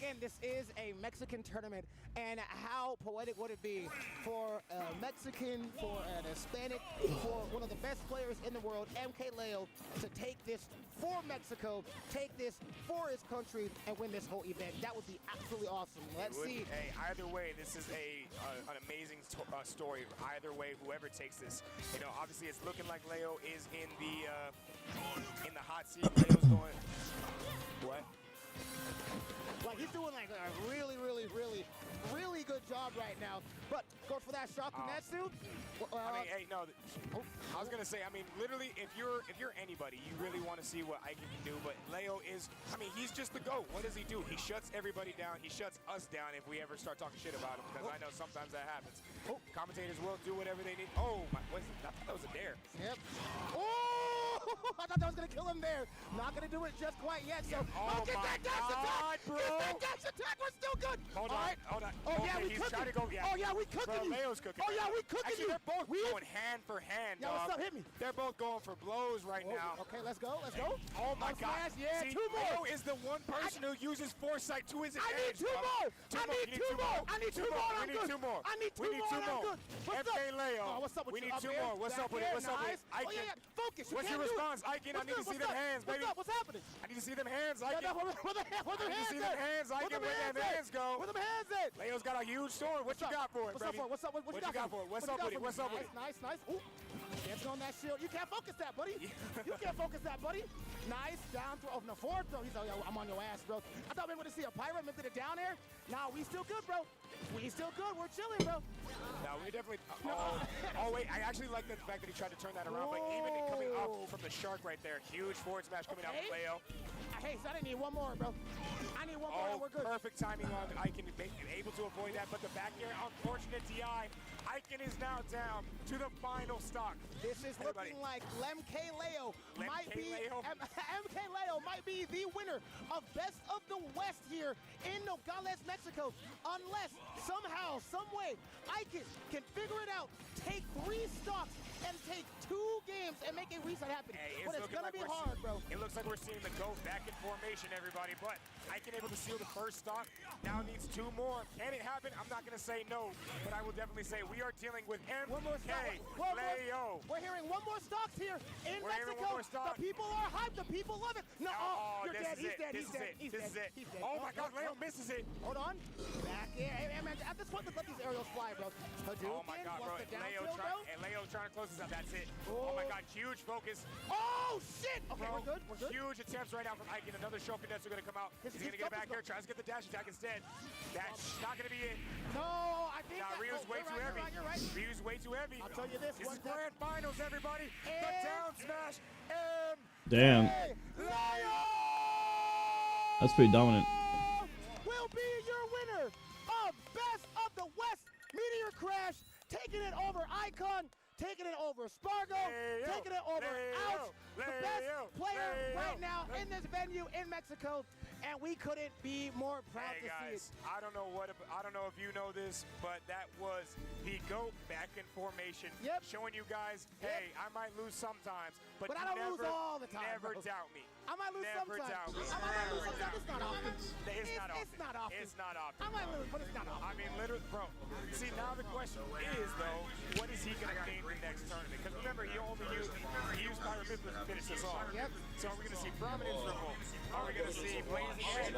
again, this is a Mexican tournament, and how poetic would it be for a Mexican, for an Hispanic, for one of the best players in the world, MK Leo, to take this for Mexico, take this for his country, and win this whole event. That would be absolutely awesome. Let's see. Hey, either way, this is an amazing story. Either way, whoever takes this, you know, obviously it's looking like Leo is in the hot seat. Leo's going. What? Like, he's doing like a really good job right now. But go for that shot from Netsu. I mean, hey, no. I was gonna say, I mean, literally, if you're anybody, you really want to see what Ike can do. But Leo is, I mean, he's just the GOAT. What does he do? He shuts everybody down. He shuts us down if we ever start talking shit about him. Because I know sometimes that happens. Commentators will do whatever they need. Oh, I thought that was a dare. Yep. Oh, I thought that was gonna kill him there. Not gonna do it just quite yet. So, oh get that dash attack! bro. Get that dash attack! We're still good. Hold on. Oh okay, yeah, we he's cooking. trying to go. Yeah. Oh yeah, we cooking Bro, you. Leo's cooking. Oh yeah, we cooking Actually, you. they're both going hand for hand. Yeah, what's up? Hit me. They're both going for blows right now. Okay, let's go. Let's go. Oh my God! Yeah, see, 2 more. Leo is the one person who uses foresight to his advantage. I need 2 more. I need 2 more. I need 2 more. We need 2 more. I need 2 more. We need 2 more. What's FK up? Leo. Oh, what's up with we you? need Up 2 here? more. What's Back up with here? it? What's up with it? Nice. Oh yeah, focus. What's your response, Aiken? I need to see them hands, baby. What's happening? I need to see them hands, Aiken. Where the hands I need to see them hands, Aiken. Where them hands go? Where them hands at? Leo's got a huge sword. What you got for it, baby? What's up? What you got for it? What's up with it? What's up with it? Nice. Ooh. Dancing on that shield. You can't focus that, buddy. You can't focus that, buddy. Nice. Down throw. Oh, no, forward throw. He's like, yo, I'm on your ass, bro. I thought we were going to see a pirate. Maybe the down air. Nah, we still good, bro. We still good. We're chilling, bro. No, we definitely. Oh, wait. I actually like the fact that he tried to turn that around. But even coming up from the shark right there, huge forward smash coming out from Leo. Hey, so I need one more, bro. I need one more, and we're good. Perfect timing on Aiken, able to avoid that. But the back air, unfortunate DI. Aiken is now down to the final stock. This is looking like MK Leo might be the winner of Best of the West here in Nogales, Mexico, unless somehow, some way, Aiken can figure it out, take 3 stocks, and take 2 games and make a reset happen. Hey, but it's gonna be hard, bro. It looks like we're seeing the GOAT back in formation, everybody. But Aiken able to seal the first stock. Now needs 2 more. Can it happen? I'm not gonna say no, but I will definitely say we are dealing with MK Leo. We're hearing 1 more stocks here in We're hearing Mexico. 1 more stock. The people are hyped. The people love it. No, you're dead. He's dead. He's dead. He's dead. He's dead. Oh my God, Leo misses it. Hold on. Back here. Hey, man, at this point, let these aerials fly, bro. Oh my God, bro. Leo's trying to close this out. That's it. Oh my God, huge focus. Oh, shit. Okay, bro, we're good. Huge attempts right now from Aiken. Another Shokunetsu going to come out. He's going to get it back here. Tries to get the dash attack instead. That's not going to be it. No, I think Ryu's way too heavy. You're right. Ryu's way too heavy. I'll tell you this. This is grand finals, everybody. The down smash. Damn. Leo! That's pretty dominant. Will be your winner of Best of the West Meteor Crash, taking it over Icon, taking it over Spargo, taking it over Ouch, the best player right now in this venue in Mexico, and we couldn't be more proud to see it. I don't know if you know this, but that was the GOAT back in formation, showing you guys, hey, I might lose sometimes, but I don't lose all the time. Never doubt me. I might lose sometimes. It's not often. It's not often. I might lose, but it's not often. I mean, literally, bro. See, now the question is, though, what is he going to gain the next tournament? Because remember, he used Pyramithra to finish this off. So are we going to see Prominence Ripple? Are we going to see Blazing Edge?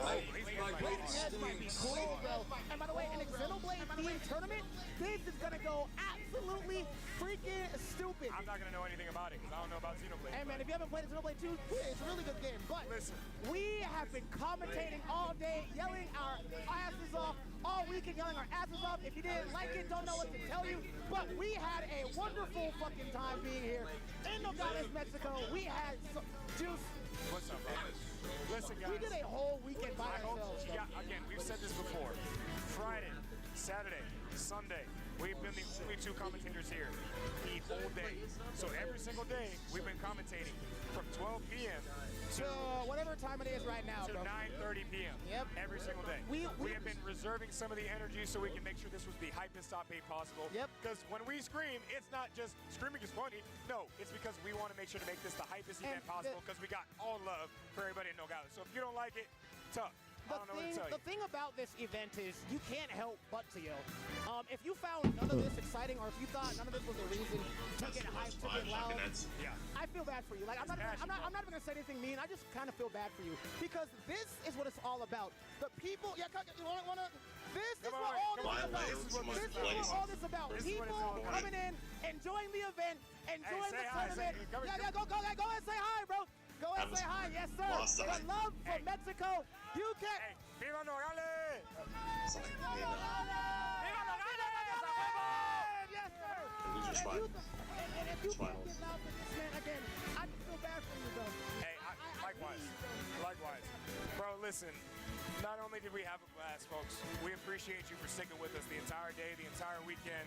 Blazing Edge might be cool, bro. And by the way, in a Xenoblade themed tournament, this is going to go absolutely freaking stupid. I'm not going to know anything about it because I don't know about Xenoblade. Hey, man, if you haven't played Xenoblade 2, it's a really good game. But listen, we have been commentating all day, yelling our asses off all weekend, yelling our asses off. If you didn't like it, don't know what to tell you. But we had a wonderful fucking time being here in Nogales, Mexico. We had juice. What's up, bro? Listen, guys. We did a whole weekend by ourselves. Again, we've said this before. Friday, Saturday, Sunday, we've been the only 2 commentators here the whole day. So every single day, we've been commentating from 12 p.m. to whatever time it is right now, to 9:30 p.m. Yep. Every single day. We have been reserving some of the energy so we can make sure this was the hypest top 8 possible. Yep. Because when we scream, it's not just screaming is funny. No, it's because we want to make sure to make this the hypest event possible because we got all love for everybody in Nogales. So if you don't like it, tough. I don't know what to tell you. The thing about this event is you can't help but to yell. If you found none of this exciting, or if you thought none of this was a reason to get hyped, to get loud, I feel bad for you. Like I'm not even gonna say anything mean. I just kind of feel bad for you because this is what it's all about. The people, yeah, you wanna. This is what all this is about. This is what all this is about. People coming in, enjoying the event, enjoying the tournament. Yeah, go and say hi, bro. Go and say hi. Yes, sir. The love for Mexico. You can. ¡Viva Nogales! ¡Viva Nogales! Yes, sir. And if you can't get loud for this man again, I just feel bad for you, though. Hey, likewise. Bro, listen. Not only did we have a blast, folks, we appreciate you for sticking with us the entire day, the entire weekend.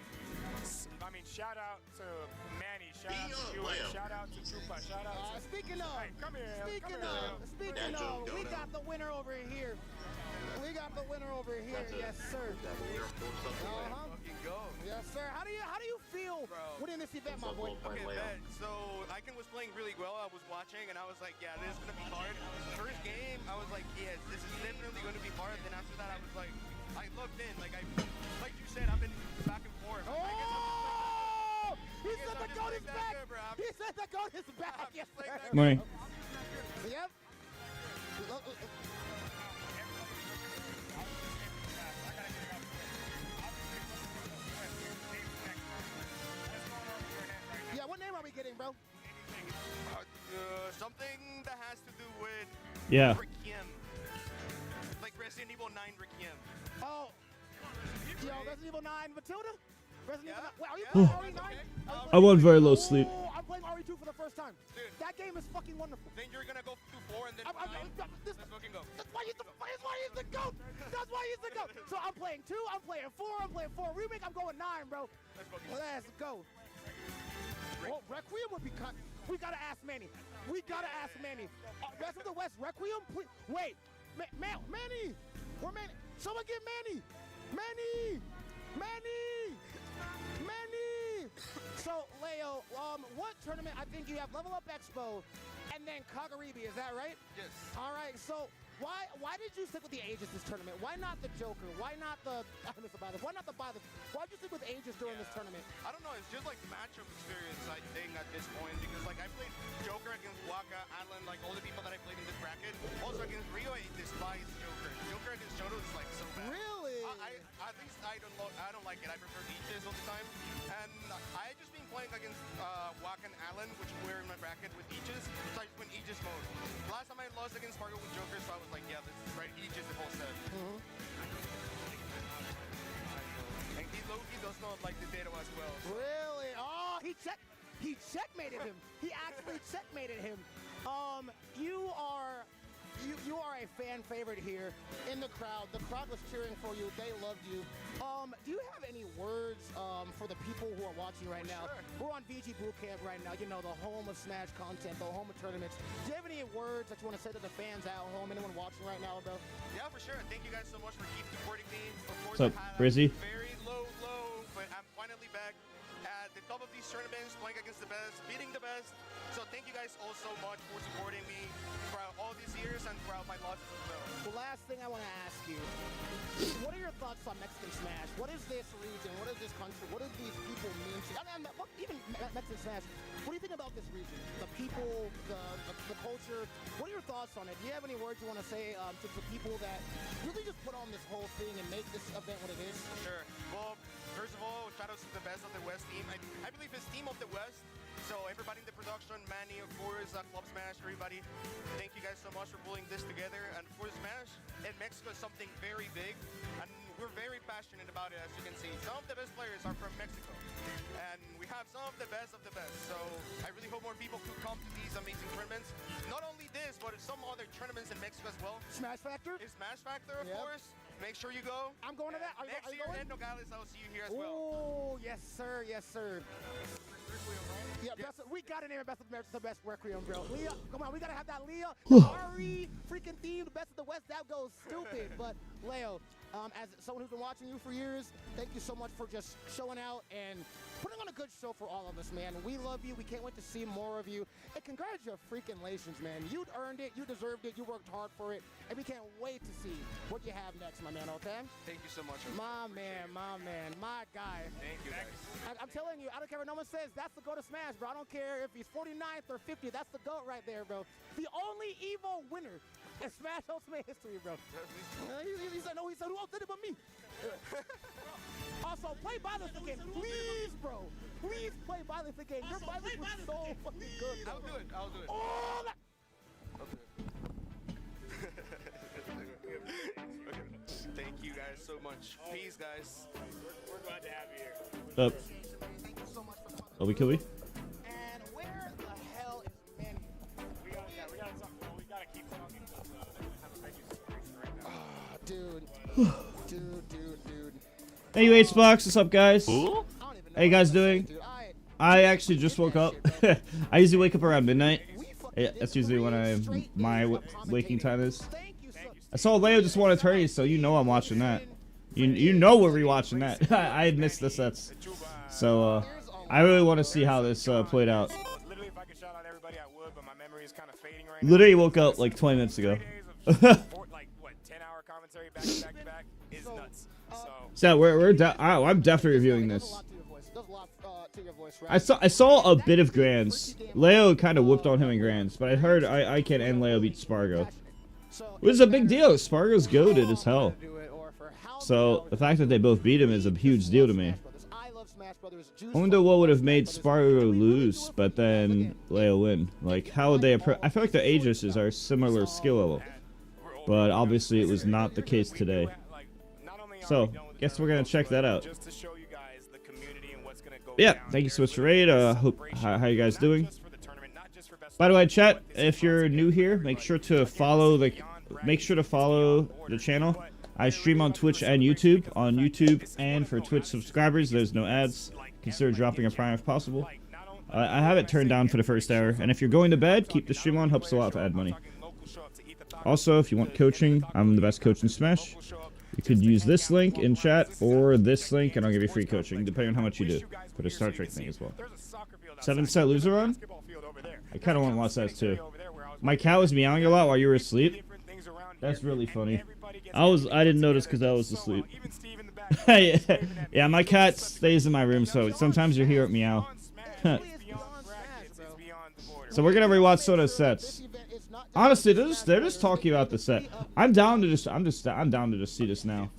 I mean, shout out to Manny, shout out to you, shout out to Trupa, shout out to... Speaking of, hey, come here. Speaking of, we got the winner over here. Yes, sir. Yes, sir. How do you feel winning this event, my boy? Okay, bet. So Icon was playing really well. I was watching, and I was like, yeah, this is gonna be hard. First game, I was like, yes, this is definitely gonna be hard. Then after that, I was like, I looked in, like you said, I've been back and forth. Oh! He said the goat is back. He said the goat is back. Yes, sir. Money. Yep. Yeah, what name are we getting, bro? Something that has to do with Requiem. Like Resident Evil 9 Requiem. Oh. Yo, Resident Evil 9 Matilda? Resident Evil 9. Wait, are you Yeah. playing RE9? I want very low sleep. Oh, I'm playing RE2 for the first time. Dude. That game is fucking wonderful. Then you're gonna go through 4 and then 5. Let's fucking go. That's why he's the GOAT. That's why he's the GOAT. So I'm playing 2, I'm playing 4, I'm playing 4 remake, I'm going 9, bro. Let's go. Well, Requiem would be cut. We gotta ask Manny. Rest of the West, Requiem, please. Wait. Manny. Where Manny? Someone get Manny. Manny. So, Leo, what tournament? I think you have Level Up Expo and then Kagaribi, is that right? Yes. All right, so why did you stick with the Aegis this tournament? Why not the Joker? Why not the Why not the Byleth? Why'd you stick with Aegis during this tournament? I don't know, it's just like matchup experience, I think, at this point, because like I played Joker against Waka, Alan, like all the people that I played in this bracket. Also against Rio, I despise Joker. Joker against Shoto is like so bad. Really? At least I don't like it. I prefer Aegis all the time. And I just been playing against Waka and Alan, which were in my bracket with Aegis. So I just went Aegis mode. Last time I lost against Mario with Joker, so I was like, yeah, this is right, Aegis the whole set. And he low-key does not like the data as well. So. Really? Oh, he checkmated him. He actually checkmated him. You are a fan favorite here in the crowd. The crowd was cheering for you. They loved you. Do you have any words for the people who are watching right now? Sure. We're on VG Bootcamp right now. You know, the home of Smash content, the home of tournaments. Do you have any words that you want to say to the fans at home? Anyone watching right now, bro? Yeah, for sure. Thank you guys so much for keep supporting me. Of course, What's up, Brizzy? Very low, but I'm finally back at the top of these tournaments, playing against the best, beating the best. So thank you guys all so much for supporting me throughout all these years and throughout my losses as well. The last thing I want to ask you, what are your thoughts on Mexican Smash? What is this region? What is this country? What do these people mean to you? Even Mexican Smash, what do you think about this region? The people, the culture, what are your thoughts on it? Do you have any words you want to say to the people that really just put on this whole thing and make this event what it is? Sure. Well, first of all, shout out to the best of the West team. I believe it's Team of the West. So everybody in the production, Manny, of course, Club Smash, everybody, thank you guys so much for pulling this together. And for Smash in Mexico is something very big, and we're very passionate about it, as you can see. Some of the best players are from Mexico, and we have some of the best of the best. So I really hope more people could come to these amazing tournaments. Not only this, but some other tournaments in Mexico as well. Smash Factor? It's Smash Factor, of course. Make sure you go. I'm going to that. Next year in Nogales, I'll see you here as well. Oh, yes, sir. Yes, sir. Yeah, we got to name it Best of the Best Requiem, bro. Leah, come on, we got to have that Leah. RE freaking theme, the Best of the West. That goes stupid. But, Leo, as someone who's been watching you for years, thank you so much for just showing out and putting on a good good show for all of us, man. We love you. We can't wait to see more of you. And congratulations, man. You earned it. You deserved it. You worked hard for it. And we can't wait to see what you have next, my man, okay? Thank you so much. My man, my guy. Thank you, guys. I'm telling you, I don't care what no one says. That's the GOAT of Smash, bro. I don't care if he's 49th or 50th. That's the GOAT right there, bro. The only Evo winner in Smash Ultimate history, bro. He said, no, he said, who else did it but me? Also, play by this again, please, bro. Please play by this again. Your by this was so fucking good, bro. I'll do it. I'll do it. Oh, that Thank you guys so much. Peace, guys. We're glad to have you here. Up. Thank you so much for coming. Oh, can we? And where the hell is Manny? We gotta talk. Well, we gotta keep talking because they have a venue situation right now. Ah, dude. Dude. Hey, you H-Box, what's up, guys? I don't even know How you guys what to say, doing? dude. I actually just woke up. I usually wake up around midnight. We fucking Yeah, did that's usually when 3 straight my days of waking commentating. time is. Thank you so I saw Leo just won attorneys, so you know I'm watching that. You know we're rewatching that. I had missed the sets, so I really want to see how this played out. Literally, if I could shout out everybody, I would, but my memory is kind of fading right now. Literally woke up like 20 minutes ago. 3 days of like what 10-hour commentary back to back is nuts. So I'm definitely reviewing Does this. a lot to your voice. Does a lot to your voice, right? I saw a bit of Grands. Leo kind of whooped on him in Grands, but I heard Iken and Leo beat Spargo. Which is a big deal. Spargo's goated as hell. So the fact that they both beat him is a huge deal to me. I wonder what would have made Spargo lose, but then Leo win. Like, how would they approach? I feel like the Aegis are similar skill level, but obviously it was not the case today. So, guess we're gonna check that out. just to show you guys the community and what's gonna go Yeah, down thank you here. so much for raid. Hope how you guys doing? Just for the tournament, not just for best By the way, of chat, but this if you're is new here, make sure to follow the beyond channel. I stream on Twitch and YouTube. On YouTube and for Twitch subscribers, there's no ads. Consider dropping a prime if possible. I have it turned down for the first hour, and if you're going to bed, keep the stream on. Helps a lot to add money. Also, if you want coaching, I'm the best coach in Smash. You could use this link in chat or this link, and I'll give you free coaching, depending on how much you do. For the StarTrek thing as well. 7-set loser run? I kind of want to watch that too. My cat was meowing a lot while you were asleep. That's really funny. I didn't notice because I was asleep. Yeah, my cat stays in my room, so sometimes you hear it meow. So we're gonna rewatch Soda's sets. Honestly, they're just talking about the set. I'm down to just see this now.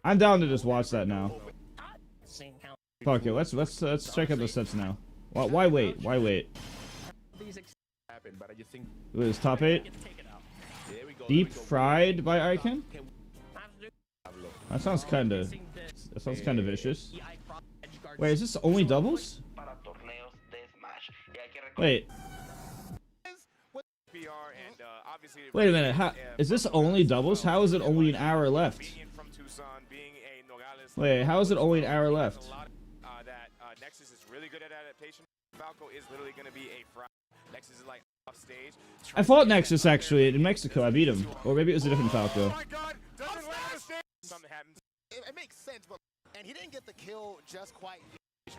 I'm down to just watch that now. Fuck it, let's check out the sets now. Why wait? Why wait? What is top 8? Deep fried by Iken? That sounds kind of vicious. Wait, is this only doubles? Wait. Wait a minute. Is this only doubles? How is it only an hour left? Wait, how is it only an hour left? Nexus is really good at adaptation. Falco is literally going to be a fry. Nexus is like off stage. I fought Nexus actually in Mexico. I beat him, or maybe it was a different Falco. Oh my God! Doesn't land on stage. Something happens. It makes sense, but and he didn't get the kill just quite.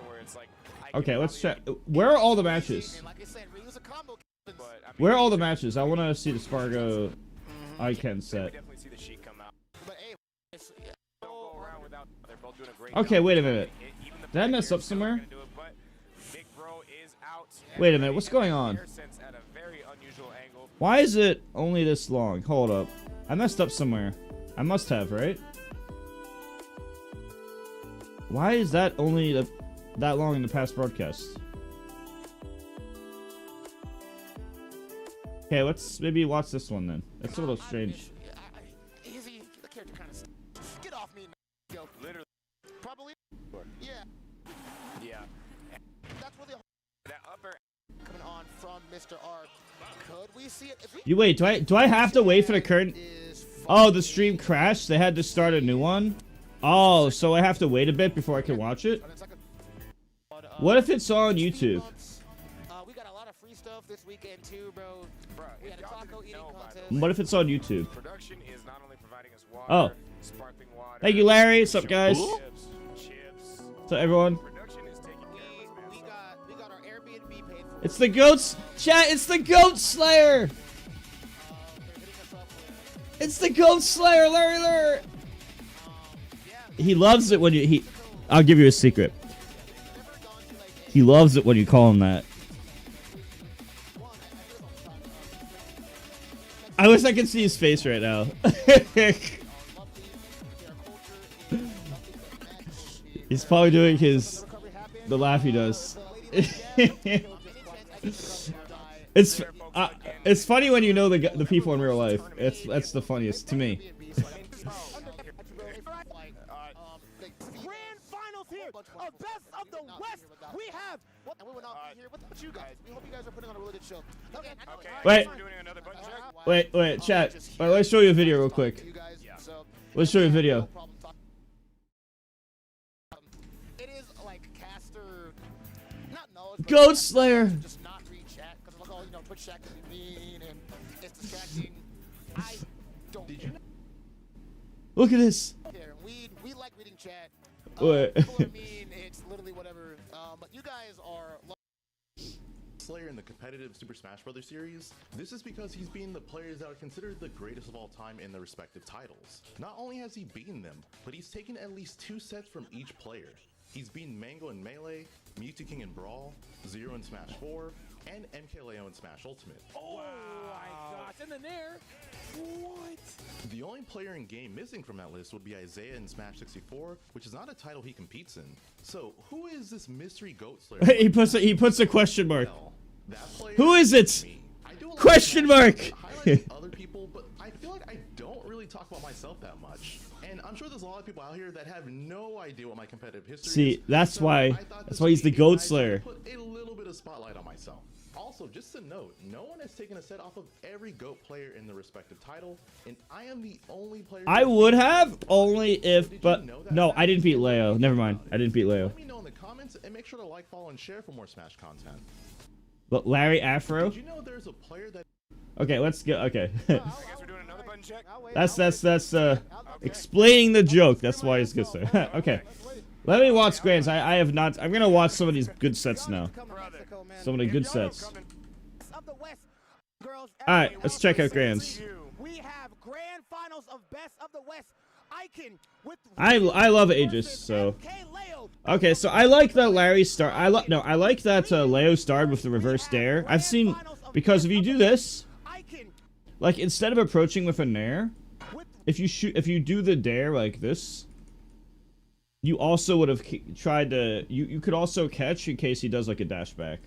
Where it's like, Okay, let's check. Where are all the matches? And like I said, Ryu's a combo. but, I mean, Where are all the matches? I want to see the Spargo Iken we set. definitely see the sheet come out. But hey, it's, Don't go around without. They're both doing a great Okay, job. wait a minute. Even the Did I mess players up somewhere? are gonna do it, but Big Bro is out. Wait a minute, what's going on? Air sense at a very unusual angle. Why is it only this long? Hold up. I messed up somewhere. I must have, right? Why is that only that long in the past broadcast? Okay, let's maybe watch this one then. That's a little strange. Easy. The character kind of get off me, yo. Literally. Probably. Yeah. Yeah. That's where the That upper. coming on from Mr. R. Could we see it? If we You wait, do I have to wait for the current? is Oh, the stream crashed? They had to start a new one? Oh, so I have to wait a bit before I can watch it? What if it's on YouTube? We got a lot of free stuff this weekend too, bro. We had a taco eating contest. What if it's on YouTube? Production is not only providing us water, Oh. sparkling water. Thank you, Larry. What's up, guys? Chips. What's up, everyone? Production is taking It's the goats. Chat, it's the goat slayer. It's the goat slayer, Larry Lur. He loves it when you I'll give you a secret. He loves it when you call him that. I wish I could see his face right now. He's probably doing the laugh he does. It's funny when you know the people in real life. That's the funniest to me. Grand finals here of Best of the West. We have. And we will not be here without you guys. We hope you guys are putting on a really good show. Okay. Wait. We're doing another button check. Wait, chat. Wait, let's show you a video real quick. Let's show you a video. It is like caster, not knowledge. Goat Slayer. Just not read chat because like, oh, you know, Twitch chat can be mean and it's distracting. I don't care. Look at this. We like reading chat. Wait. People are mean. It's literally whatever. But you guys are. Slayer in the competitive Super Smash Bros. Series. This is because he's beaten the players that are considered the greatest of all time in their respective titles. Not only has he beaten them, but he's taken at least 2 sets from each player. He's beaten Mango in Melee, Mewtwo King in Brawl, Zero in Smash 4, and MKLeo in Smash Ultimate. Oh my gosh, and then there. What? The only player in game missing from that list would be Isaiah in Smash 64, which is not a title he competes in. So, who is this mystery goat slayer? he puts a question mark. Well, that player Who is it? me. I do a lot of Question Smash mark. highlighting other people, but I feel like I don't really talk about myself that much. And I'm sure there's a lot of people out here that have no idea what my competitive history is. See, that's So why I thought this he's the would be a goat nice way to slayer. Put a little bit of spotlight on myself. Also, just to note, no one has taken a set off of every GOAT player in the respective title, and I am the only player. I would have only if, but no, I didn't beat Leo. Never mind, I didn't beat Leo. Let me know in the comments and make sure to like, follow, and share for more Smash content. But Larry Afro. Did you know there's a player that? Okay, let's go. Okay, I guess we're doing another button check. that's explaining the joke. That's why it's good, sir. Okay, let me watch Grants. I have not. I'm gonna watch some of these good sets now. Some of the good sets. All right, let's check out Grants. We have grand finals of Best of the West. I love Aegis, so. Okay, so I like that Larry star. I like that Leo starred with the reverse dare. I've seen, because if you do this, like instead of approaching with a nair, if you do the dare like this, you also would have tried to. You could also catch in case he does like a dash back.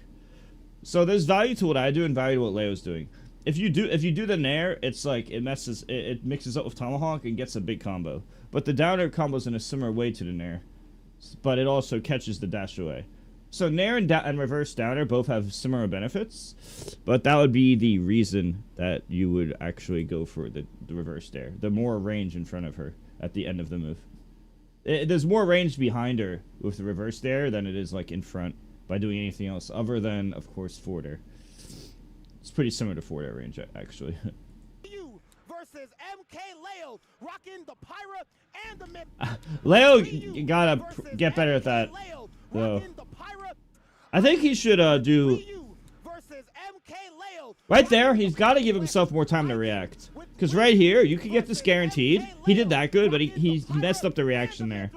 So there's value to what I do and value to what Leo's doing. If you do the nair, it's like it mixes up with tomahawk and gets a big combo. But the down air combos in a similar way to the nair, but it also catches the dash away. So nair and reverse down air both have similar benefits, but that would be the reason that you would actually go for the reverse dare. The more range in front of her at the end of the move. There's more range behind her with the reverse dare than it is like in front by doing anything else other than, of course, forward air. It's pretty similar to forward air range, actually. You versus MK Leo, rocking the Pyra and the mid. Leo, you gotta get better at that, though. I think he should do right there. He's got to give himself more time to react, because right here you could get this guaranteed. He did that good, but he messed up the reaction there.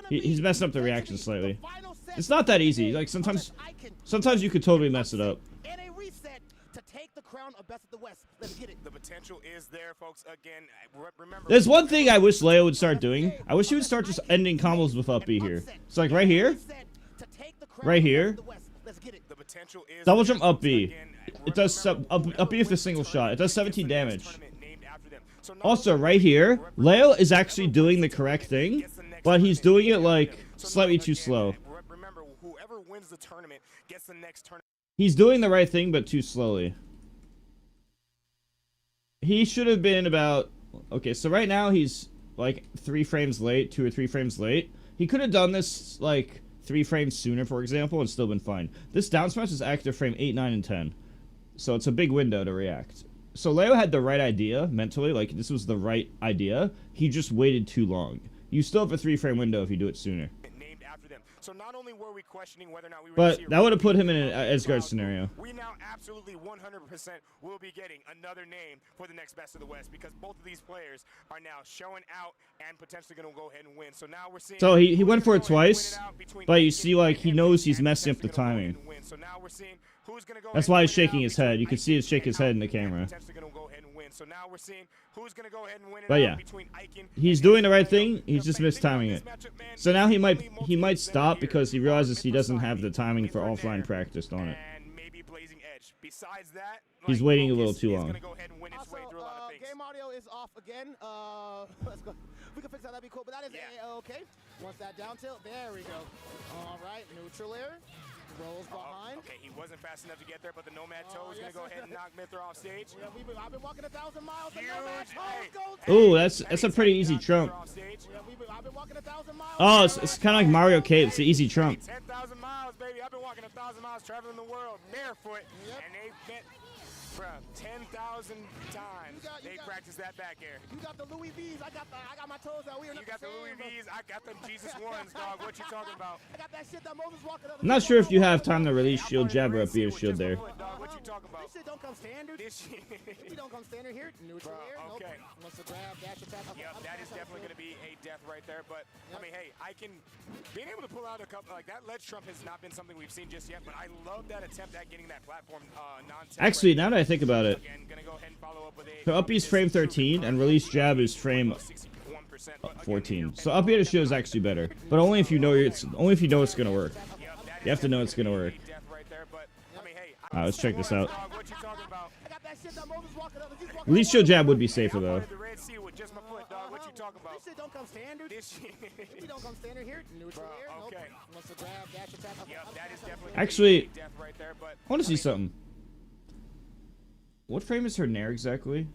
He's messed up the reaction slightly. It's not that easy. Like sometimes you could totally mess it up. The potential is there, folks. Again, remember. There's one thing I wish Leo would start doing. I wish he would start just ending combos with up B here. So like right here, The potential is double jump up B. It does up B with a single shot. It does 17 damage. Also right here, Leo is actually doing the correct thing, but he's doing it like slightly too slow. Remember, whoever wins the tournament gets the next tournament. He's doing the right thing, but too slowly. He should have been about... Okay, so right now he's like 3 frames late, 2 or 3 frames late. He could have done this like 3 frames sooner, for example, and still been fine. This down smash is active frame 8, 9, and 10. So it's a big window to react. So Leo had the right idea, mentally, like this was the right idea. He just waited too long. You still have a 3 frame window if you do it sooner. So not only were we questioning whether or not we were But that would have put him in an Asgard scenario. we now absolutely 100% will be getting another name for the next Best of the West because both of these players are now showing out and potentially going to go ahead and win. So now we're seeing. So he went for it twice, but you see, like, he knows he's messing up the timing. So now we're seeing who's going to go. That's why he's shaking his head. You can see him shake his head in the camera. So now we're seeing who's going to go ahead and win it. But yeah, he's doing the right thing. He's just mistiming it. So now he might stop because he realizes he doesn't have the timing for offline practice on it. Besides that, he's waiting a little too long. Also, game audio is off again. Let's go. We can fix that. That'd be cool. But that is okay. Once that down tilt, there we go. All right, neutral air. Rolls behind. Okay, he wasn't fast enough to get there, but the Nomad Toe is going to go ahead and knock Mithra off stage. Yeah, I've been walking 1,000 miles. The Nomad Toe goes. Oh, that's a pretty easy trump. Yeah, I've been walking 1,000 miles. Oh, it's kind of like Mario Kart. It's the easy trump. 10,000 miles, baby. I've been walking 1,000 miles, traveling the world barefoot, and they've met. Bro, 10,000 times they practice that back air. You got the Louis V's, I got my toes out. You got the Louis V's, I got the Jesus ones, dog. What you talking about? I got that shit that Moses walking up. I'm not sure if you have time to release shield jab or up B or shield there. What you talking about? This shit don't come standard. This shit don't come standard here. Neutral air. Okay. Nope. Wants to grab, dash attack. Okay, yep, that is definitely going to be a death right there. But I mean, hey, being able to pull out a couple like that ledge trump has not been something we've seen just yet. But I love that attempt at getting that platform non-tech. Actually, now that I think about it, so up B's frame 13 and release jab is frame 14. So up B to shield is actually better, but only if you know it's gonna work. You have to know it's gonna work. Alright, let's check this out. Release shield jab would be safer though. This shit don't come standard. This shit don't come standard here. Neutral air. Nope. Wants to grab, dash attack. Okay, Actually, I want to see something. What frame is her nair exactly?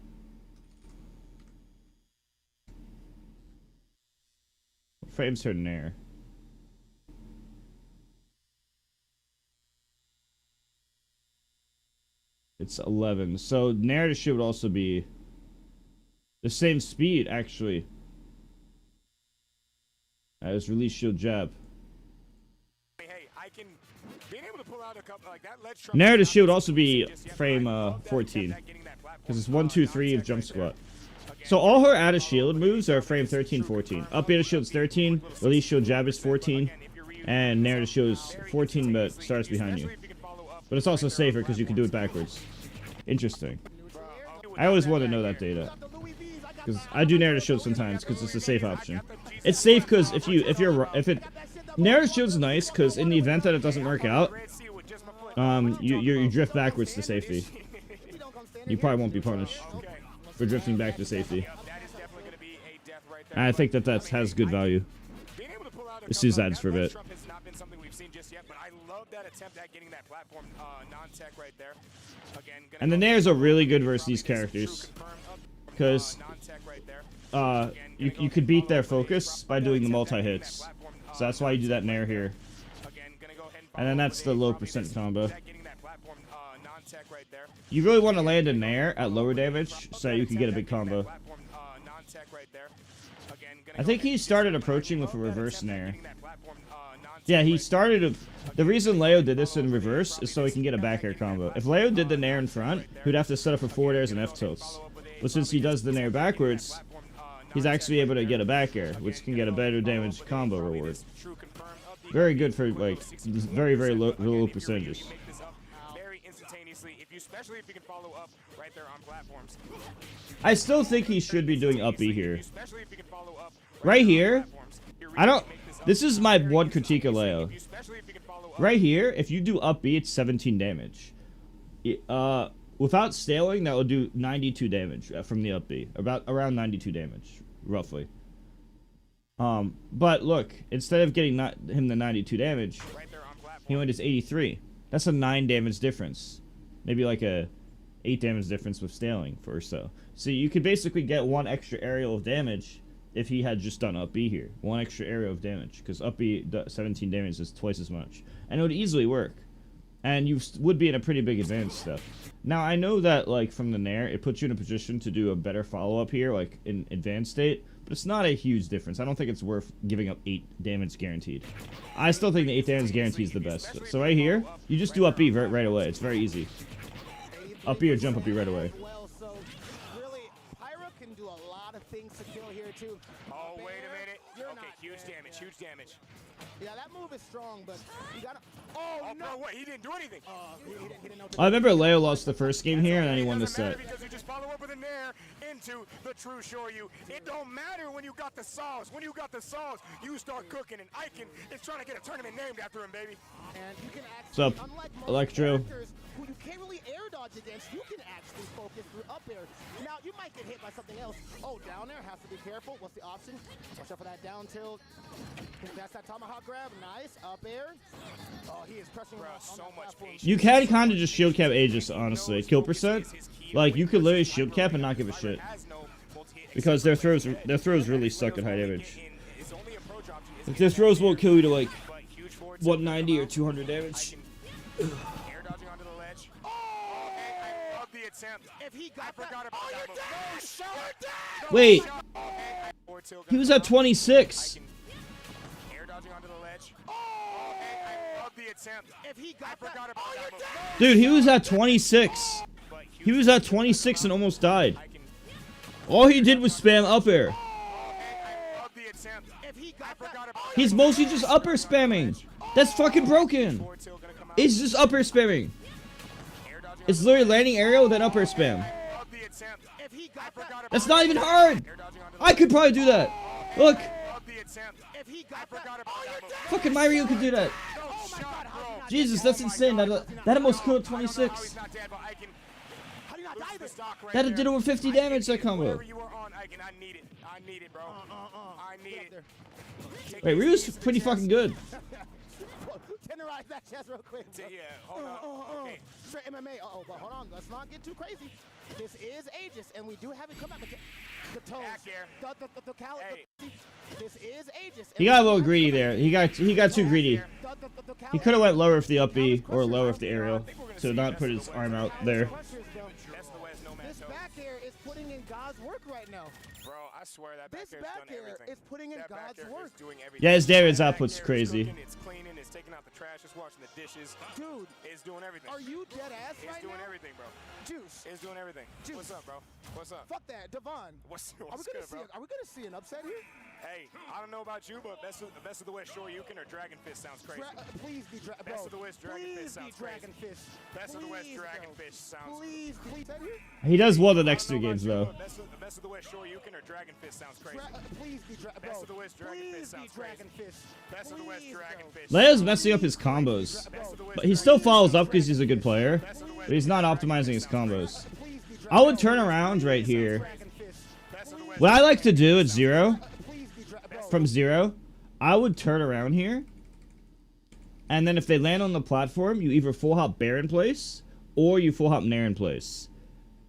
What frame's her nair? It's 11. So nair to shield would also be the same speed, actually, as release shield jab. Nair to shield would also be frame 14, because it's 1, 2, 3 of jump squat. So all her out of shield moves are frame 13, 14. Up air to shield is 13, release shield jab is 14, and nair to shield is 14, but starts behind you. But it's also safer because you can do it backwards. Interesting. I always want to know that data, because I do nair to shield sometimes because it's a safe option. It's safe because if nair to shield's nice because in the event that it doesn't work out, you drift backwards to safety. You probably won't be punished for drifting back to safety. And I think that has good value. Let's see ads for a bit. And the nairs are really good versus these characters, because you could beat their focus by doing the multi-hits. So that's why you do that nair here. And then that's the low percent combo. You really want to land a nair at lower damage so that you can get a big combo. I think he started approaching with a reverse nair. Yeah, he started the reason Leo did this in reverse is so he can get a back air combo. If Leo did the nair in front, he'd have to set up for forward airs and F tilts. But since he does the nair backwards, he's actually able to get a back air, which can get a better damage combo reward. Very good for, like, very, very low percentages. I still think he should be doing up B here. Right here, this is my one critique of Leo. Right here, if you do up B, it's 17 damage. Without staling, that will do 92 damage from the up B. Around 92 damage, roughly. But look, instead of getting him the 92 damage, he only does 83. That's a 9 damage difference. Maybe like a 8 damage difference with staling or so. So you could basically get 1 extra aerial of damage if he had just done up B here. 1 extra area of damage, because up B 17 damage is twice as much. And it would easily work. And you would be in a pretty big advanced step. Now, I know that, like, from the nair, it puts you in a position to do a better follow-up here, like, in advanced state. but it's not a huge difference. I don't think it's worth giving up 8 damage guaranteed. I still think the 8 damage guarantee is the best. So right here, you just do up B right away. It's very easy. Up B or jump up B right away. Well, so really, Pyro can do a lot of things to kill here too. Oh, wait a minute. You're Okay, not huge dead, damage, man. huge damage. Yeah, that move is strong, but you gotta. Oh, Oh, no! bro, what? He didn't do anything. He didn't know. I remember Leo lost the first game here, and then he won the Doesn't matter set. because you just follow up with a nair into the true Shoryu. It don't matter when you got the sauce. When you got the sauce, you start cooking, and Icon is trying to get a tournament named after him, baby. And you can What's up, actually, unlike most Electro? characters who you can't really air dodge against, you can actually focus through up air. Now, you might get hit by something else. Oh, down there, has to be careful. What's the option? Watch out for that down tilt. That's that tomahawk grab. Nice. Up air. Oh, he is pressing Bro, on so that much platform. patience. You can kind of just shield cap Aegis, honestly. Kill percent, like you could literally shield cap and not give a shit, because their throws really suck at high damage. Like, their throws won't kill you to like 190 or 200 damage. Air dodging onto the ledge. Oh, I love the attempt. If he got I forgot that, about that move. No shot. Wait, Forward he was at 26. Air dodging onto the ledge. Oh, I love the attempt. if he got I forgot that, about that move. Dude, he was at 26. But He was at 26 and almost died. All he did was spam up air. I love the attempt. if he got I forgot that, about He's mostly just up air spamming. That's fucking broken. forward tilt gonna come out. It's just up air spamming. Air dodging It's literally landing aerial, then up air spam. love the attempt. if he I got that, forgot about That's not even hard. air dodging onto the I could probably do that. Look, love the attempt. if he I got that, forgot about that move. fucking Mario could do that. No shot, bro. Jesus, that's insane. That almost killed 26. He's not dead, but I can how do you not die lose the there? stock right That there. did over 50 damage, that combo. Whatever you were on, I need it. I need it, bro. I need Get up it. there. Take Wait, it Ryu's easy to the pretty chest. fucking good. Tenderize that chest real quick. Bro. Yeah, hold on. Okay. Straight MMA. Uh-oh, but hold on. Let's not get too crazy. This is Aegis, and we do have it come out. The toes. Back air. The cal- Hey. This is Aegis. He got a little greedy there. He got too greedy. He could have went lower with the up B or lower with the aerial to not put his arm out there. That's the West, no man This toes. back air is putting in God's work right now. Bro, I swear that back This air's back done air everything. is putting in That back God's air is work. doing everything. Yeah, his damage That back output's air is crazy. cooking, it's cleaning, it's taking out the trash, it's washing the dishes. Dude, It's doing everything. are you dead ass It's right doing now? everything, bro. Juice. It's doing everything. Juice. What's up, bro? What's up? Fuck that, Devon. What's Are we good, gonna bro? see? Are we gonna see an upset here? Hey, I don't know about you, but best of the West Shoryuken or Dragon Fist sounds crazy. Please be bro. Best of the West Dragon please Fist be sounds Dragon crazy. Fist. Best of the West Please, Dragon bro. Fist sounds. Please. He does well the next I 2 don't know games about you, though. but Best of the West Shoryuken or Dragon Fist sounds crazy. Please be bro. Best of the West Dragon Please Fist be sounds Dragon crazy. Fist. Best of the West Please, Dragon bro. Fist. Leo's messing up his combos, Best of the West but he Dragon still Fist follows sounds up because crazy. he's a good player. Best of the West But he's not Dragon optimizing Fist his sounds combos. Please be I would turn around right here. Dragon Fist. Best of the West What I like to do at 0, Please be bro. from 0, I would turn around here. And then if they land on the platform, you either full hop bear in place, or you full hop nair in place.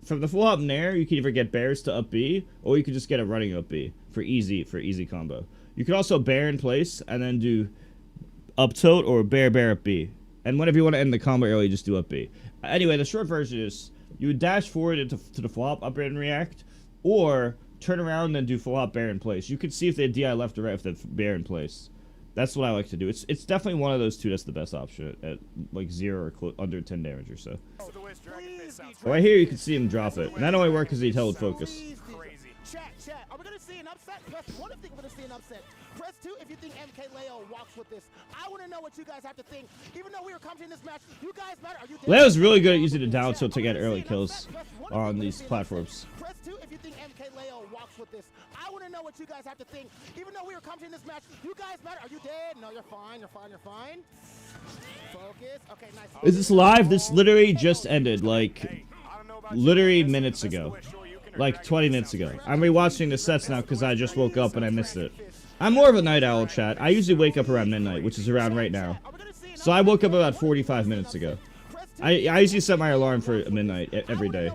From the full hop nair, you can either get bears to up B, or you could just get a running up B for easy combo. You could also bear in place and then do up tilt or bear up B. And whenever you want to end the combo early, just do up B. Anyway, the short version is you would dash forward into to the full hop up air and react, or turn around and then do full hop bear in place. You could see if they had DI left or right if they have bear in place. That's what I like to do. It's definitely one of those two that's the best option at like 0 or under 10 damage or so. Best of the West Dragon Fist sounds Right here you can see him drop it. And that only worked because he held focus. Please be crazy. Chat. Are we gonna see an upset? Press 1 if you think we're gonna see an upset. Press 2 if you think MK Leo walks with this. I want to know what you guys have to think. Even though we were commenting this match, you guys matter. Are you dead? Leo's really good at using the down tilt to get early kills on these platforms. Press 2 if you think MK Leo walks with this. I want to know what you guys have to think. Even though we were commenting this match, you guys matter. Are you dead? No, you're fine. Focus. Okay, nice. Is this live? This literally just ended, like, Hey, I don't know about you, literally but minutes best of the ago. West Shoryuken or Like Dragon 20 Fist minutes sounds ago. crazy. I'm rewatching the sets now because I just woke up and I missed it. I'm more of a night owl, chat. I usually wake up around midnight, which is around right now. So I woke up about 45 minutes ago. I usually set my alarm for midnight every day.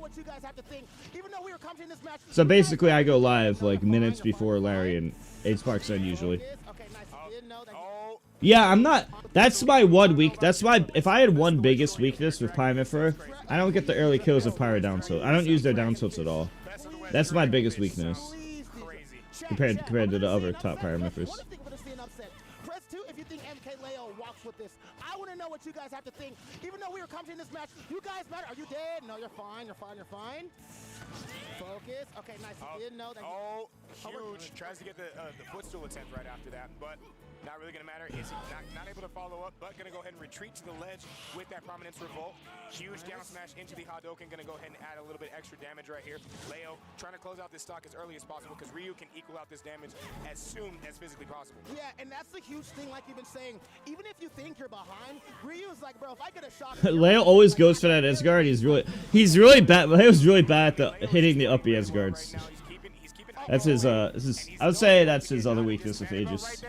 So basically I go live like minutes before Larry and 8 Sparks end usually. Oh, Yeah, I'm not. That's my one weak. That's my. If I had one biggest weakness with Pyramifera, I don't get the early kills of Pyro down tilt. I don't use their down tilts at all. best of the West That's my Dragon biggest Fist weakness. sounds crazy. compared to the other top hieroglyphers. What if they would have seen upset? Press 2 if you think MK Leo walks with this. I want to know what you guys have to think. Even though we were commenting this match, you guys matter. Are you dead? No, you're fine. You're fine. You're fine. Focus. Okay, nice. You didn't know that. Oh, huge. Tries to get the footstool attempt right after that, but not really going to matter. Is he not able to follow up, but going to go ahead and retreat to the ledge with that Prominence Revolt. Huge down smash into the Hadouken. Going to go ahead and add a little bit extra damage right here. Leo trying to close out this stock as early as possible because Ryu can equal out this damage as soon as physically possible. Yeah, and that's the huge thing, like you've been saying. Even if you think you're behind, Ryu is like, bro, if I get a shot. Leo always goes for that Asgard. He's really bad. Leo's really bad at hitting the up B Asgards. That's his. I would say that's his other weakness of Aegis.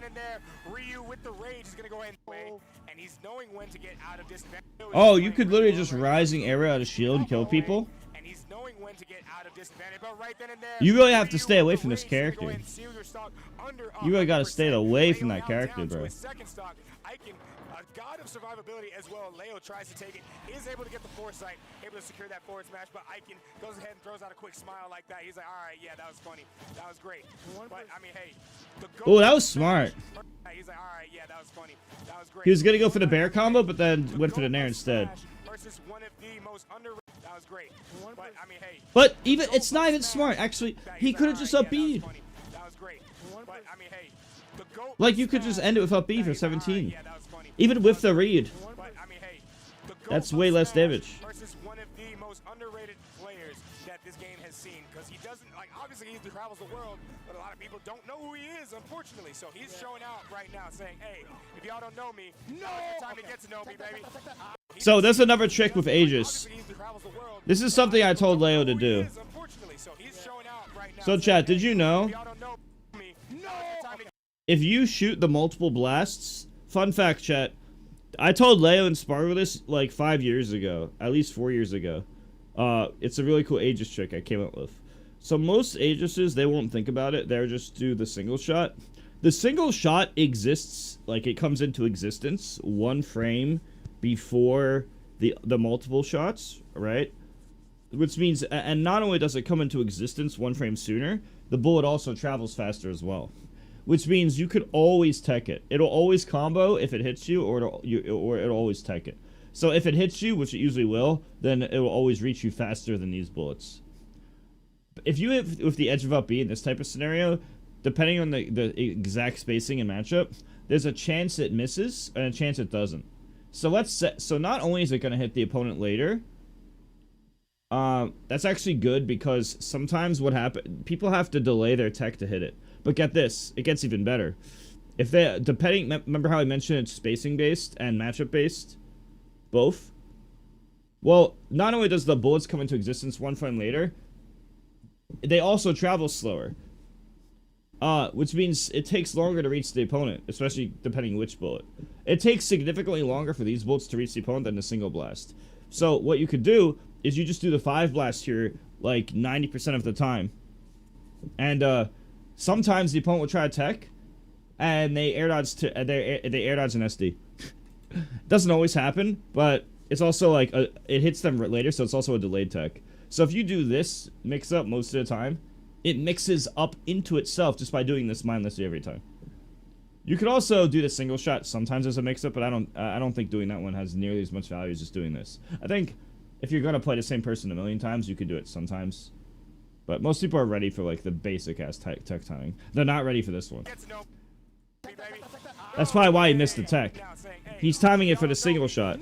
Ryu with the rage is gonna go ahead and he's knowing when to get out of disadvantage. Oh, you could literally just rising arrow out of shield and kill people. And he's knowing when to get out of disadvantage, but right then and there, You really have to stay away from this character. You really gotta stay away from that character, bro. God of survivability as well. Leo tries to take it, is able to get the foresight, able to secure that forward smash, but Icon goes ahead and throws out a quick smile like that. He's like, all right, yeah, that was funny. That was great. But, I mean, hey. Oh, that was smart. He's like, all right, yeah, that was funny. That was great. He was gonna go for the bear combo, but then went for the nair instead. Versus one of the most underrated. That was great. But, I mean, hey. But it's not even smart. Actually, he could have just up B'd. That was great. But, I mean, hey. Like, you could just end it with up B for 17. Even with the read. That's way less damage. Versus one of the most underrated players that this game has seen, because he doesn't, like, obviously he travels the world, but a lot of people don't know who he is, unfortunately. So he's showing out right now, saying, hey, if y'all don't know me, now's the time to get to know me, baby. So there's another trick with Aegis. This is something I told Leo to do. So chat, did you know? If you shoot the multiple blasts, fun fact, chat, I told Leo and Sparrow this like 5 years ago, at least 4 years ago. It's a really cool Aegis trick I came up with. So most Aegises, they won't think about it. They'll just do the single shot. The single shot exists, like it comes into existence 1 frame before the multiple shots, right? Which means, and not only does it come into existence 1 frame sooner, the bullet also travels faster as well. Which means you could always tech it. It'll always combo if it hits you, or it'll always tech it. So if it hits you, which it usually will, then it will always reach you faster than these bullets. If you hit with the edge of up B in this type of scenario, depending on the exact spacing and matchup, there's a chance it misses and a chance it doesn't. So so not only is it going to hit the opponent later, that's actually good because sometimes what happens, people have to delay their tech to hit it. But get this, it gets even better. If they, remember how I mentioned it's spacing based and matchup based? Both? Well, not only does the bullets come into existence 1 frame later, they also travel slower. Which means it takes longer to reach the opponent, especially depending which bullet. It takes significantly longer for these bullets to reach the opponent than a single blast. So what you could do is you just do the 5 blast here like 90% of the time. And, sometimes the opponent will try to tech, and they air dodge they air dodge an SD. Doesn't always happen, but it's also like it hits them later, so it's also a delayed tech. So if you do this mix up most of the time, it mixes up into itself just by doing this mindlessly every time. You could also do the single shot sometimes as a mix up, but I don't think doing that one has nearly as much value as just doing this. I think if you're gonna play the same person a million times, you could do it sometimes. But most people are ready for, like, the basic-ass tech timing. They're not ready for this one. That's probably why he missed the tech. He's timing it for the single shot.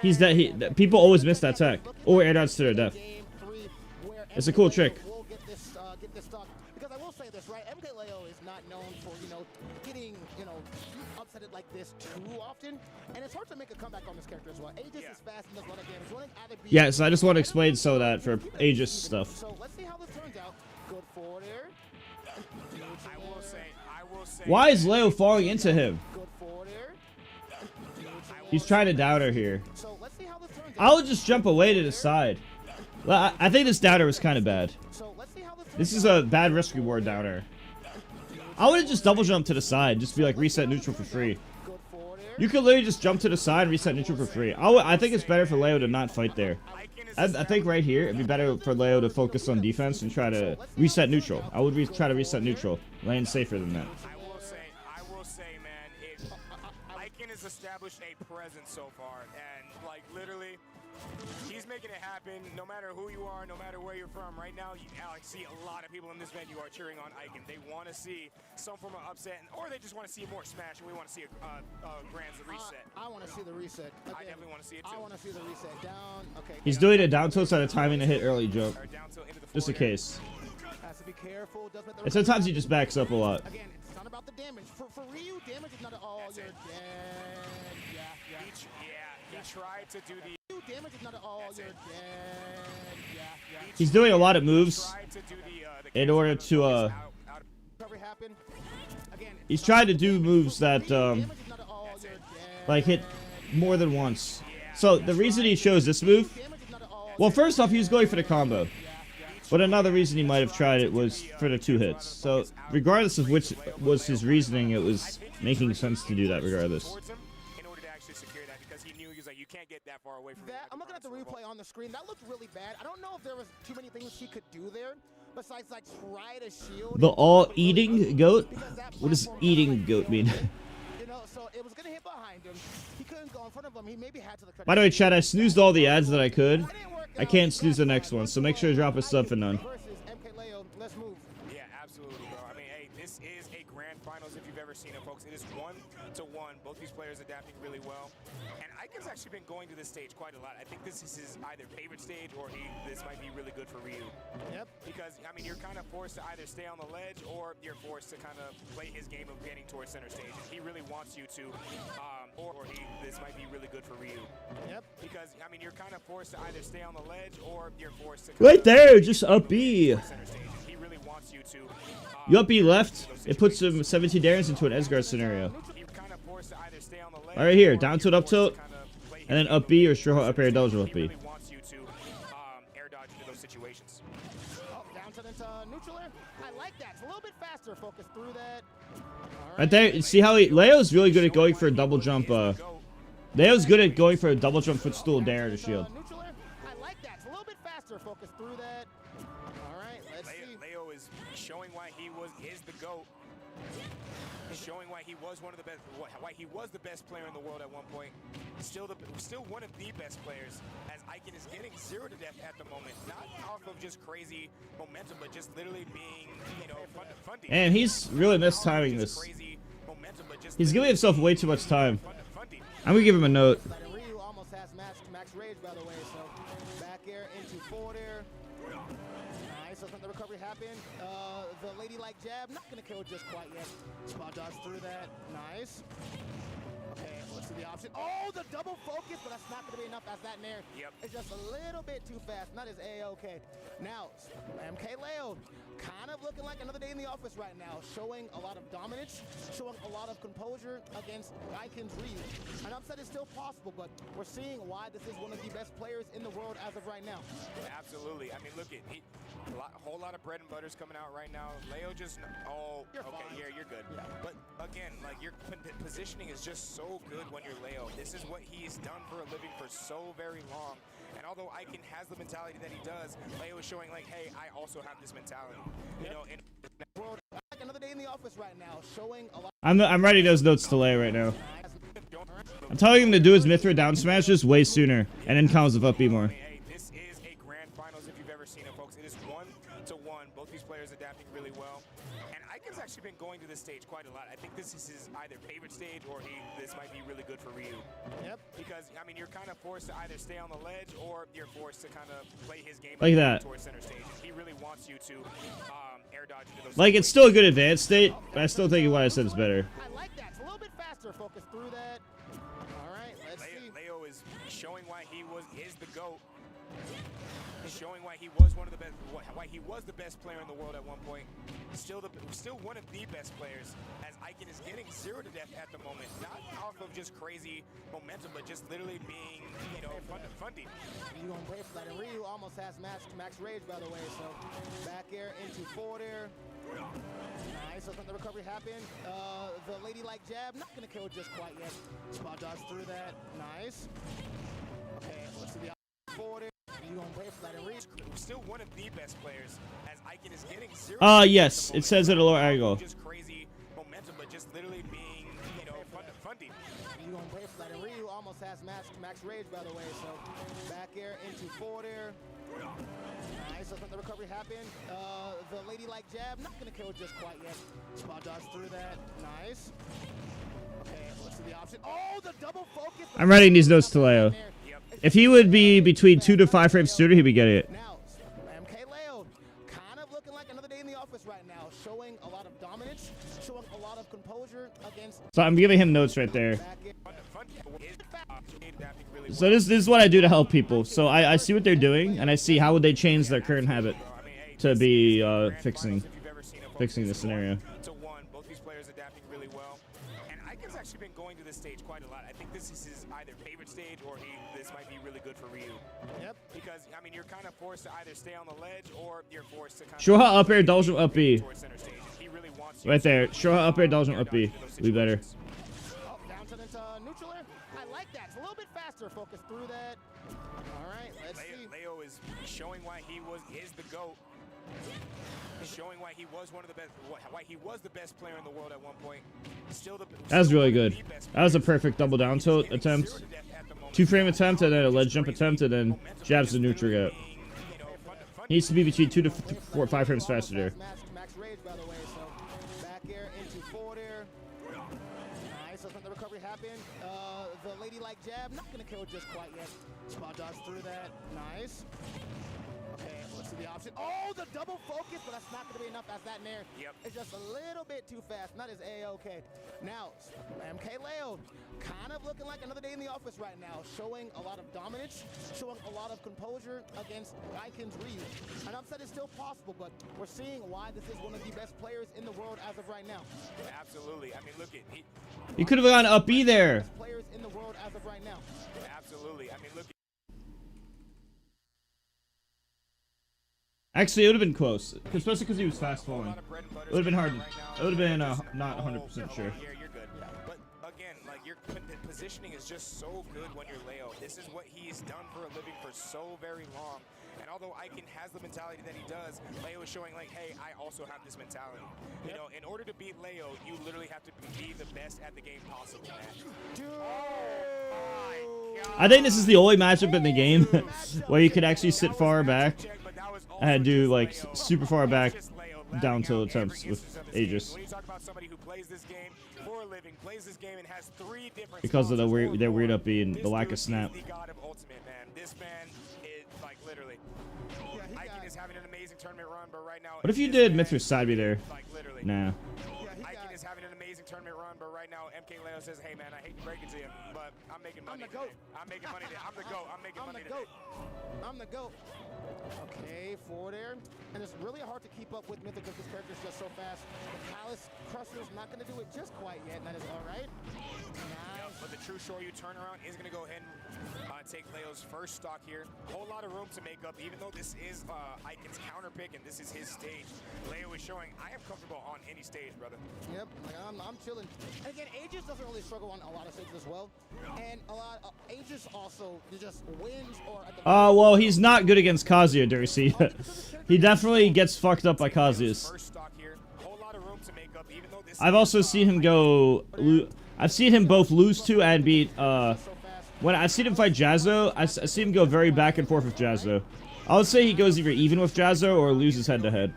He's that people always miss that tech. Or air dodge to their death. It's a cool trick. Because I will say this, right? MK Leo is not known for, getting, upset like this too often. And it's hard to make a comeback on this character as well. Aegis is fast and does a lot of damage. Yeah, so I just want to explain so that for Aegis stuff. So let's see how this turns out. Good forward air. I will say. Why is Leo falling into him? Good forward air. He's trying to down her here. So let's see how this turns out. I would just jump away to the side. I think this downer was kind of bad. This is a bad risk reward downer. I would have just double jumped to the side, just be like reset neutral for free. You could literally just jump to the side and reset neutral for free. I think it's better for Leo to not fight there. I think right here, it'd be better for Leo to focus on defense and try to reset neutral. I would try to reset neutral. Lane safer than that. I will say, man, Icon has established a presence so far, and like literally, he's making it happen. No matter who you are, no matter where you're from, right now, I see a lot of people in this venue are cheering on Icon. They want to see some form of upset, or they just want to see more Smash, and we want to see a Grand's reset. I want to see the reset. Again, I definitely want to see it too. I want to see the reset. Down. Okay. He's doing a down tilt at a timing to hit early jump. Down tilt into the Just in forward. case. Has to be careful. Does make the And sometimes he just backs up a lot. Again, it's not about the damage. For Ryu, damage is not all you're dead. Yeah. He tried to do the. Damage is not all you're dead. Yeah. He's doing a lot of moves Tried to do the in order to Recovery happened. Again, he's trying to do moves that damage is not all you're dead. like hit more than once. So the reason he chose this move, Damage is not all. well, first off, he was going for the combo. But another reason he might have tried it was for the 2 hits. So regardless of which was his reasoning, it was making sense to do that regardless. towards him in order to actually secure that, because he knew he was like, you can't get that far away from me. That, I'm looking at the replay on the screen. That looked really bad. I don't know if there was too many things he could do there besides like try to shield. The all-eating goat? What does eating goat mean? You know, so it was gonna hit behind him. He couldn't go in front of him. He maybe had to the. By the way, chat, I snoozed all the ads that I could. I can't snooze the next one, so make sure to drop a sub for none. Versus MK Leo. Let's move. Yeah, absolutely, bro. I mean, hey, this is a grand finals if you've ever seen it, folks. It is 1-1. Both these players adapting really well. And Icon's actually been going to this stage quite a lot. I think this is his either favorite stage or this might be really good for Ryu. Yep. Because, I mean, you're kind of forced to either stay on the ledge or you're forced to kind of play his game of getting towards center stage. And he really wants you to, this might be really good for Ryu. Yep. Because, I mean, you're kind of forced to either stay on the ledge or you're forced to Right there, just up B. center stage. And he really wants you to. You up B left, it puts him 17 damage into an Edgeguard scenario. You're kind of forced to either stay on the ledge. All right here, or down you're tilt, up forced to tilt, kind of play his and then game up of B or getting straw up air towards double center up stage. He B. really wants you to air dodge into those situations. Oh, down to the neutral air. I like that. It's a little bit faster. Focus through that. All Right there, see how Leo's really good at going for a double jump. Leo's good at going for a double jump footstool dare to shield. Neutral air. I like that. It's a little bit faster. Focus through that. All right, let's see. Leo is showing why he is the GOAT. Showing why he was one of the best, why he was the best player in the world at one point. Still one of the best players, as Icon is getting 0 to death at the moment. Not off of just crazy momentum, but just literally being, fun to And he's really mistiming this. crazy momentum, but just He's giving himself way too much time. fun to I'm gonna give him a note. Ryu almost has max rage, by the way. So back air into forward air. Nice. So the recovery happened. The ladylike jab, not gonna kill just quite yet. Spot dodge through that. Nice. Okay, let's see the option. Oh, the double focus, but that's not gonna be enough as that nair. Yep. It's just a little bit too fast. Not as A-okay. Now, MK Leo, kind of looking like another day in the office right now, showing a lot of dominance, showing a lot of composure against Icon's Ryu. An upset is still possible, but we're seeing why this is one of the best players in the world as of right now. Absolutely. I mean, look at a whole lot of bread and butter's coming out right now. Leo just You're okay, fine. yeah, you're good. Yeah. But again, like your positioning is just so good when you're Leo. This is what he's done for a living for so very long. And although Icon has the mentality that he does, Leo is showing like, hey, I also have this mentality. You know, and World, like another day in the office right now, showing a lot. I'm writing those notes to Leo right now. I'm telling him to do his Mithra down smashes way sooner, and then counts with up B more. hey, this is a grand finals if you've ever seen it, folks. It is 1-1. Both these players adapting really well. And Icon's actually been going to this stage quite a lot. I think this is his either favorite stage or this might be really good for Ryu. Yep. Because, I mean, you're kind of forced to either stay on the ledge or you're forced to kind of play his game Like that. towards center stage. He really wants you to air dodge into those Like, it's still a good advanced state, but I still think what I said is better. I like that. It's a little bit faster. Focus through that. All right, let's see. Leo is showing why he is the GOAT. Showing why he was one of the best, why he was the best player in the world at one point. Still one of the best players, as Icon is getting 0 to death at the moment. Not off of just crazy momentum, but just literally being, fun to. You gonna pray for that? And Ryu almost has max rage, by the way. So back air into forward air. Nice. Nice, let the recovery happen. The ladylike jab, not gonna kill just quite yet. Spot dodge through that. Nice. Okay, let's see the forward. You gonna wait for that and reach? Still one of the best players, as Icon is getting 0. Yes, it says at a lower angle. Just crazy momentum, but just literally being, you know, fundy. You gonna wait for that and Ryu almost has max rage, by the way. So back air into forward air. Nice, let the recovery happen. The ladylike jab, not gonna kill just quite yet. Spot dodge through that. Nice. Okay, let's see the option. Oh, the double focus. I'm writing these notes to Leo. If he would be between 2 to 5 frames sooner, he'd be getting it. Now, MK Leo, kind of looking like another day in the office right now, showing a lot of dominance, showing a lot of composure against. So I'm giving him notes right there. So this is what I do to help people. So I see what they're doing, and I see how would they change their current habit to be fixing the scenario. Both these players adapting really well, and Icon's actually been going to this stage quite a lot. I think this is his either favorite stage or this might be really good for Ryu. Yep. Because I mean, you're kind of forced to either stay on the ledge or you're forced to kind Show her up air, indulgent up B. towards center stage. He really wants Right there. Show her up air, indulgent up B. We better. Oh, down to the neutral air. I like that. It's a little bit faster. Focus through that. All right, let's see. Leo is showing why he is the GOAT. Showing why he was one of the best, why he was the best player in the world at one point. Still the. That was really good. That was a perfect double down tilt attempt. 2-frame attempt and then a ledge jump attempt and then jabs the neutral gap. He needs to be between 2 to 4 or 5 frames faster there. Max rage, by the way. So back air into forward air. Nice. Let's let the recovery happen. The ladylike jab, not gonna kill just quite yet. Spot dodge through that. Nice. Okay, let's see the option. Oh, the double focus, but that's not going to be enough as that nair. Yep. It's just a little bit too fast. Not as A-okay. Now, MK Leo, kind of looking like another day in the office right now, showing a lot of dominance, showing a lot of composure against Icon's Ryu. And upset is still possible, but we're seeing why this is one of the best players in the world as of right now. Absolutely. I mean, look at He could have gone up B there. Players in the world as of right now. Absolutely. I mean, look. Actually, it would have been close, especially because he was fast falling. It would have been hard. It would have been not 100% sure. Yeah, you're good. But again, like your positioning is just so good when you're Leo. This is what he's done for a living for so very long. And although Icon has the mentality that he does, Leo is showing like, hey, I also have this mentality. You know, in order to beat Leo, you literally have to be the best at the game possible, man. Dude. I think this is the only matchup in the game where you could actually sit far back and do like super far back down tilt attempts with Aegis. When you talk about somebody who plays this game for a living, plays this game and has 3 different Because of their weird up B and the lack of snap. the god of ultimate, man. This man is like literally. Icon is having an amazing tournament run, but right now. What if you did Mithras side B there? Like literally. Nah. Icon is having an amazing tournament run, but right now MK Leo says, "Hey man, I hate to break it to you, but I'm making money. I'm the GOAT. Today. I'm making money. Today. I'm the GOAT. I'm making I'm money the GOAT. I'm the GOAT. Okay, forward air. And it's really hard to keep up with Mythic because this character's just so fast. The Palace Crusher's not going to do it just quite yet, and that is all right. Nice. But the true Shoryu turnaround is going to go ahead and take Leo's first stock here. Whole lot of room to make up, even though this is Icon's counter pick and this is his stage. Leo is showing, I am comfortable on any stage, brother. Yep, like I'm chilling. And again, Aegis doesn't really struggle on a lot of stages as well. And a lot of Aegis also just wins or at the Well, he's not good against Kazuya, Dercy. He definitely gets fucked up by Kazuya's. First stock here. Whole lot of room to make up, even though this I've also seen him go. I've seen him both lose to and beat. When I've seen him fight Jazzo, I see him go very back and forth with Jazzo. I would say he goes either even with Jazzo or loses head to head.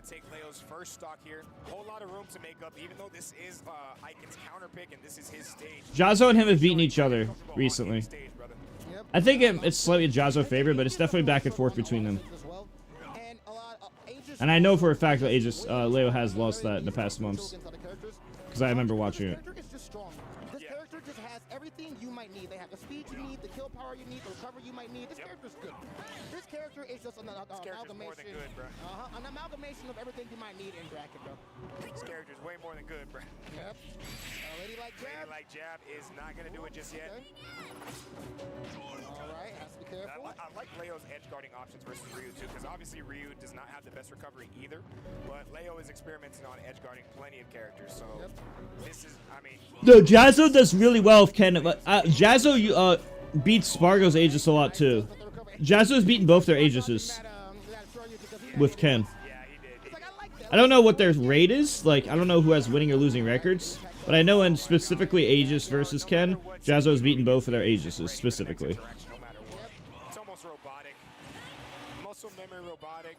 Take Leo's first stock here. Whole lot of room to make up, even though this is Icon's counter pick and this is his stage. Jazzo and him have beaten each other recently. I think it's slightly a Jazzo favor, but it's definitely back and forth between them. And I know for a fact that Leo has lost that in the past months. Because I remember watching it. This character just has everything you might need. They have the speed you need, the kill power you need, the recovery you might need. This character's good. This character is just an amalgamation. More than good, bro. An amalgamation of everything you might need in bracket, bro. This character's way more than good, bro. Yep. Lady like jab. Lady like jab is not gonna do it just yet. Okay. All right, has to be careful. I like Leo's edge guarding options versus Ryu too, because obviously Ryu does not have the best recovery either, but Leo is experimenting on edge guarding plenty of characters, so this is, I mean... No, Jazzo does really well with Ken. Jazzo beats Spargo's Aegis a lot too. Jazzo's beaten both their Aegises with Ken. Yeah, he did. I don't know what their rate is. Like, I don't know who has winning or losing records. But I know in specifically Aegis versus Ken, Jazzo's beaten both of their Aegises specifically. It's almost robotic. Muscle memory robotic.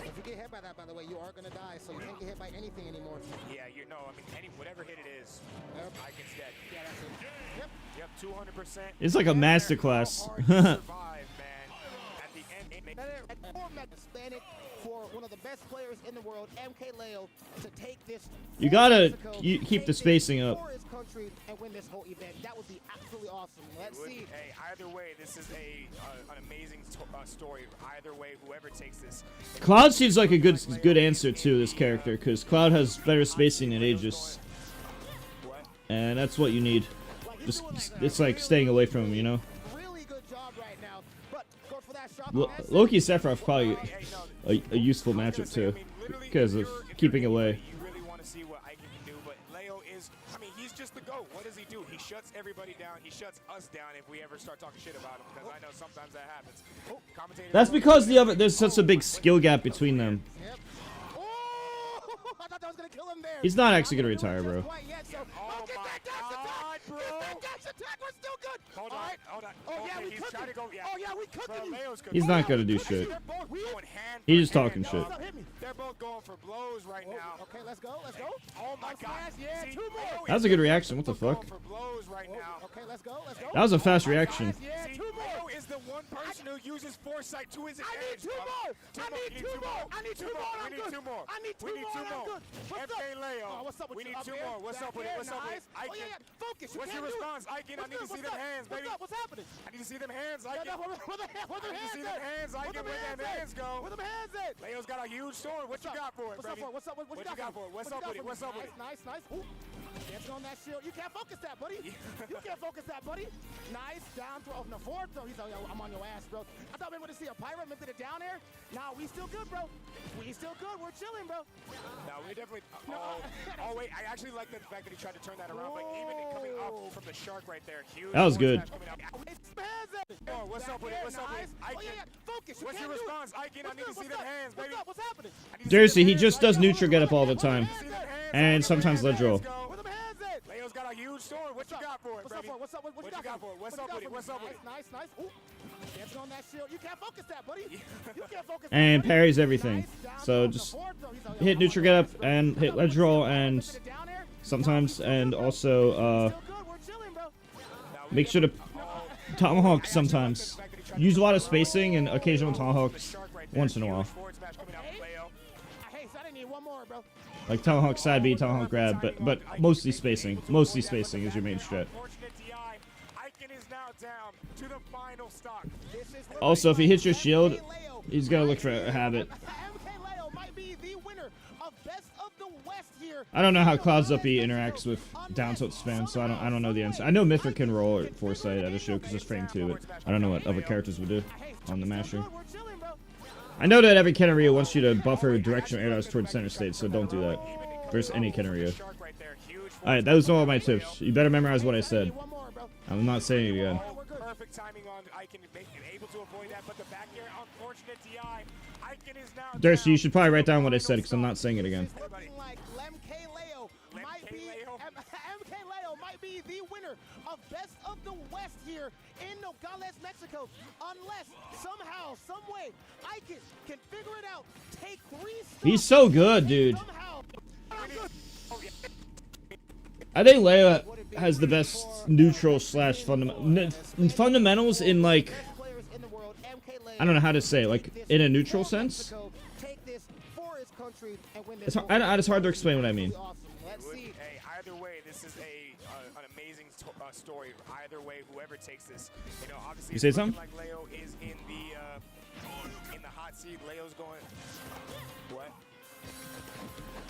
If you get hit by that, by the way, you are gonna die, so you can't get hit by anything anymore. Yeah, you know, I mean, whatever hit it is, I can dead. Yeah, that's it. Yep, 200%. It's like a masterclass. Survive, man. At the end, Hispanic for one of the best players in the world, MK Leo, to take this. You gotta keep the spacing up. For his country and win this whole event. That would be absolutely awesome. Let's see. Hey, either way, this is an amazing story. Either way, whoever takes this. Cloud seems like a good answer to this character, because Cloud has better spacing than Aegis. And that's what you need. Just, it's like staying away from him, you know? Really good job right now. But go for that shot. Loki Sephiroth probably a useful matchup too, because of keeping away. You really want to see what Ike can do, but Leo is, I mean, he's just the GOAT. What does he do? He shuts everybody down. He shuts us down if we ever start talking shit about him, because I know sometimes that happens. That's because there's such a big skill gap between them. Yep. Oh, I thought that was gonna kill him there. He's not actually gonna retire, bro. Oh my God, bro. That dash attack was still good. Hold on, hold on. Oh yeah, we he's cooking. trying to go, Oh yeah, we cooking. He's not gonna do shit. He's just talking shit. They're both going for blows right now. Okay, let's go. Let's go. Oh my God. Yeah, See, two more. That was a good reaction. What the fuck? Going for blows right now. Okay, let's go. Let's go. That was a fast reaction. Yeah, See, two more. Leo is the one person who uses foresight to his I need advantage. two more. I need two more. I need two more. We need two more. I need We two need more. two I'm more. good. What's up? FK Leo. Oh, what's up with We you? need Up two there? more. What's Back up with it? there, What's up with it? nice. I Oh yeah, can. yeah. Focus. You What's can't your do it. response? I can. I need to see them hands, baby. What's happening? I need to see them hands. I can. Where the hands I need to see them hands. I can. Where them hands go? Where them hands at? Leo's got a huge sword. What you got for it, What's up baby? for it? What's up? What you got for it? What's up with it? What's up with it? Nice, nice. Ooh. Dancing on that shield. You can't focus that, buddy. You can't focus that, buddy. Nice. Down throw. No, forward throw. He's like, yo, I'm on your ass, bro. I thought we were going to see a pirate. Maybe did it down there. Nah, we still good, bro. We still good. We're chilling, bro. No, we definitely. Oh, wait. I actually like the fact that he tried to turn that around. But even coming up from the shark right there, huge. That was good. What's up with it? What's up with it? I can. Focus. What's your response? I can. I need to see them hands, baby. What's happening? Jersey, he just does neutral get up all the time, and sometimes ledge roll. Where them hands at? Leo's got a huge sword. What you got for it, baby? What's up? What you got for it? What's up with it? What's up with it? Nice, nice. Ooh. Dancing on that shield. You can't focus that, buddy. You can't focus that. And buddy. parries everything. Nice. So Down just the forward throw. He's like, hit I'm neutral on get your up and hit ledge roll, and ass. Down there. sometimes, and also Still good. We're chilling, bro. make sure to tomahawk sometimes. Use a lot of spacing and occasional tomahawks once in a while. Hey, so I need one more, bro. Like tomahawk side B, tomahawk grab, but mostly spacing. Mostly spacing is your main strat. Also, if he hits your shield, he's gonna look for a habit. MK Leo might be the winner of Best of the West here. I don't know how Cloud's up B interacts with down tilt spam, so I don't know the answer. I know Mithra can roll at foresight at a show because it's frame 2, but I don't know what other characters would do on the masher. We're chilling, bro. I know that every Kenneria wants you to buffer directional air dodge towards center stage, so don't do that. Versus any Kenneria. Alright, those are all my tips. You better memorize what I said. One more, bro. I'm not saying it again. Perfect timing on Icon, able to avoid that, but the back air, unfortunate DI. Icon is now Darcy, you should probably write down what I said because I'm not saying it again. Looking like MK Leo might be the winner of Best of the West here in Nogales, Mexico, unless somehow, some way, Icon can figure it out. Take 3 stops. He's so good, dude. Somehow. I think Leo has the best neutral slash fundamentals in, like, I don't know how to say it, like in a neutral sense. It's hard to explain what I mean. Let's see. Hey, either way, this is an amazing story either way. Whoever takes this, you know, obviously You say it's looking something? like Leo is in the hot seat. Leo's going. What?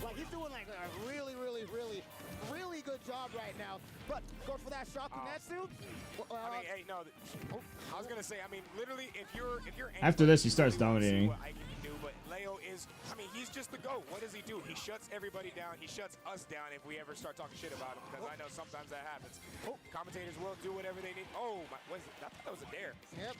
Like he's doing like a really good job right now. But go for that shot from Netsu. I mean, hey, no. I was gonna say, I mean, literally, if you're After this, he starts anybody, we dominating. wanna see what I can do, but Leo is, I mean, he's just the GOAT. What does he do? He shuts everybody down. He shuts us down if we ever start talking shit about him, because I know sometimes that happens. Commentators will do whatever they need. Oh, my, I thought that was a dare. Yep.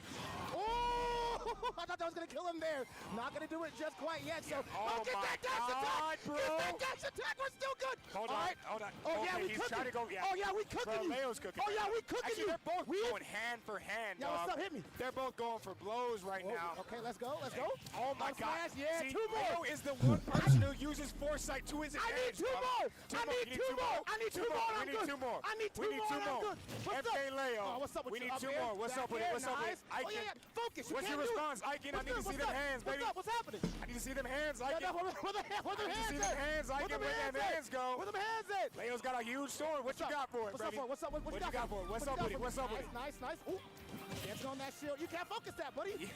Oh, I thought that was gonna kill him there. Not gonna do it just quite yet. So, Oh get my that dash God, attack, bro. Get that dash attack. We're still good. Hold All on, right. hold on. Oh okay, yeah, we he's cooking trying to you. go. Yeah. Oh yeah, we cooking Bro, you. Leo's cooking. Oh yeah, we cooking Actually, you. they're both going hand for hand, Yeah, dog. what's up? Hit me. They're both going for blows right now. Okay, let's go. Let's go. Oh my Up God! smash, yeah, See, two more. Leo is the one person who uses foresight to his I need advantage. two dog. more. Two I more. need You two more. I need two more. We I'm need good. two more. I need We two need more. two I'm more. good. What's FK up? Leo. Oh, what's up with We you need up two here? more. What's Back up with it? here, What's up with it? nice. Oh yeah, yeah. Focus. You What's can't your do it. response, Aiken? I need to see them hands, baby. What's up? What's happening? I need to see them hands, Aiken. Yeah, where the I need to hands see at? them hands, Where Aiken. the Where them hands go? Where the hands at? Leo's got a huge sword. What you got for it, What's up baby? for it? What's up? What you got for it? What's up with it? What's up with it? Nice, nice. Ooh. Dancing on that shield. You can't focus that, buddy. You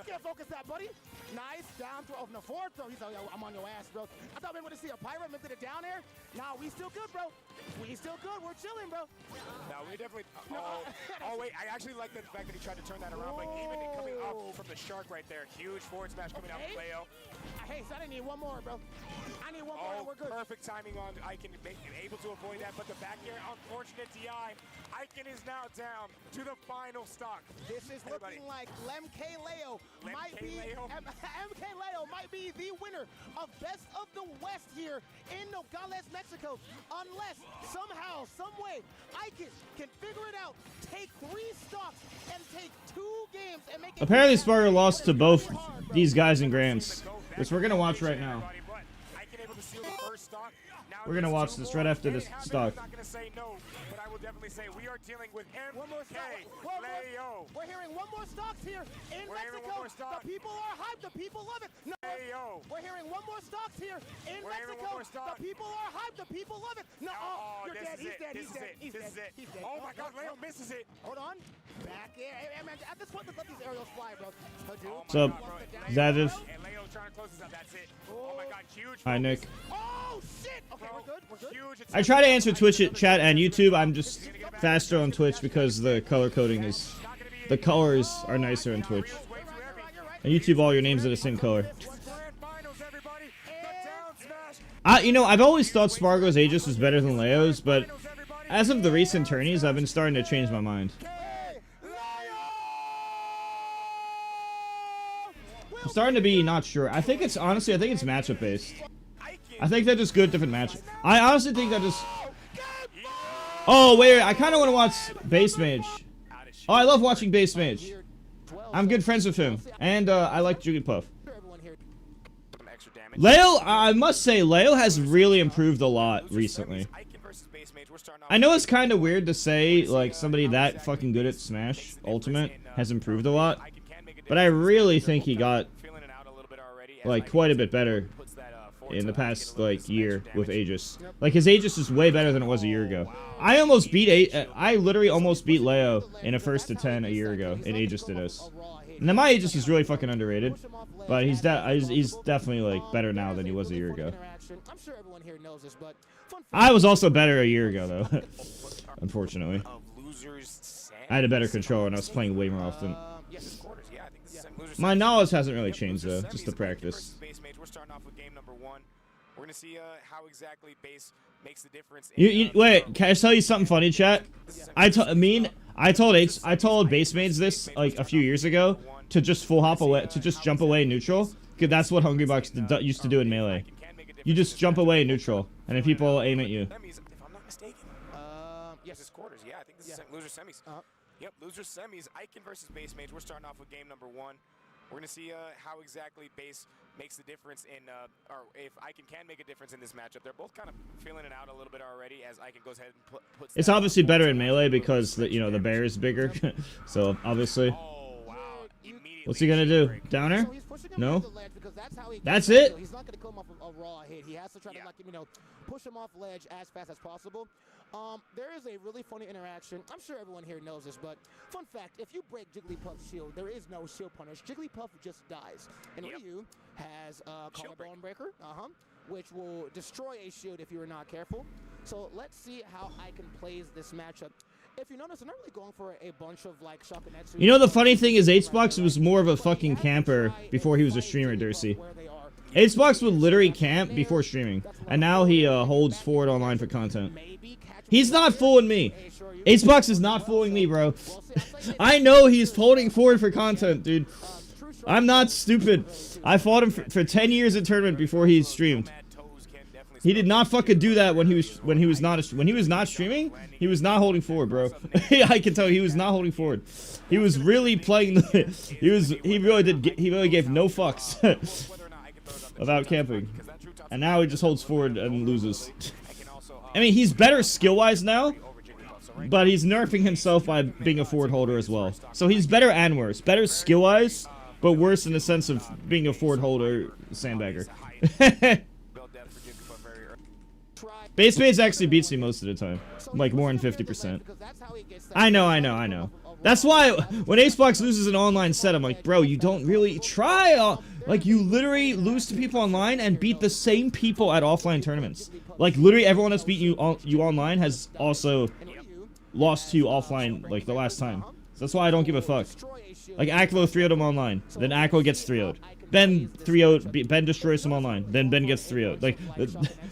can't focus that, buddy. Nice. Down throw. Oh, no, forward throw. He's like, I'm on your ass, bro. I thought we were going to see a pirate method it down air. Nah, we still good, bro. We still good. We're chilling, bro. No, we definitely. Oh, wait. I actually like the fact that he tried to turn that around. Like, even coming up from the shark right there. Huge forward smash coming out from Leo. Hey, so I need one more, bro. I need one more and we're good. Perfect timing on Aiken, able to avoid that, but the back air, unfortunate DI. Aiken is now down to the final stock. This is looking like MK Leo might be the winner of Best of the West here in Nogales, Mexico, unless somehow, some way, Aiken can figure it out, take 3 stocks and take 2 games and make it. Apparently, Spargo lost to both these guys in Grants, which we're gonna watch right now. We're gonna watch this right after this stock. I'm not gonna say no, but I will definitely say we are dealing with One more MK stock. Leo. We're hearing one more stocks here in We're hearing Mexico. one more stock. The people are hyped. The people love it. No, Leo. we're hearing one more stocks here in We're hearing Mexico. one more stock. The people are hyped. The people love it. No, you're this dead. is He's it. dead. This He's is dead. it. He's This dead. is it. He's dead. Oh my God, Leo misses it. Hold on. Back here. Hey, man, at this point, let these aerials fly, bro. What's up, Zaviv? And Leo trying to close this out. That's it. Oh my God, huge. Hi, Nick. Oh, shit. Okay, we're good. We're good. Huge. I try to answer Twitch chat and YouTube. I'm just faster on Twitch because the color coding is, the colors are nicer on Twitch. On YouTube, all your names are the same color. You know, I've always thought Spargo's Aegis was better than Leo's, but as of the recent tourneys, I've been starting to change my mind. I'm starting to be not sure. I think it's, honestly, I think it's matchup based. I think they're just good different matchups. I honestly think they're just... Oh, wait, I kind of want to watch Base Mage. Oh, I love watching Base Mage. I'm good friends with him. And I like Jigglypuff. Leo, I must say, Leo has really improved a lot recently. I know it's kind of weird to say, like, somebody that fucking good at Smash Ultimate has improved a lot. But I really think he got, like, quite a bit better in the past, like, year with Aegis. Like, his Aegis is way better than it was a year ago. I literally almost beat Leo in a 1st to 10 a year ago in Aegis did us. And then my Aegis is really fucking underrated. But he's definitely, like, better now than he was a year ago. I was also better a year ago, though. Unfortunately. I had a better controller and I was playing way more often. My knowledge hasn't really changed, though. Just the practice. We're starting off with game number 1. We're going to see how exactly base makes the difference. Wait, can I tell you something funny, chat? I told base mates this, like, a few years ago, to just full hop away, to just jump away neutral. Because that's what Hungrybox used to do in Melee. You just jump away neutral, and then people aim at you. If I'm not mistaken. Yes, it's quarters. Yeah, I think this is loser semis. Yep, loser semis. Aiken versus Base Mage. We're starting off with game number 1. We're going to see how exactly Base makes the difference in, or if Aiken can make a difference in this matchup. They're both kind of feeling it out a little bit already as Aiken goes ahead and puts. It's obviously better in Melee because the bear is bigger, so obviously. Oh wow! Immediate What's he gonna do? Downer? So he's pushing him No? off the ledge because that's how he That's gets it? kill. He's not going to kill him off a raw hit. He has to try to, like, you know, push him off ledge as fast as possible. There is a really funny interaction. I'm sure everyone here knows this, but fun fact, if you break Jigglypuff's shield, there is no shield punish. Jigglypuff just dies. And Ryu has Collarbone Breaker, which will destroy a shield if you are not careful. So let's see how Icon plays this matchup. If you notice, I'm not really going for a bunch of, like, Shakunetsu. You know, the funny thing is HBox was more of a fucking camper before he was a streamer, Dursey. HBox would literally camp before streaming, and now he holds forward online for content. He's not fooling me. HBox is not fooling me, bro. I know he's holding forward for content, dude. I'm not stupid. I fought him for 10 years in tournament before he streamed. He did not fucking do that when he was not streaming. He was not holding forward, bro. I can tell he was not holding forward. He was really playing the he really gave no fucks about camping. And now he just holds forward and loses. I mean, he's better skill-wise now, but he's nerfing himself by being a forward holder as well. So he's better and worse. Better skill-wise, but worse in the sense of being a forward holder sandbagger. Base Mage actually beats me most of the time. Like, more than 50%. I know. That's why when Acebox loses an online set, I'm like, bro, you don't really try. Like, you literally lose to people online and beat the same people at offline tournaments. Like, literally everyone that's beat you online has also lost to you offline, like, the last time. So that's why I don't give a fuck. Like, Aklo 3-0'd him online. Then Aklo gets 3-0'd. Ben 3-0'd, Ben destroys him online. Then Ben gets 3-0'd. Like,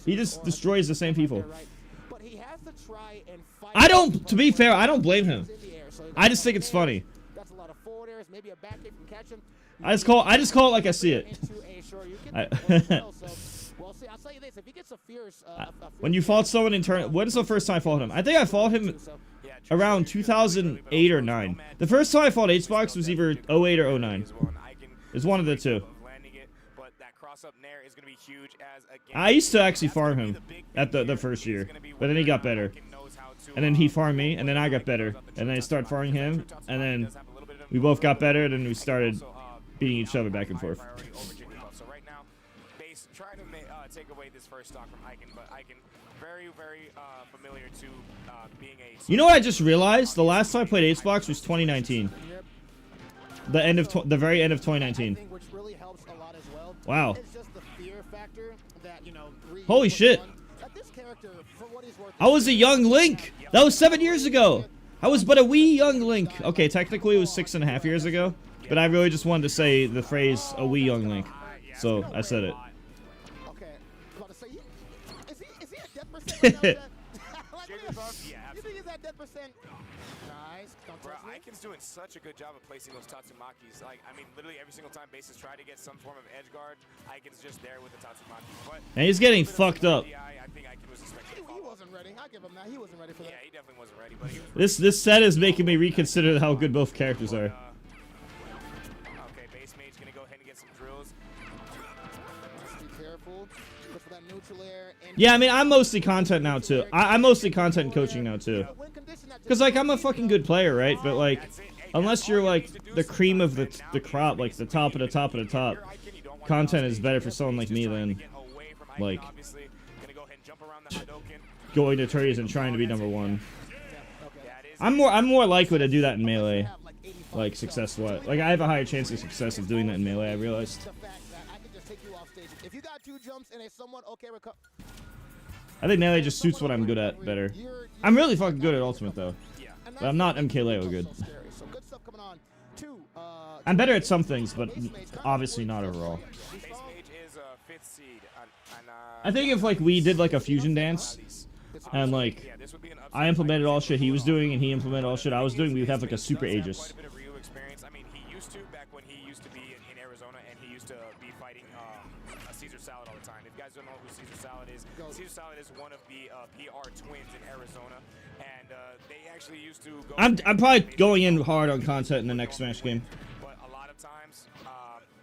he just destroys the same people. To be fair, I don't blame him. I just think it's funny. I just call it like I see it. When you fought someone in turn, when is the first time I fought him? I think I fought him around 2008 or 9. The first time I fought HBox was either 08 or 09. It's one of the two. I used to actually farm him at the first year, but then he got better. And then he farmed me, and then I got better. And then I started farming him, and then we both got better, and then we started beating each other back and forth. So right now, Base trying to take away this first stock from Icon, but Icon very familiar to being a... You know what I just realized? The last time I played Acebox was 2019. The very end of 2019. Wow. Holy shit. I was a young Link. That was 7 years ago. I was but a wee young Link. Okay, technically it was 6.5 years ago, but I really just wanted to say the phrase "a wee young Link," so I said it. Okay, is he at death percent right now? You think he's at death percent? Nice. Bro, Icon's doing such a good job of placing those Tatsumakis. Like, I mean, literally every single time Base is trying to get some form of edge guard, Icon's just there with the Tatsumaki. But and he's getting fucked up. I think Icon was expecting He wasn't ready. I give him that. He wasn't ready for that. Yeah, he definitely wasn't ready. But he was This set is making me reconsider how good both characters are. Okay, Base Mage gonna go ahead and get some drills. Just be careful. Look for that neutral air. Yeah, I mean, I'm mostly content now too. I'm mostly content and coaching now too. Cause like I'm a fucking good player, right? But like, unless you're like the cream of the crop, like the top of the top of the top, content is better for someone like me than like going to tourneys and trying to be #1. I'm more likely to do that in melee, like success-wise. Like I have a higher chance of success of doing that in melee. I realized. If you got 2 jumps and a somewhat okay recovery. I think melee just suits what I'm good at better. I'm really fucking good at ultimate though, but I'm not MKLeo good. I'm better at some things, but obviously not overall. I think if like we did like a fusion dance, and like I implemented all shit he was doing and he implemented all shit I was doing, we would have like a super Aegis. I mean, he used to back when he used to be in Arizona and he used to be fighting a Caesar Salad all the time. If you guys don't know who Caesar Salad is one of the PR twins in Arizona, and they actually used to go... I'm probably going in hard on content in the next Smash game. But a lot of times,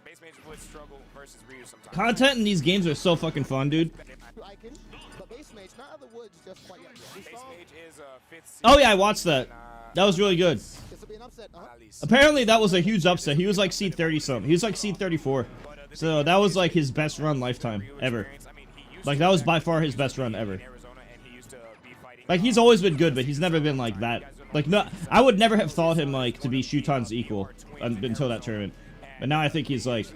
Base Mage would struggle versus Ryu sometimes. Content in these games are so fucking fun, dude. But Base Mage, not other woods, just quite yet. Base Mage is 5th seed. Oh yeah, I watched that. That was really good. This will be an upset. At least. Apparently, that was a huge upset. He was like seed 30 something. He was like seed 34. So that was like his best run lifetime ever. Like that was by far his best run ever. Like he's always been good, but he's never been like that. Like no, I would never have thought him like to be Shuton's equal until that tournament. But now I think he's like,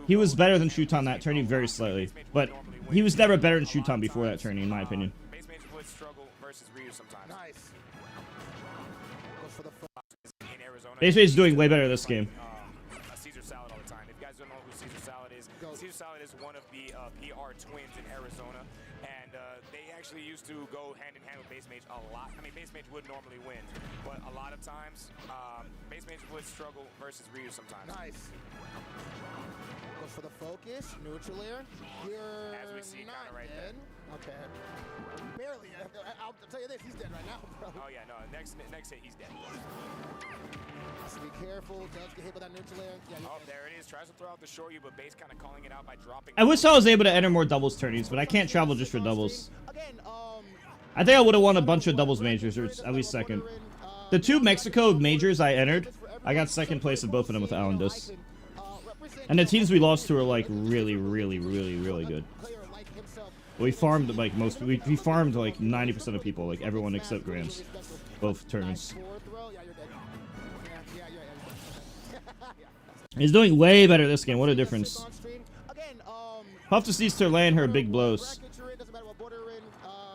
he was better than Shuton that tourney very slightly. But he was never better than Shuton before that tourney, in my opinion. Nice. Goes for the Base is doing way better this game. Caesar Salad all the time. If you guys don't know who Caesar Salad is one of the PR twins in Arizona, and they actually used to go hand in hand with Base Mage a lot. I mean, Base Mage would normally win, but a lot of times, Base Mage would struggle versus Ryu sometimes. Nice. Goes for the focus, neutral air. You're As we see, not kinda right dead. Okay. Barely. I'll tell you this, he's dead right now, bro. Oh yeah, no. Next hit, he's dead. So be careful. Does get hit with that neutral air. Yeah, Oh, there it is. Tries to throw out the short you, but Base kind of calling it out by dropping. I wish I was able to enter more doubles tourneys, but I can't travel just for doubles. Again, I think I would have won a bunch of doubles majors, or at least second. The 2 Mexico majors I entered, I got second place in both of them with Alandos. And the teams we lost to were like really, really, really, really good. We farmed like we farmed like 90% of people, like everyone except Grams, both tournaments. He's doing way better this game. What a difference. Puff just needs to land her big blows.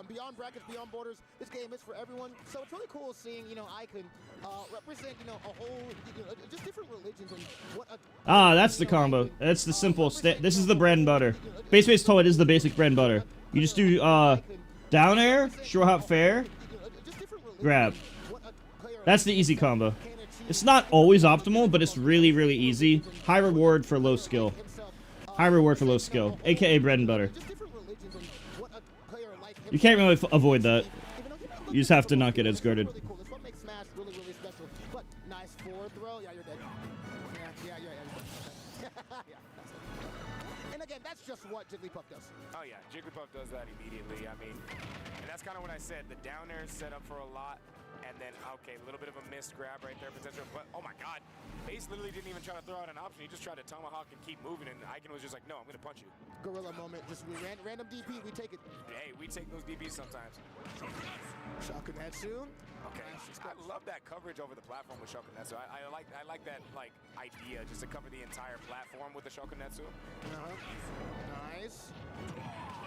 Beyond brackets, beyond borders, this game is for everyone. So it's really cool seeing, I can represent, a whole, just different religions and what a... Ah, that's the combo. That's the simple. This is the bread and butter. Base told it is the basic bread and butter. You just do down air, short hop fair, grab. That's the easy combo. It's not always optimal, but it's really, really easy. High reward for low skill. High reward for low skill, aka bread and butter. You can't really avoid that. You just have to not get edge guarded. Nice forward throw. Yeah, you're dead. And again, that's just what Jigglypuff does. Oh yeah, Jigglypuff does that immediately. I mean, and that's kind of what I said. The down air is set up for a lot, and then okay, a little bit of a missed grab right there, potential. But oh my God, Base literally didn't even try to throw out an option. He just tried to tomahawk and keep moving, and Icon was just like, no, I'm gonna punch you. Gorilla moment. Just random DP. We take it. Hey, we take those DPs sometimes. Shakunetsu. Okay, I love that coverage over the platform with Shokunetsu. I like that like idea, just to cover the entire platform with the Shokunetsu. Nice.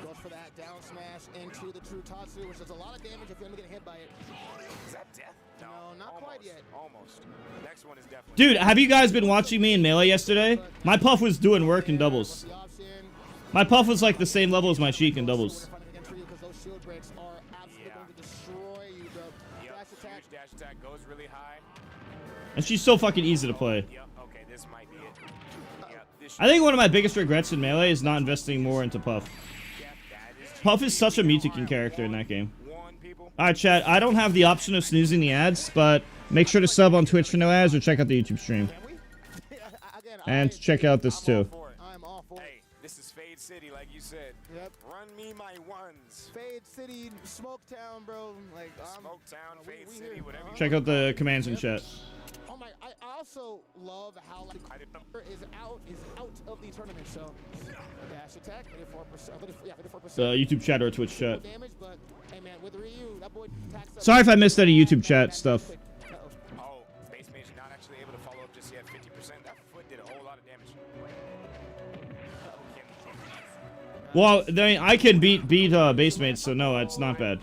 Goes for that down smash into the true Tatsu, which does a lot of damage if you're gonna get hit by it. Is that death? No, not almost, quite yet. Almost. Next one is definitely. Dude, have you guys been watching me in Melee yesterday? My Puff was doing work in doubles. My Puff was like the same level as my Sheik in doubles. Huge dash attack goes really high. And she's so fucking easy to play. Yep, okay, this might be it. Yep, I think one of my biggest regrets in Melee is not investing more into Puff. Puff is such a Mewtwo character in that game. Alright, chat, I don't have the option of snoozing the ads, but make sure to sub on Twitch for no ads or check out the YouTube stream. And check out this too. I'm all for it. Hey, this is Fade City, like you said. Yep. Run me my ones. Fade City, Smoketown, bro. Like, Smoketown, Fade we City, here. whatever. Check out the commands in chat. Oh my! I also love how like is out of the tournament. So dash attack, 84%. Yeah, 84%. The YouTube chat or Twitch chat. Damage, but hey man, with Ryu, that boy attacks up. Sorry if I missed any YouTube chat stuff. Oh, Base Mage not actually able to follow up just yet. 50%. That foot did a whole lot of damage. Well, I can beat base mates, so no, it's not bad.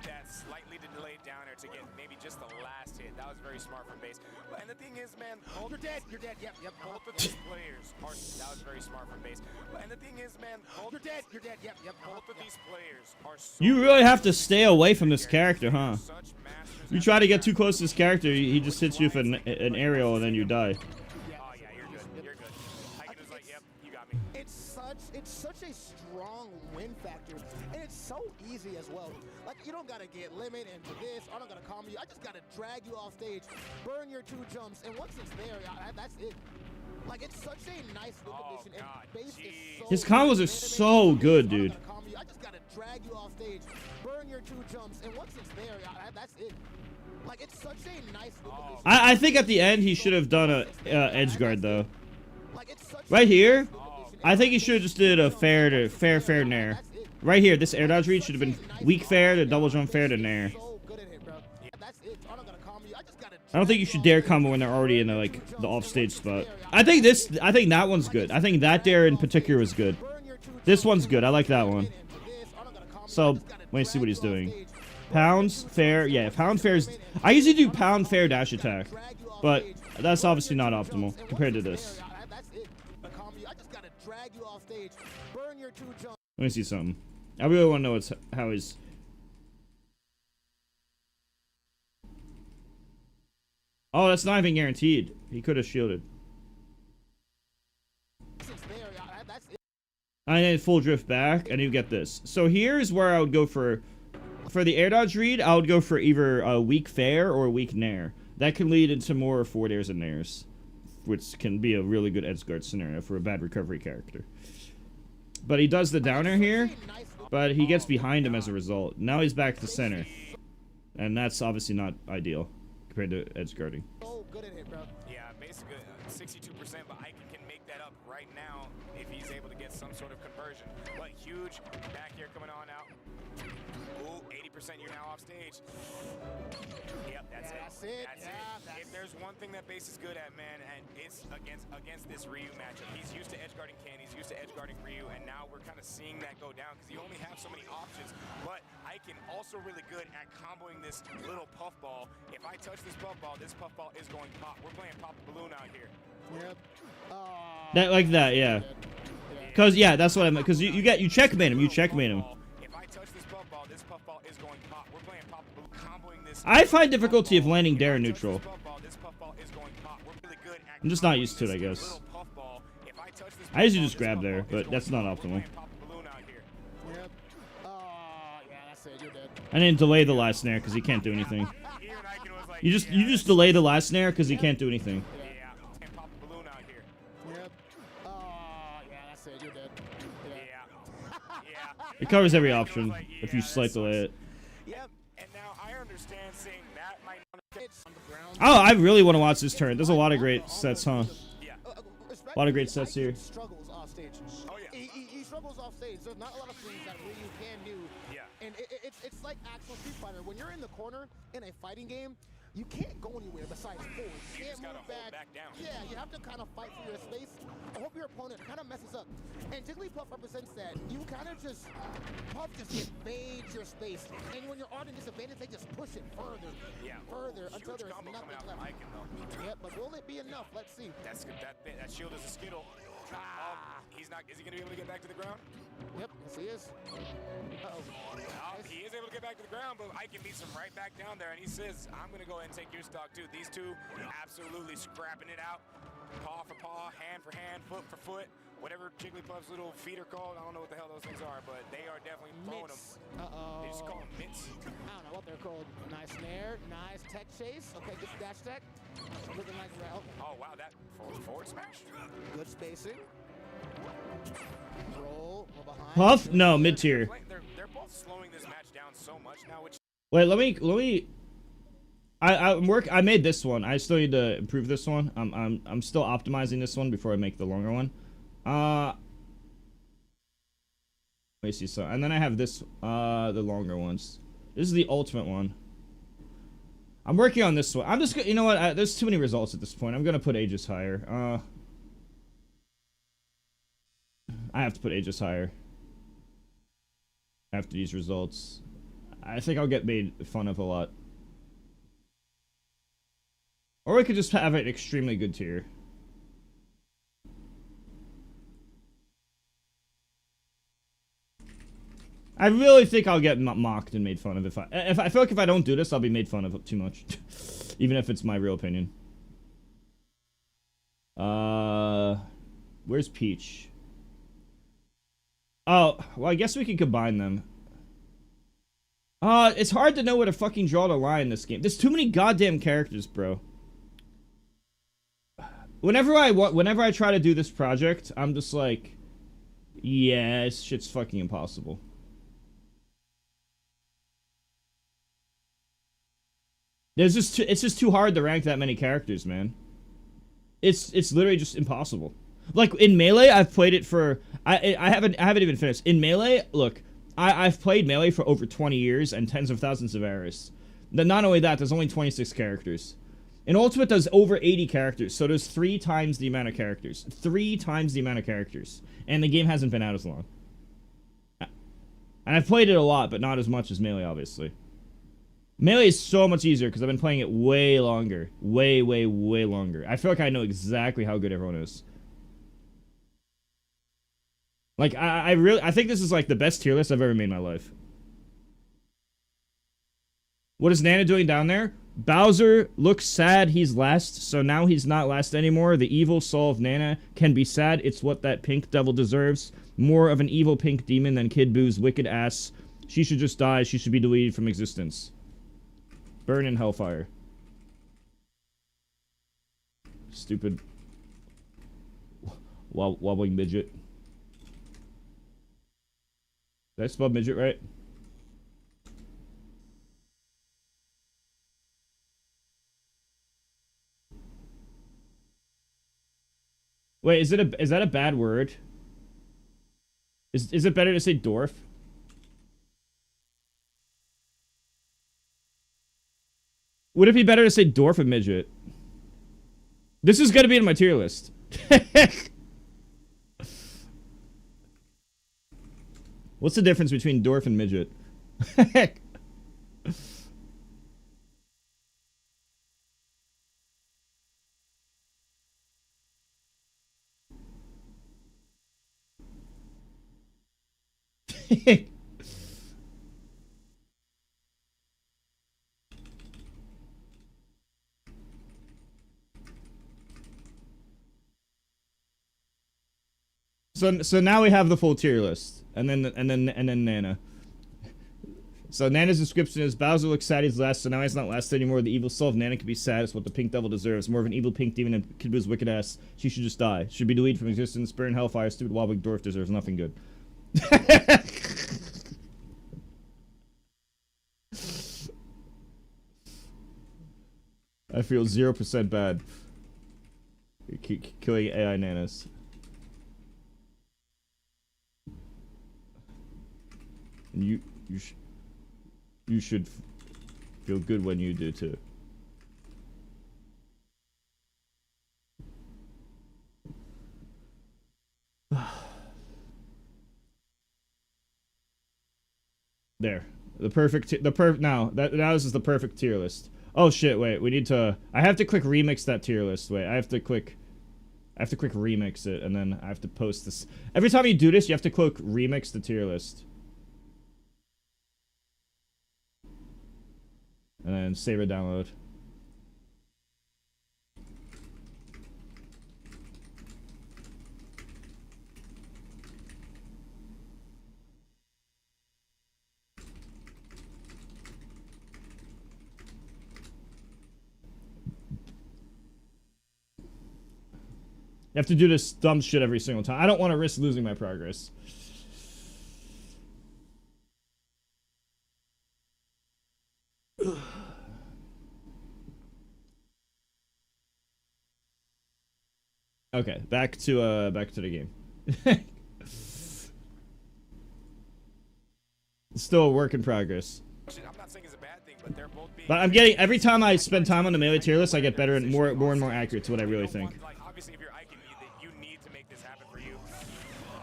That slightly delayed down air to get maybe just the last hit. That was very smart from Base. And the thing is, man, You're dead. You're dead. Yep. both of these players are. That was very smart from Base. And the thing is, man, You're dead. You're dead. Yep. both of these players are. So You really have to stay away from this character, huh? such masters. You try to get too close to this character, he just hits you with an aerial and then you die. Oh yeah, you're good. You're good. I can just like, yep, you got me. It's such a strong win factor, and it's so easy as well. Like you don't gotta get limit into this. I don't gotta calm you. I just gotta drag you off stage, burn your 2 jumps, and once it's there, that's it. Like it's such a nice win condition, and God, Base is so His combos are so good, dude. I just gotta drag you off stage, burn your 2 jumps, and once it's there, that's it. Like, it's such a nice look at this. I think at the end he should have done a edge guard though. Like, it's such Right here, a I think he should have just did a fair nair. Right here, this air dodge read should have been weak fair to double jump fair to nair. so good at it, bro. That's it. I'm not gonna combo you. I just gotta I don't think you should dare combo when they're already in the, like the offstage spot. I think that one's good. I think that dare in particular was good. This one's good. I like that one. So let me see what he's doing. Pounds fair, yeah. Pound fair's. I usually do pound fair dash attack, but that's obviously not optimal compared to this. That's it. The combo you. I just gotta drag you off stage. Burn your two jumps. Let me see something. I really want to know how he's. Oh, that's not even guaranteed. He could have shielded. That's it. I need full drift back, and you get this. So here's where I would go for the air dodge read. I would go for either a weak fair or a weak nair. That can lead into more forward airs and nairs, which can be a really good edge guard scenario for a bad recovery character. But he does the downer here, but he gets behind him as a result. Now he's back to center, and that's obviously not ideal compared to edge guarding. So good at it, bro. Yeah, basically 62%, but Icon can make that up right now if he's able to get some sort of conversion. But huge back here coming on out. Ooh, 80% you're now off stage. Yep, that's it. That's it. If there's one thing that Base is good at, man, and it's against this Ryu matchup. He's used to edge guarding Ken, he's used to edge guarding Ryu, and now we're kind of seeing that go down because you only have so many options. But Icon also really good at comboing this little puffball. If I touch this puffball is going pop. We're playing pop the balloon out here. Yep. That like that, yeah. Cause yeah, that's what I meant. Cause you checkmate him. You checkmate him. If I touch this puffball is going pop. We're playing pop the balloon, comboing this. I find difficulty of landing dare neutral. I'm just not used to it, I guess. I usually just grab there, but that's not optimal. Yep. Yeah, that's it. You're dead. And then delay the last snare because he can't do anything. You just delay the last snare because he can't do anything. Yep. Yeah, that's it. You're dead. It covers every option if you slight delay it. Yep. And now I understand seeing that might not It's on the ground. Oh, I really want to watch this turn. There's a lot of great sets, huh? Yeah. A lot of great sets here. Struggles off stage. Oh yeah. He struggles off stage. There's not a lot of things that Ryu can do. Yeah. And it's like actual Street Fighter. When you're in the corner in a fighting game, you can't go anywhere besides forward. You can't just gotta move hold back down. Yeah, you have to kind of fight for your space. I hope your opponent kind of messes up. And Jigglypuff represents that. You kind of just, Puff just invades your space. And when you're on a disadvantage, they just push it further. Yeah. Further until Huge there's combo nothing coming out left. from Icon though. Yep, but will it be enough? Let's see. That's good. That shield is a skittle. He's not. Is he gonna be able to get back to the ground? Yep, yes he is. Uh-oh. He is able to get back to the ground, but Icon beats him right back down there, and he says, "I'm gonna go ahead and take your stock too." These two absolutely scrapping it out, paw for paw, hand for hand, foot for foot, whatever Jigglypuff's little feet are called. I don't know what the hell those things are, but they are definitely throwing them. Mitts. Uh-oh. They just call them mitts. I don't know what they're called. Nice snare, nice tech chase. Okay, good dash tech. Looking like Ralph. Oh wow, that forward smash. Good spacing. Roll behind. Puff? No, mid tier. They're both slowing this match down so much now, which Wait, let me. I made this one. I still need to improve this one. I'm still optimizing this one before I make the longer one. Let me see. So, and then I have this, the longer ones. This is the ultimate one. I'm working on this one. I'm just gonna, you know what? There's too many results at this point. I'm gonna put Aegis higher. I have to put Aegis higher after these results. I think I'll get made fun of a lot. Or we could just have an extremely good tier. I really think I'll get mocked and made fun of if I feel like if I don't do this, I'll be made fun of too much. Even if it's my real opinion. Where's Peach? Oh, well, I guess we can combine them. It's hard to know where to fucking draw the line in this game. There's too many goddamn characters, bro. Whenever I try to do this project, I'm just like, yeah, this shit's fucking impossible. It's just too hard to rank that many characters, man. It's literally just impossible. Like in Melee, I've played it for I haven't even finished. In Melee, look, I've played Melee for over 20 years and tens of thousands of hours. Not only that, there's only 26 characters. In Ultimate, there's over 80 characters, so there's 3 times the amount of characters. 3 times the amount of characters. And the game hasn't been out as long. And I've played it a lot, but not as much as Melee, obviously. Melee is so much easier because I've been playing it way longer. Way, way, way longer. I feel like I know exactly how good everyone is. Like, I think this is like the best tier list I've ever made in my life. What is Nana doing down there? Bowser looks sad he's last, so now he's not last anymore. The evil soul of Nana can be sad. It's what that pink devil deserves. More of an evil pink demon than Kid Boo's wicked ass. She should just die. She should be deleted from existence. Burn in hellfire. Stupid wobbling midget. Did I spell midget right? Wait, is that a bad word? Is it better to say dwarf? Would it be better to say dwarf or midget? This is gonna be in my tier list. What's the difference between dwarf and midget? So now we have the full tier list, and then Nana. So Nana's description is Bowser looks sad he's last, so now he's not last anymore. The evil soul of Nana can be sad. It's what the pink devil deserves. More of an evil pink demon than Kid Boo's wicked ass. She should just die. Should be deleted from existence. Burn hellfire. Stupid wobbling dwarf deserves nothing good. I feel 0% bad. Killing AI nanas. And you should feel good when you do too. There. Now this is the perfect tier list. Oh shit, wait, we need to I have to click remix that tier list. Wait, I have to click remix it, and then I have to post this. Every time you do this, you have to click remix the tier list. And then save or download. You have to do this dumb shit every single time. I don't want to risk losing my progress. Okay, back to the game. Still a work in progress. I'm not saying it's a bad thing, but they're both being. But I'm getting every time I spend time on the Melee tier list, I get better and more and more accurate to what I really think. Like, obviously, if you're Ike, you need to make this happen for you.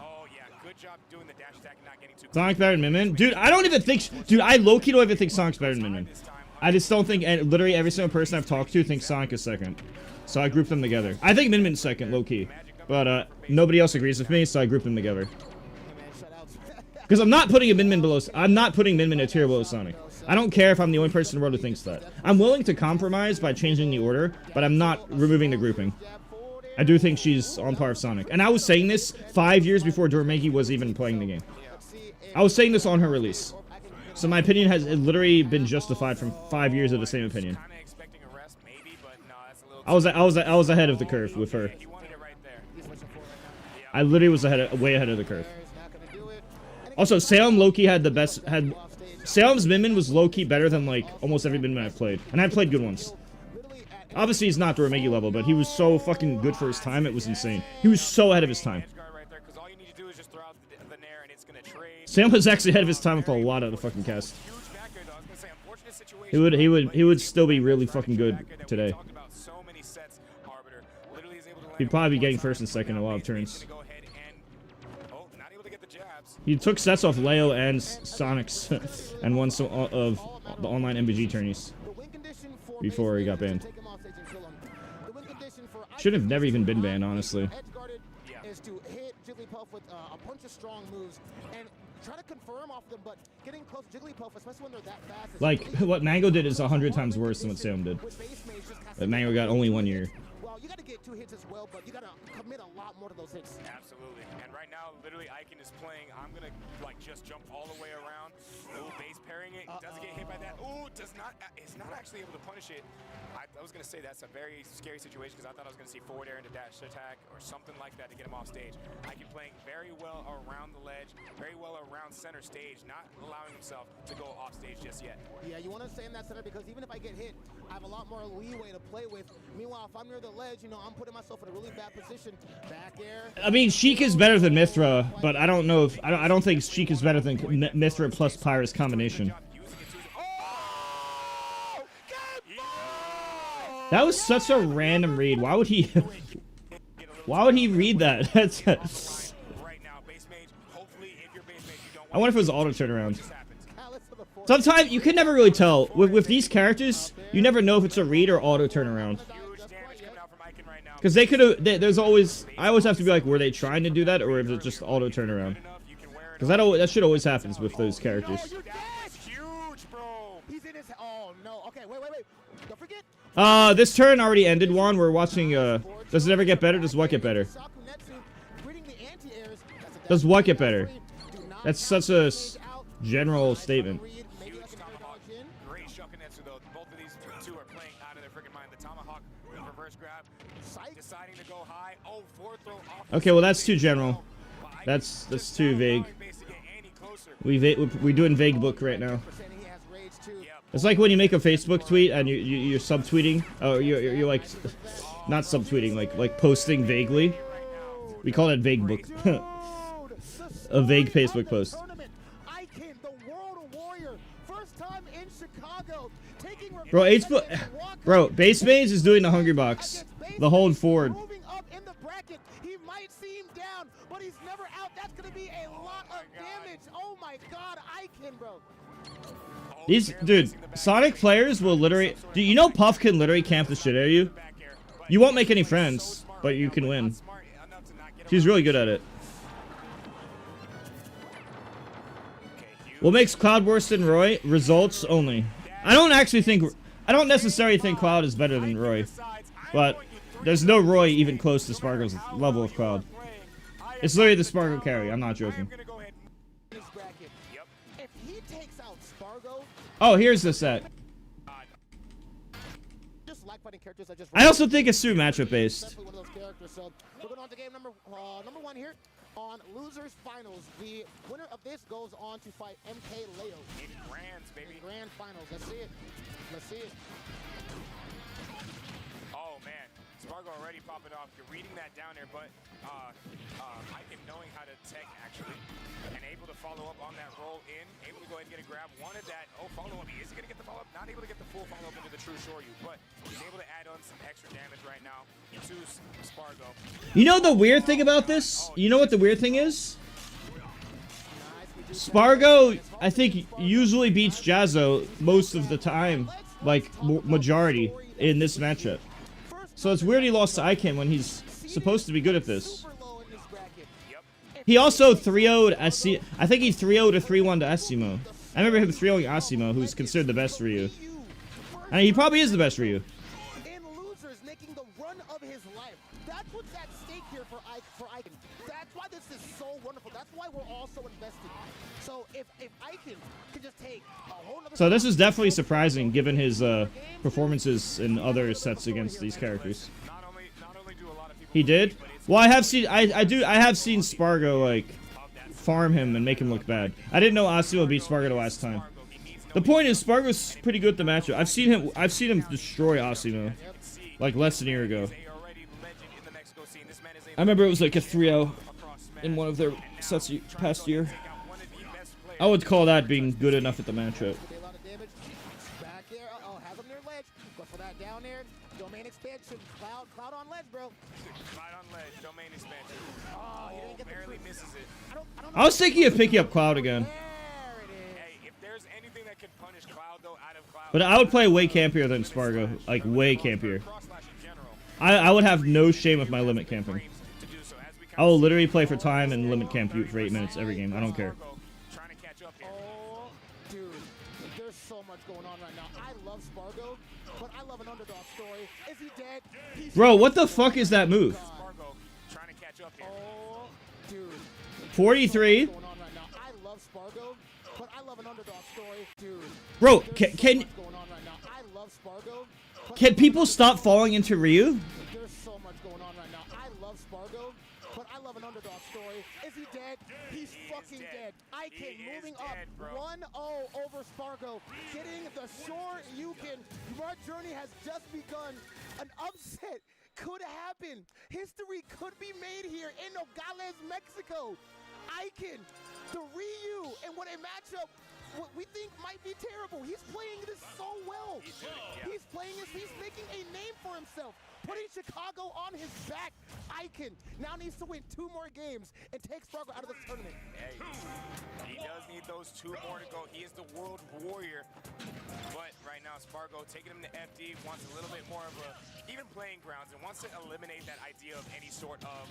Oh yeah, good job doing the dash attack and not getting too. Sonic better than Min Min? Dude, I don't even think. Dude, I low-key don't even think Sonic's better than Min Min. I just don't think. And literally every single person I've talked to thinks Sonic is second. So I group them together. I think Min Min's second, low-key. But nobody else agrees with me, so I group them together. Because I'm not putting a Min Min below. I'm not putting Min Min a tier below Sonic. I don't care if I'm the only person in the world who thinks that. I'm willing to compromise by changing the order, but I'm not removing the grouping. I do think she's on par with Sonic. And I was saying this 5 years before Dormegi was even playing the game. I was saying this on her release. So my opinion has literally been justified from 5 years of the same opinion. I was ahead of the curve with her. I literally was way ahead of the curve. Also, Salem Loki had the best Salem's Minmin was low-key better than, like, almost every Minmin I've played. And I've played good ones. Obviously, he's not the Remegi level, but he was so fucking good for his time, it was insane. He was so ahead of his time. Salem was actually ahead of his time with a lot of the fucking cast. He would still be really fucking good today. He'd probably be getting first and second a lot of turns. He took sets off Leo and Sonic's and won some of the online MBG tourneys before he got banned. Should have never even been banned, honestly. Is to hit Jigglypuff with a bunch of strong moves and try to confirm off them, but getting close to Jigglypuff, especially when they're that fast. Like, what Mango did is 100 times worse than what Salem did. But Mango got only 1 year. Well, you got to get 2 hits as well, but you got to commit a lot more to those hits. Absolutely. And right now, literally, Icon is playing. I'm going to, like, just jump all the way around. Ooh, base parrying it. Doesn't get hit by that. Ooh, is not actually able to punish it. I was going to say that's a very scary situation because I thought I was going to see forward air into dash attack or something like that to get him off stage. Icon playing very well around the ledge, very well around center stage, not allowing himself to go off stage just yet. Yeah, you want to stay in that center because even if I get hit, I have a lot more leeway to play with. Meanwhile, if I'm near the ledge, you know, I'm putting myself in a really bad position. Back air. I mean, Sheik is better than Mithra, but I don't know if I don't think Sheik is better than Mithra plus Pyrus combination. That was such a random read. Why would he? Why would he read that? That's. I wonder if it was auto turnaround. Sometimes you can never really tell with these characters. You never know if it's a read or auto turnaround. Because they could have. There's always. I always have to be like, were they trying to do that or is it just auto turnaround? Because that shit always happens with those characters. This turn already ended, Juan. We're watching, does it ever get better? Does what get better? Does what get better? That's such a general statement. Okay, well that's too general. That's too vague. We're doing vague book right now. It's like when you make a Facebook tweet and you're subtweeting. Oh, you're like not subtweeting, like posting vaguely. We call it vague book. A vague Facebook post. Bro, Base Maze is doing the Hungry Box. The hold forward. He might seem down, but he's never out. That's gonna be a lot of damage. Oh my god, Icon, bro. These, dude, Sonic players will literally... Do you know Puff can literally camp the shit out of you? You won't make any friends, but you can win. She's really good at it. What makes Cloud worse than Roy? Results only. I don't necessarily think Cloud is better than Roy. But there's no Roy even close to Spargo's level of Cloud. It's literally the Spargo carry. I'm not joking. Oh, here's the set. I also think it's too matchup based. We're going on to game number 1 here on Losers Finals. The winner of this goes on to fight MK Leo. In grands, baby. In grand finals. Let's see it. Let's see it. Oh man, Spargo already popping off. You're reading that down there, but Icon knowing how to tech actually, and able to follow up on that roll in, able to go ahead and get a grab. Wanted that. Oh, follow up. Is he gonna get the follow up? Not able to get the full follow up into the true Shoryu, but he's able to add on some extra damage right now to Spargo. You know the weird thing about this? You know what the weird thing is? Spargo, I think, usually beats Jazzo most of the time, like majority in this matchup. So it's weird he lost to Icon when he's supposed to be good at this. He also 3-0'd SC. I think he 3-0'd or 3-1 to Asimo. I remember him 3-0'ing Asimo, who's considered the best Ryu. And he probably is the best Ryu. In Losers, making the run of his life. That's what's at stake here for Icon. That's why this is so wonderful. That's why we're all so invested. So if Icon can just take a whole other... So this is definitely surprising given his performances in other sets against these characters. He did? Well, I have seen I have seen Spargo like farm him and make him look bad. I didn't know Asimo beat Spargo the last time. The point is, Spargo's pretty good at the matchup. I've seen him destroy Asimo, like less than a year ago. I remember it was like a 3-0 in one of their sets past year. I would call that being good enough at the matchup. A lot of damage. Back there. Uh-oh, has him near ledge. Go for that down there. Domain expansion. Cloud on ledge, bro. Cloud on ledge, domain expansion. Oh, he didn't get the Barely truth. misses it. I don't I was thinking of picking up Cloud again, There it is. Hey, if there's anything that can punish Cloud though out of Cloud, but I would play way campier than Spargo, like way campier. cross slash in general, I would have no shame with my limit camping. to do so. As we I will literally play for time and limit camp you for 8 minutes every game. I don't care. trying to catch up here. Oh, dude, there's so much going on right now. I love Spargo, but I love an underdog story. Is he dead? He's Bro, what the fuck is that move? Spargo trying to catch up here. Oh, dude. 43. Going on right now. I love Spargo, but I love an underdog story. Dude. Bro, There's can so much going on right now. I love Spargo. but can people stop falling into Ryu? There's so much going on right now. I love Spargo, but I love an underdog story. Is he dead? He's fucking dead. Icon He is moving dead, up bro. 1-0 over Spargo. Getting the shore you can. Our journey has just begun. An upset could happen. History could be made here in Nogales, Mexico. Icon, the Ryu, and what a matchup what we think might be terrible. He's playing this so well. He's playing this, he's making a name for himself, putting Chicago on his back. Icon now needs to win 2 more games and take Spargo out of this tournament. Hey, he does need those 2 more to go. He is the world warrior. But right now, Spargo taking him to FD wants a little bit more of a even playing grounds and wants to eliminate that idea of any sort of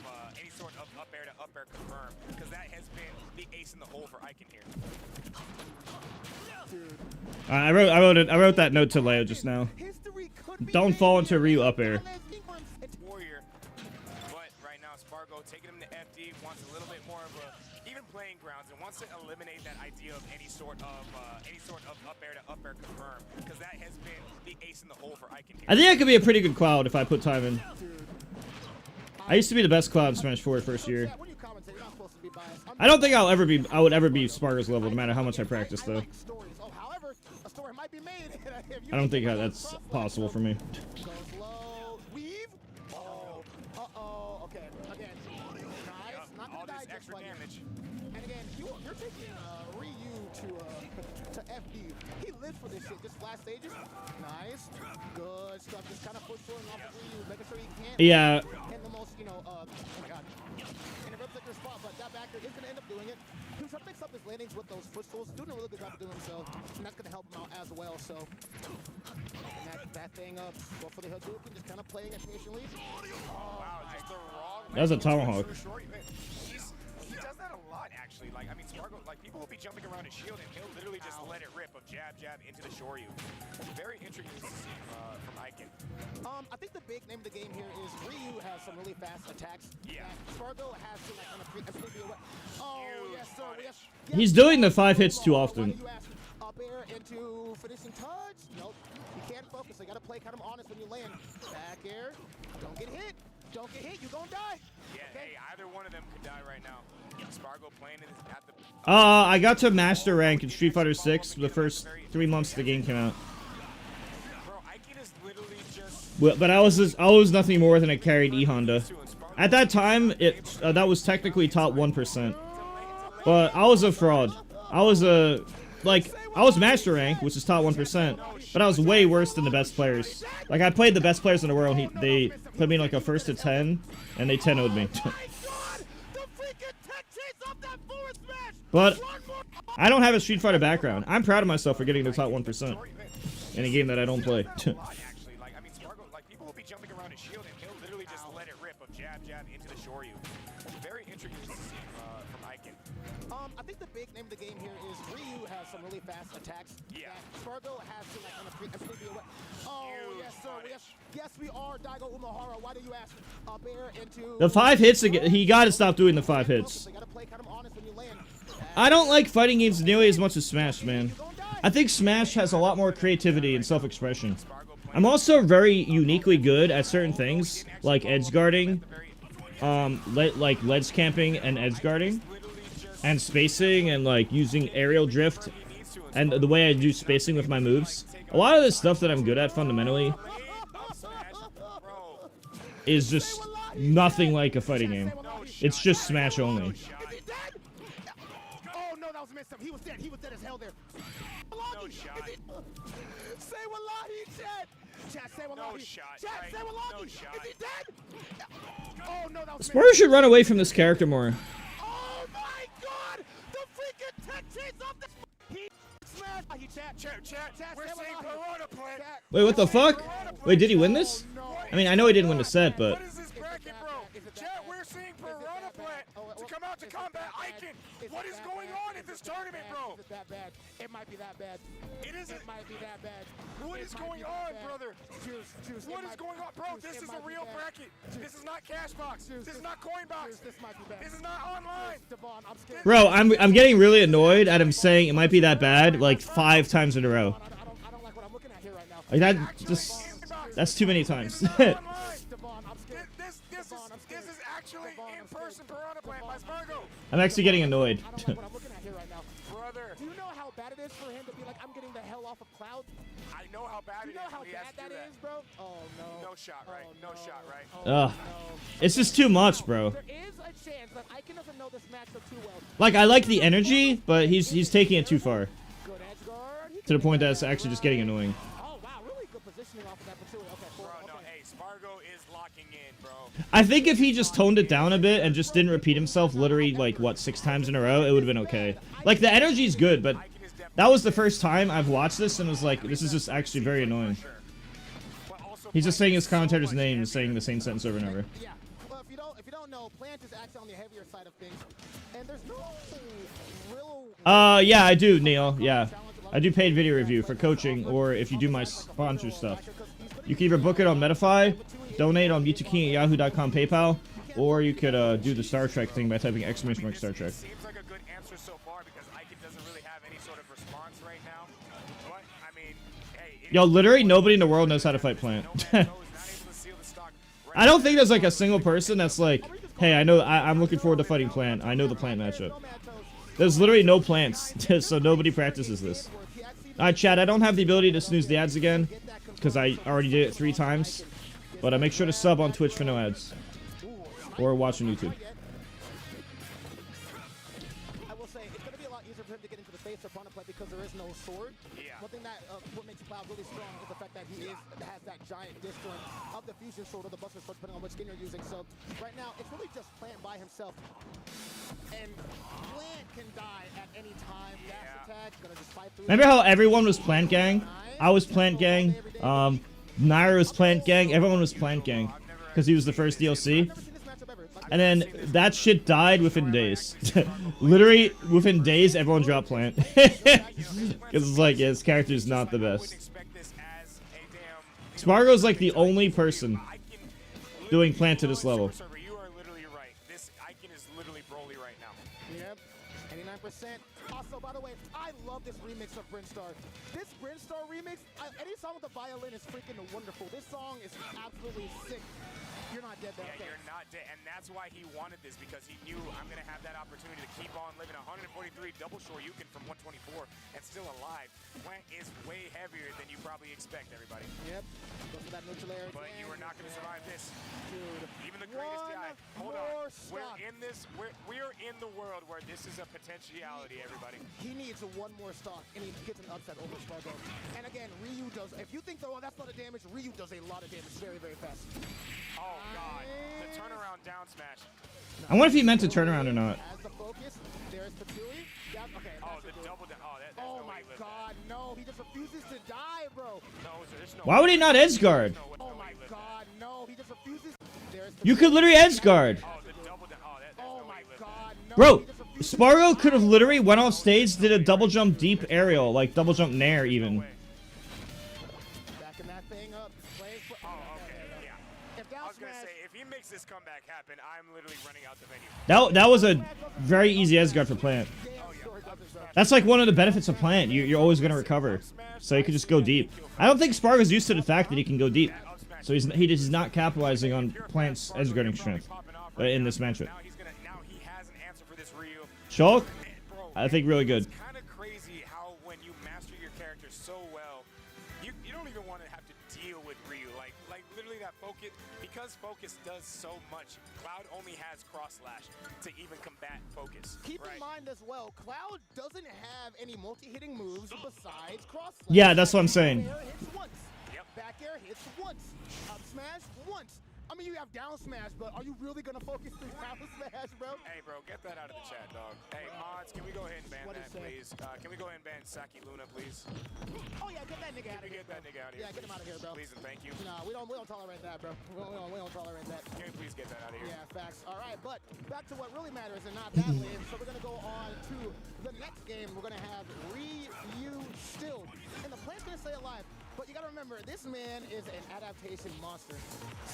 up air to up air confirm, because that has been the ace in the hole for Icon here. I wrote that note to Leo just now. History could be Don't made fall into here Ryu in up air. Nogales, England. Warrior. But right now, Spargo taking him to FD wants a little bit more of a even playing grounds and wants to eliminate that idea of any sort of up air to up air confirm, because that has been the ace in the hole for Icon here. I think I could be a pretty good Cloud if I put time in. I used to be the best Cloud in Smash 4 first year. When you commentate, you're not supposed to be biased. I don't think I would ever be Spargo's level, no matter how much I practice, though. like stories. Oh, however, a story might be made. If you I don't think keep it that's crosswise. possible for me. Goes low, weave. Oh, uh-oh. Okay, again. Nice. Not All gonna die this just extra like it. damage. And again, you're taking Ryu to FD. He lived for this shit. Just last stages. Nice. Good stuff. Just kind of push forward off of Ryu, making sure he can't. Yeah, And the most, oh my god. In a real particular spot, but that backer is going to end up doing it. He was trying to mix up his landings with those footstools, doing a really good job of doing so, and that's going to help him out as well. So, and that thing up, go for the Hadouken, just kind of playing it patiently. Wow, just the wrong. that was a tomahawk. He does that a lot, actually. Like, I mean, Spargo, like, people will be jumping around his shield, and he'll literally just let it rip of jab, jab into the Shoryu. Very interesting to see from Icon. I think the big name of the game here is Ryu has some really fast attacks. Yeah. that Spargo has to like kind of be away. Oh, Huge yes, sir. punish. Yes, He's doing the 5 hits too Why often. do you ask? Up air into finishing touch. Nope. You can't focus. You got to play kind of honest when you land. Back air. Don't get hit. Don't get hit. You're going to die. Yeah, Okay. hey, either one of them could die right now. Spargo playing it at the... I got to master rank in Street Fighter 6 the first 3 months the game came out. Bro, Icon is literally just... Well, but I was nothing more than a carried E Honda. At that time, that was technically top 1%. But I was a fraud. I was master rank, which is top 1%, but I was way worse than the best players. Like, I played the best players in the world, they put me in like a 1st to 10, and they 10-0'd me. But I don't have a Street Fighter background. I'm proud of myself for getting the top 1% in a game that I don't play. Actually, like, I mean, Spargo, like, people will be jumping around his shield, and he'll literally just let it rip of jab, jab into the Shoryu. Very interesting to see from Icon. I think the big name of the game here is Ryu has some really fast attacks. Yeah. that Spargo has to like kind of be away. Oh, Huge yes, sir. punish. Yes, we are Daigo Umehara. Why do you ask? Up air into... The 5 hits, he got to stop doing the 5 hits. You got to play kind of honest when you land. I don't like fighting games nearly as much as Smash, man. I think Smash has a lot more creativity and self-expression. I'm also very uniquely good at certain things, like edge guarding, like ledge camping and edge guarding, and spacing, and like using aerial drift and the way I do spacing with my moves, a lot of the stuff that I'm good at fundamentally is just nothing like a fighting game. It's just Smash only. Is he dead? Oh no, that was messed up. He was dead. He was dead as hell there. No shot. Say Wallahi, chat. Chat, say Wallahi. No shot. Chat, say Wallahi. No shot. Is he dead? Oh no, that was Spargo should run away from this character more. Oh my god! The freaking tech chase off the... He smashed... He chat. We're say seeing Wallahi. Piranha Plant. Chat. Wait, what the fuck? Wait, did he win this? No. I mean, I know he didn't win the set, but... What is this bracket, bro? Chat, we're seeing Piranha Plant to come out to combat Icon. What is going on in this tournament, bro? Is it that bad? It might be that bad. It isn't. It might be that bad. What It is might going be that on, bad. brother? Juice, What is going on, bro? This is a real bracket. This is not Cashbox. This is not Coinbox. This might be bad. This is not online. Devon, I'm scared. Bro, I'm getting really annoyed at him saying it might be that bad like 5 times in a row. I don't like what I'm looking at here right now. Like that just... That's too many times. Devon, I'm scared. This is actually in-person Piranha Plant by Spargo. I'm actually getting annoyed. I don't like what I'm looking at here right now. Brother, Do you know how bad it is for him to be like, I'm getting the hell off of Cloud? I know how bad Do it you know is how when he has bad to do that is, bro? Oh no. No shot, right? Oh, No shot, right? Oh, Ugh. no. It's just too much, bro. There is a chance that Icon doesn't know this matchup too well. Like, I like the energy, but he's taking it too far. Good edge guard. He To the can point make that it's actually just getting annoying. Oh wow, really good positioning off of that Patui. Okay, cool. Bro, no, Okay. hey, Spargo is locking in, bro. I think if he just toned it down a bit and just didn't repeat himself literally, like, what, 6 times in a row, it would have been okay. Like, the energy's good, but that was the first time I've watched this and was like, this is just actually very annoying. He's just saying his commentator's name and saying the same sentence over and over. Yeah. Well, if you don't know, Plant is actually on the heavier side of things, and there's no real. Yeah, I do, Neil. Yeah. I do paid video review for coaching, or if you do my sponsor stuff. You can either book it on Medify, donate on mewtwoking@yahoo.com PayPal, or you could do the StarTrek thing by typing exclamation mark StarTrek. Seems like a good answer so far because Icon doesn't really have any sort of response right now. But, I mean, hey. Yo, literally nobody in the world knows how to fight Plant. I don't think there's like a single person that's like, hey, I'm looking forward to fighting Plant. I know the Plant matchup. There's literally no plants, so nobody practices this. Alright, chat, I don't have the ability to snooze the ads again, because I already did it 3 times. But make sure to sub on Twitch for no ads. Or watch on YouTube. I will say, it's going to be a lot easier for him to get into the face of Piranha Plant because there is no sword. Yeah. One thing that what makes Cloud really strong is the fact that he has that giant disjoint of the fusion sword or the buster sword, depending on which skin you're using. So right now, it's really just Plant by himself. And Plant can die at any time. Dash attack, gonna just fight through. Remember how everyone was Plant Gang? I was Plant Gang. Naira was Plant Gang. Everyone was Plant Gang. Because he was the first DLC. And then that shit died within days. Literally, within days, everyone dropped Plant. Because it's like, yeah, his character's not the best. Spargo's like the only person doing Plant to this level. You are literally right. This Icon is literally Broly right now. Yep, 89%. Also, by the way, I love this remix of Brinstar. This Brinstar remix, any song with the violin is freaking wonderful. This song is absolutely sick. You're not dead, though. Yeah, Okay. you're not dead, and that's why he wanted this, because he knew I'm going to have that opportunity to keep on living 143 double Shoryuken from 124 and still alive. Plant is way heavier than you probably expect, everybody. Yep. Go for that neutral air. But you are not going to survive this. Dude. Even the greatest guy. Hold more on. stock. We're in the world where this is a potentiality, everybody. He needs one more stock, and he gets an upset over Spargo. And again, Ryu does. If you think, though, that's a lot of damage, Ryu does a lot of damage very, very fast. Oh, God. The turnaround down smash. I wonder if he meant to turn around or not. As the focus, there's Patui. Yeah, okay. Oh, that's the it. double down. Oh, there's Oh no way my he lived God, no! He just refuses to die, bro. that. No, there's no Why would he not edge guard? Oh my God, no! He just refuses. There's You could literally edge guard. Oh, the double down. Oh, there's Oh no my way he lived God, no! Bro, He just refuses Spargo could have literally went off stage, did a double jump deep aerial, like double jump nair even. backing that thing up. Plays for. Oh, okay, yeah. If down I was going to smash, say, if he makes this comeback happen, I'm literally running out the venue. That was a very easy edge guard for Plant. damn story does it, bro. That's like one of the benefits of Plant. You're always going to recover. So you can just go deep. I don't think Spargo's used to the fact that he can go deep. So he's not capitalizing on Plant's edge guarding strength in this matchup. Now he has an answer for this Ryu. Shulk, Bro, I think really good. it's kind of crazy how when you well. You don't even want to have to deal with Ryu. Like literally that focus, because focus does so much. Cloud only has cross slash to even combat focus. Keep in mind as well, Cloud doesn't have any multi-hitting moves besides cross slash. Yeah, that's what I'm saying. Back air hits once. Yep. Back air hits once. Up smash once. I mean, you have down smash, but are you really gonna focus the down smash, bro? Hey, bro, get that out of the chat, dog. Hey, mods, can we go ahead and ban What that, is that? please? Can we go ahead and ban Saki Luna, please? Oh yeah, get that nigga out of Can we here. get that nigga out of here? Yeah, get him out of here, bro. Please and thank you. No, we don't tolerate that, bro. We don't tolerate that. Can we please get that out of here? Yeah, facts. All right, but back to what really matters and not that lane. So we're gonna go on to the next game. We're gonna have Ryu still, and the plan's gonna stay alive. But you gotta remember, this man is an adaptation monster.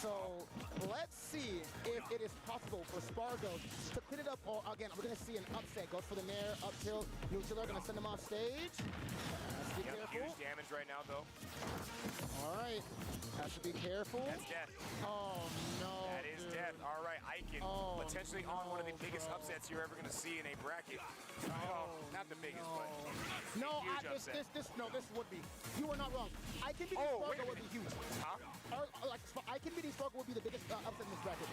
So let's see if it is possible for Spargo to clean it up. Or again, we're gonna see an upset. Goes for the nair, up tilt. Neutral gonna send him off stage. Let's be careful. Huge damage right now, though. All right, have to be careful. That's death. Oh no. That is dude. death. All right, Icon Oh, potentially on one of the no, biggest bro. upsets you're ever going to see in a bracket. Oh, not the biggest, but No, huge upset. this would be. You are not wrong. I can be Oh, wait a Spargo would be huge. Huh? I can be Spargo would be the biggest upset in this bracket.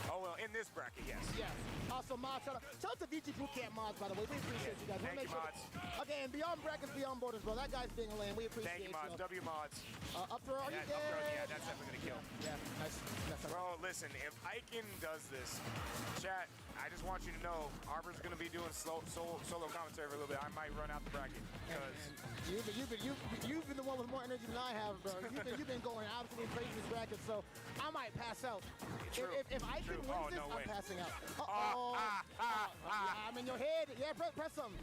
Oh, well, in this bracket, yes. Yeah. Also, mods, shout out to VG Bootcamp mods, by the way. We appreciate you guys. We'll Thank you, mods. Again, beyond brackets, beyond borders, bro. That guy's being a lame. We appreciate Thank you, mods. W mods. Up throw, are you That, dead? up throw, yeah, that's definitely going to kill. Yeah, nice. That's Bro, listen, if Icon does this, chat, I just want you to know, Arbor's going to be doing solo commentary for a little bit. I might run out the bracket. Because You've been the one with more energy than I have, bro. You've been going absolutely crazy in this bracket, so I might pass out. True. If I can True. win Oh, this, no way. I'm passing out. I'm in your head. Yeah, press something.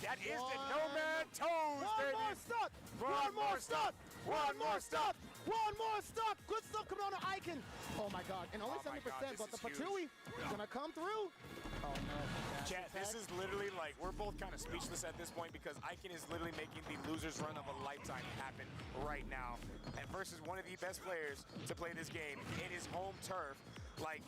that is the nomad toes, One baby. more stuck. One more stuck. One more stuck. One more stuck. Good stuff coming on to Icon. Oh my God. And only Oh my 70%, God, but the this is Patui gonna come through. Oh no. Chat, this is literally like, we're both kind of speechless at this point because Icon is literally making the loser's run of a lifetime happen right now. And versus one of the best players to play this game in his home turf. Like,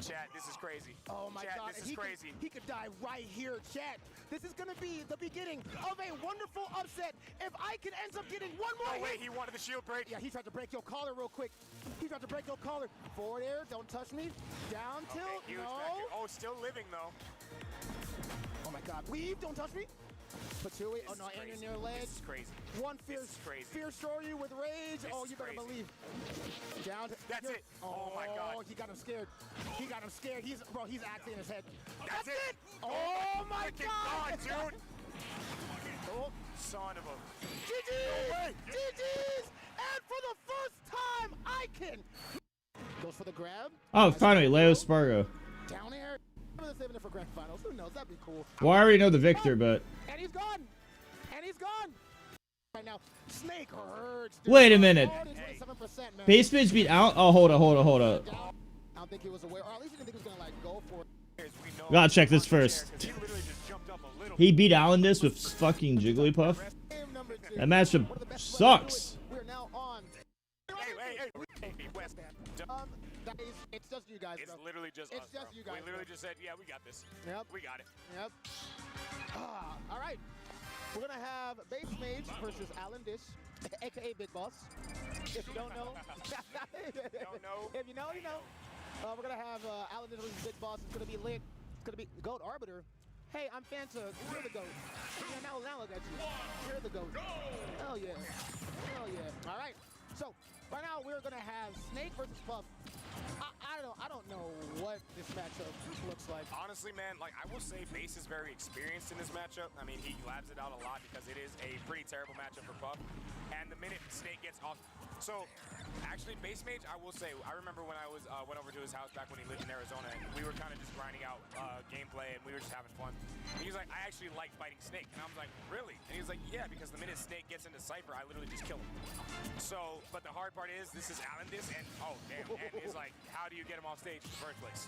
chat, this is crazy. Oh my chat, God. this is crazy. He could die right here, chat. This is gonna be the beginning of a wonderful upset. If Icon ends up getting one more Oh wait, hit. he wanted the shield break. Yeah, he tried to break your collar real quick. He tried to break your collar. Forward air, don't touch me. Down tilt, Okay, huge back no. here. Oh, still living though. Oh my God, weave, don't touch me. Patui, oh This no, is and in crazy. your leg. This is crazy. One fierce, is crazy. fierce throw you with rage. This Oh, is you better crazy. believe. Down. That's it. Oh my God. He got him scared. He got him scared. He's axing in his head. That's it. Oh my Freaking God. God, dude. Oh, Son of a. GG's! GG's! And for the first time, Icon goes for the grab. Oh, finally, Leo Spargo. Down air. Maybe they're saving it for grand finals. Who knows? That'd be cool. Well, I already know the victor, but And he's gone. And he's gone. Right now, Snake hurts. Dude. Wait a minute. Already 27%, man. base mage beat out. Oh, hold up. I don't think he was aware, or at least he didn't think he was gonna like go for it. We know Gotta check this first. He literally just jumped up a little. He beat Alan this with fucking Jigglypuff. Game number 2. That matchup One of the best players to sucks. do it. We're now on. Hey, West. That is, it's just you guys, It's bro. literally just It's us, just bro. you guys, We literally bro. just said, yeah, we got this. Yep. We got it. Yep. All right. We're gonna have Base Mage versus Alan Dish, aka Big Boss. If you don't know, Don't know? If you know, you know. We're gonna have Alan Dish versus Big Boss. It's gonna be lit. It's gonna be Goat Arbiter. Hey, I'm Fanta. You're the GOAT. Yeah, now look at you. You're the GOAT. Hell yeah. Hell yeah. All right. So right now we're gonna have Snake versus Puff. I don't know what this matchup looks like. Honestly, man, like I will say Base is very experienced in this matchup. I mean, he labs it out a lot because it is a pretty terrible matchup for Puff. And the minute Snake gets off, so actually Base Mage, I will say, I remember when I was went over to his house back when he lived in Arizona, and we were kind of just grinding out gameplay, and we were just having fun. And he was like, I actually like fighting Snake, and I was like, really? And he was like, yeah, because the minute Snake gets into Cypher, I literally just kill him. So, but the hard part is, this is Alandis, and oh damn, and it's like, how do you get him off stage in the first place?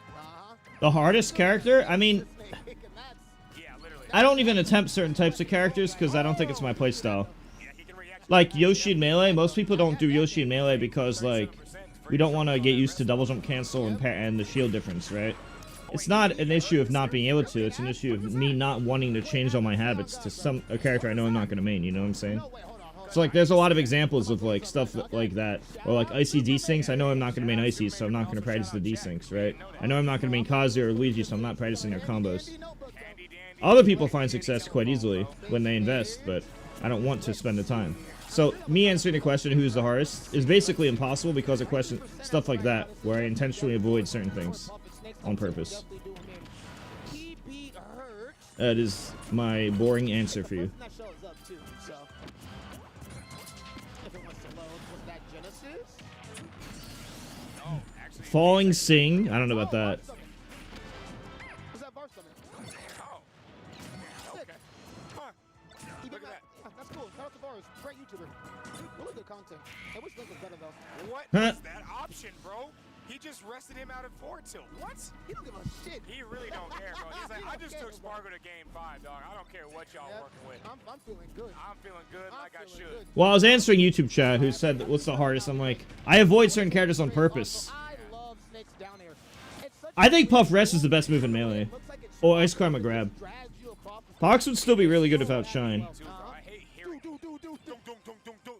The hardest character? I mean, Snake, and that's Yeah, literally. I don't even attempt certain types of characters because I don't think it's my playstyle. Yeah, he can react. Like Yoshi and Melee, most people don't do Yoshi and Melee because, like, we don't want to get used to double jump cancel and the shield difference, right? it's not an issue of not being able to. It's an issue of me not wanting to change all my habits to a character I know I'm not going to main. You know what I'm saying? So like, there's a lot of examples of like stuff like that, or like icy desyncs. I know I'm not going to main icy, so I'm not going to practice the desyncs, right? I know I'm not going to main Kazu or Luigi, so I'm not practicing their combos. Other people find success quite easily when they invest, but I don't want to spend the time. So me answering the question who's the hardest is basically impossible because of question stuff like that, where I intentionally avoid certain things on purpose. That is my boring answer for you. Falling Sing? I don't know about that. That's cool. Shout out to Boris. Great YouTuber. Really good content. I wish Link was better though. What Huh? is that option, bro? He just rested him out of forward tilt. What? He don't give a shit. He really don't care, bro. He's like, I just took Spargo to game 5, dog. I don't care what y'all working with. I'm feeling good. I'm feeling good like I should. Well, I was answering YouTube chat who said, what's the hardest? I'm like, I avoid certain characters on purpose. I love snakes down air. I think Puff Rest is the best move in Melee. Oh, Ice Climb a grab. Pox would still be really good without Shine. I hate hearing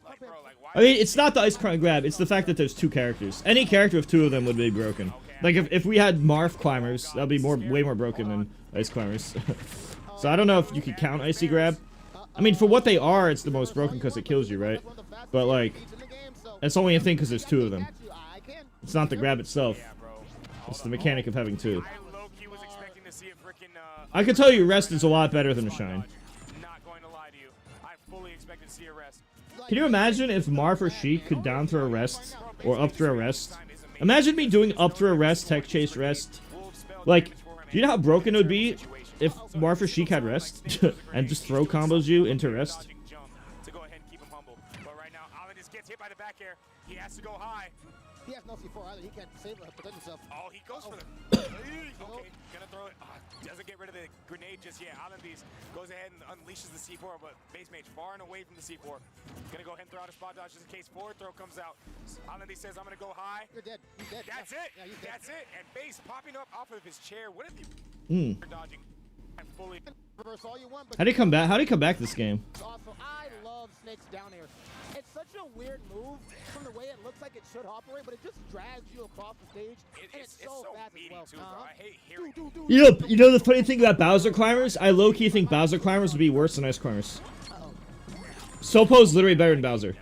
like, bro, like, why? I mean, it's not the Ice Climb grab, it's the fact that there's two characters. Any character with two of them would be broken. Like, if we had Marth Climbers, that'd be way more broken than Ice Climbers. So I don't know if you could count Icy Grab. I mean, for what they are, it's the most broken because it kills you, right? But, like, it's only a thing because there's two of them. It's not the grab itself. It's the mechanic of having two. I can tell you Rest is a lot better than a Shine. Not going to lie to you. I fully expected to see a rest. Can you imagine if Marth or Sheik could down throw a Rest or up throw a Rest? Imagine me doing up throw a Rest, tech chase Rest. Like, do you know how broken it would be if Marth or Sheik had Rest and just throw combos you into Rest? To go ahead and keep him humble. But right now, Alan just gets hit by the back air. He has to go high. He has no C4 either. He can't save it, protect himself. Oh, he goes for the. Okay, gonna throw it. Doesn't get rid of the grenade just yet. Alan Beast goes ahead and unleashes the C4, but Base Mage far and away from the C4. Gonna go ahead and throw out a spot dodge just in case forward throw comes out. Alan Beast says, I'm gonna go high. You're dead. He's dead. That's it. Yeah, he's dead. That's it. And Base popping up off of his chair. What if he dodging? And fully. Reverse all you want, but How did he come back? How did he come back this game? also, I love snakes down air. It's such a weird move from the way it looks like it should operate, but it just drags you across the stage, and it's so fast meaty as well. too, bro. I hate hearing You know the funny thing about Bowser Climbers? I low-key think Bowser Climbers would be worse than Ice Climbers. Sopo's literally better than Bowser.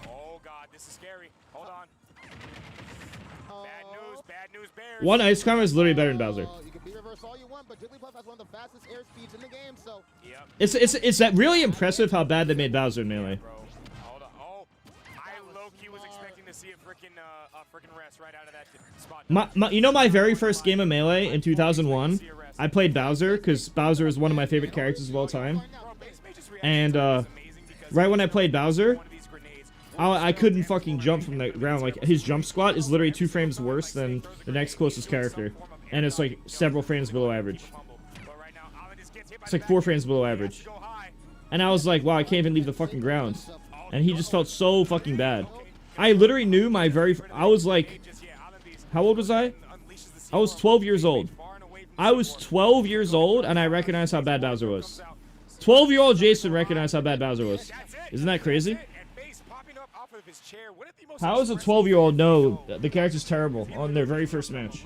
Oh god, this is scary. Hold on. Bad news, Bears. One Ice Climber is literally better than Bowser. You can be reverse all you want, but Jigglypuff has one of the fastest air speeds in the game, so... Yep. It's that really impressive how bad they made Bowser in Melee. Bro, hold on. Oh, I low-key was expecting to see a freaking rest right out of that spot. You know my very first game of Melee in 2001? I played Bowser because Bowser is one of my favorite characters of all time. And right when I played Bowser, I couldn't fucking jump from the ground. Like, his jump squat is literally 2 frames worse than the next closest character. And it's like several frames below average. It's like 4 frames below average. And I was like, wow, I can't even leave the fucking ground. And he just felt so fucking bad. I literally knew my I was like, how old was I? I was 12 years old. I was 12 years old and I recognized how bad Bowser was. 12-year-old Jason recognized how bad Bowser was. Isn't that crazy? How does a 12-year-old know the character's terrible on their very first match?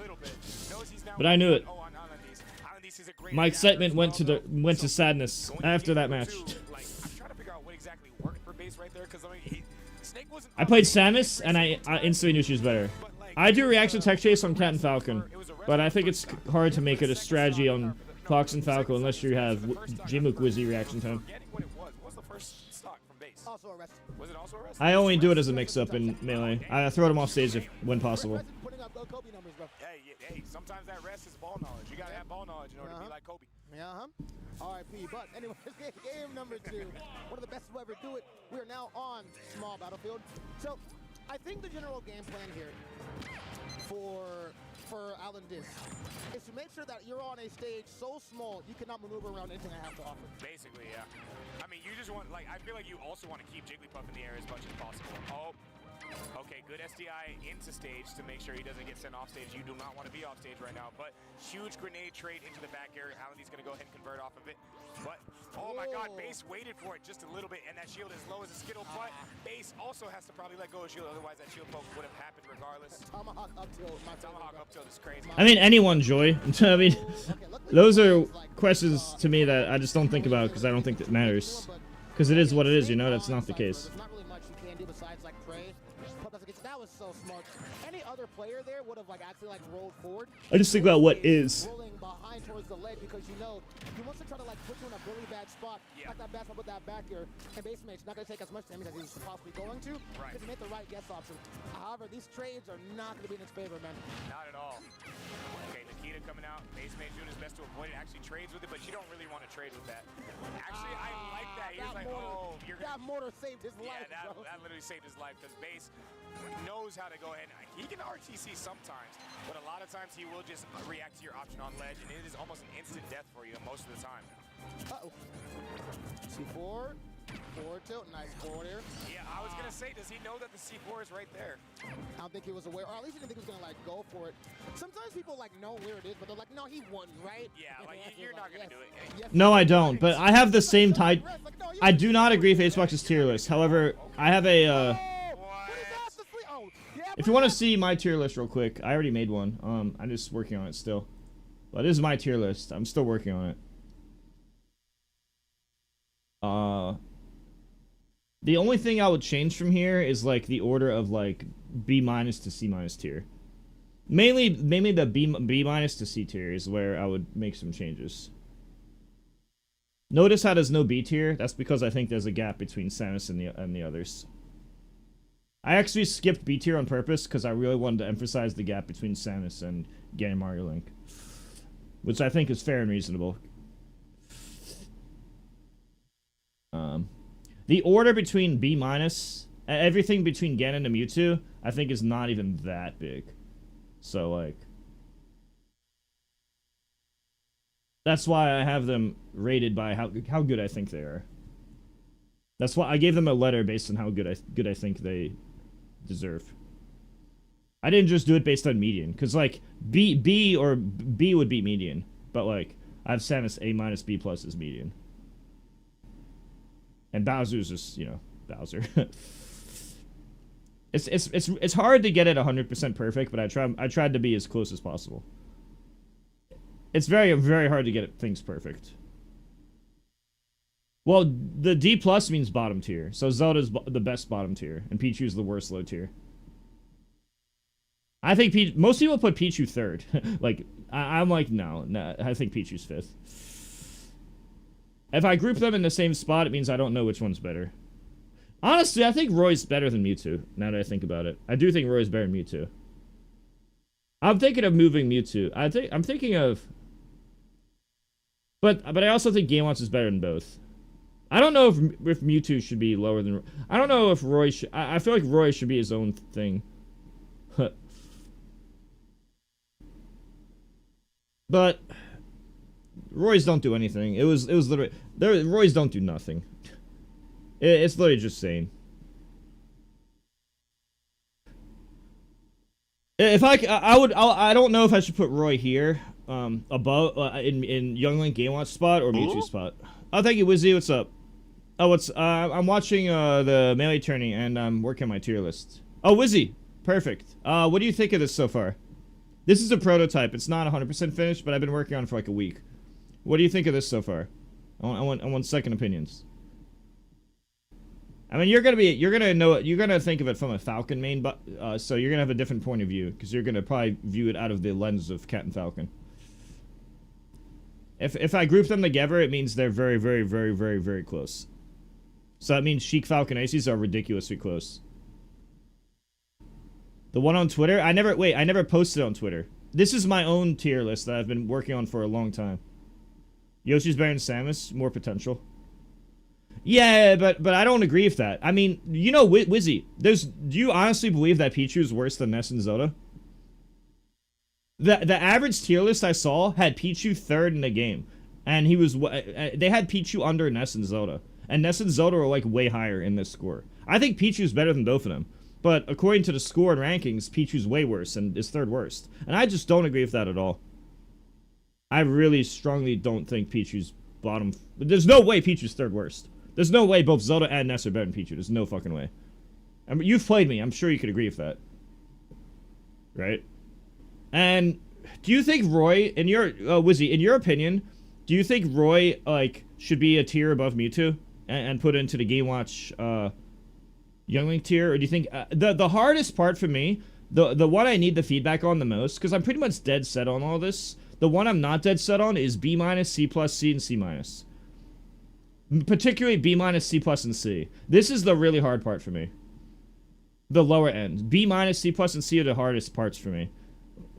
But I knew it. My excitement went to sadness after that match. I played Samus, and I instantly knew she was better. I do reaction tech chase on Cat and Falcon, but I think it's hard to make it a strategy on Fox and Falco unless you have Jmook Wizzy reaction time. I only do it as a mix-up in Melee. I throw them off stage when possible. Hey, sometimes that rest is ball knowledge. You gotta have ball knowledge in order to be like Kobe. R.I.P. But anyways, game number 2. One of the best to ever do it. We are now on small battlefield. So, I think the general game plan here for Alan Dis is to make sure that you're on a stage so small you cannot maneuver around anything I have to offer. Basically, yeah. I mean, you just want, like, I feel like you also want to keep Jigglypuff in the air as much as possible. Oh, Okay, good SDI into stage to make sure he doesn't get sent off stage. You do not want to be off stage right now, but huge grenade trade into the back air. Hallendy's going to go ahead and convert off of it. But, oh my god, Base waited for it just a little bit, and that shield is low as a skittle, but Base also has to probably let go of shield, otherwise that shield poke would have happened regardless. Tomahawk up tilt. Tomahawk up tilt is crazy. I mean, anyone, Joy. I mean, those are questions to me that I just don't think about because I don't think that matters. Because it is what it is, you know, that's not the case. There's not really much you can do besides like pray. That was so smart. Any other player there would have like actually like rolled forward. I just think about what is. Rolling behind towards the leg because you know he wants to try to like put you in a really bad spot. Yeah. Like that bad spot with that back here. And base mate's not going to take as much damage as he's possibly going to. Right. Because he made the right guess option. However, these trades are not going to be in his favor, man. Not at all. Okay, Nikita coming out. Base mate's doing his best to avoid it. Actually trades with it, but you don't really want to trade with that. Actually, I like that. He was like, mortar, oh, you're gonna... that mortar saved his Yeah, life, that bro. literally saved his life because Base knows how to go ahead. He can RTC sometimes, but a lot of times he will just react to your option on ledge, and it is almost an instant death for you most of the time. Uh-oh. C4. Forward tilt. Nice forward here. Yeah, I was going to say, does he know that the C4 is right there? I don't think he was aware, or at least he didn't think he was gonna like go for it. Sometimes people like know where it is, but they're like, no, he wouldn't, right? Yeah, like you're not gonna do it. Yes, No, I don't. But I have the same type. I do not agree if Acebox is tier list. However, I have a. What is that? The free- oh, yeah, If you want to see my tier list real quick, I already made one. I'm just working on it still. But this is my tier list. I'm still working on it. The only thing I would change from here is like the order of like B- to C- tier. Mainly the B- to C tier is where I would make some changes. Notice how there's no B tier. That's because I think there's a gap between Samus and the others. I actually skipped B tier on purpose because I really wanted to emphasize the gap between Samus and Ganon Mario Link, which I think is fair and reasonable. The order between B-, everything between Ganon and Mewtwo, I think is not even that big. So, like... That's why I have them rated by how good I think they are. That's why I gave them a letter based on how good I think they deserve. I didn't just do it based on median, because, like, B would be median. But, like, I have Samus A- B+ as median. And Bowser's just, you know, Bowser. It's hard to get it 100% perfect, but I tried to be as close as possible. It's very, very hard to get things perfect. Well, the D+ means bottom tier, so Zelda's the best bottom tier, and Pichu's the worst low tier. I think most people put Pichu third. Like, I'm like, no, I think Pichu's fifth. If I group them in the same spot, it means I don't know which one's better. Honestly, I think Roy's better than Mewtwo, now that I think about it. I do think Roy's better than Mewtwo. I'm thinking of moving Mewtwo. I'm thinking of... But I also think Game Watch is better than both. I don't know if Mewtwo should be lower than... I don't know if Roy should... I feel like Roy should be his own thing. But... Roy's don't do anything. It was literally... Roy's don't do nothing. It's literally just saying. If I don't know if I should put Roy here, above, in Young Link Game Watch spot or Mewtwo spot. Oh, thank you, Wizzy. What's up? Oh, I'm watching, the Melee tourney, and I'm working on my tier list. Oh, Wizzy. Perfect. What do you think of this so far? This is a prototype. It's not 100% finished, but I've been working on it for like a week. What do you think of this so far? I want second opinions. I mean, you're gonna think of it from a Falcon main, but so you're gonna have a different point of view because you're gonna probably view it out of the lens of Cat and Falcon. If I group them together, it means they're very, very, very, very, very close. So that means Sheik Falcon Aces are ridiculously close. The one on Twitter, I never posted on Twitter. This is my own tier list that I've been working on for a long time. Yoshi's better than Samus, more potential. Yeah, but I don't agree with that. I mean, you know, Wizzy, do you honestly believe that Pichu is worse than Ness and Zelda? The average tier list I saw had Pichu third in the game, and they had Pichu under Ness and Zelda, and Ness and Zelda are like way higher in this score. I think Pichu's better than both of them. But according to the score and rankings, Pichu's way worse and is third worst. And I just don't agree with that at all. I really strongly don't think Pichu's bottom... There's no way Pichu's third worst. There's no way both Zelda and Ness are better than Pichu. There's no fucking way. I mean, you've played me. I'm sure you could agree with that. Right? And do you think Roy, in your... Wizzy, in your opinion, do you think Roy, like, should be a tier above Mewtwo? And put into the Game Watch, Youngling tier? Or do you think... the hardest part for me, the one I need the feedback on the most, because I'm pretty much dead set on all this... The one I'm not dead set on is B-, C+, C, and C-. Particularly B-, C+, and C. This is the really hard part for me. The lower end. B-, C+, and C are the hardest parts for me.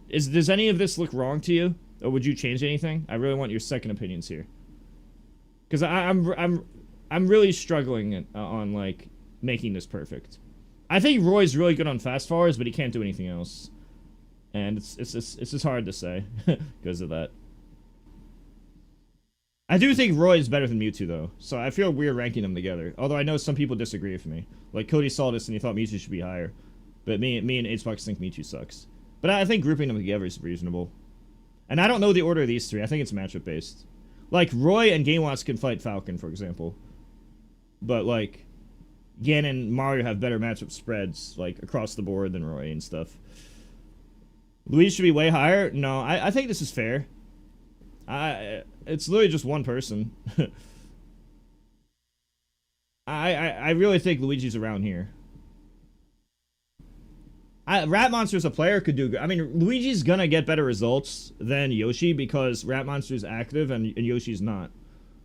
Does any of this look wrong to you? Or would you change anything? I really want your second opinions here. Because I'm really struggling on, like, making this perfect. I think Roy's really good on fast forwards, but he can't do anything else. And it's just hard to say because of that. I do think Roy is better than Mewtwo, though. So I feel weird ranking them together. Although I know some people disagree with me. Like, Cody saw this and he thought Mewtwo should be higher. But me and Xbox think Mewtwo sucks. But I think grouping them together is reasonable. And I don't know the order of these three. I think it's matchup-based. Like, Roy and Game Watch can fight Falcon, for example. But, like, Ganon and Mario have better matchup spreads, like, across the board than Roy and stuff. Luigi should be way higher? No, I think this is fair. It's literally just one person. I really think Luigi's around here. Rat Monster as a player could do good. I mean, Luigi's gonna get better results than Yoshi because Rat Monster's active and Yoshi's not.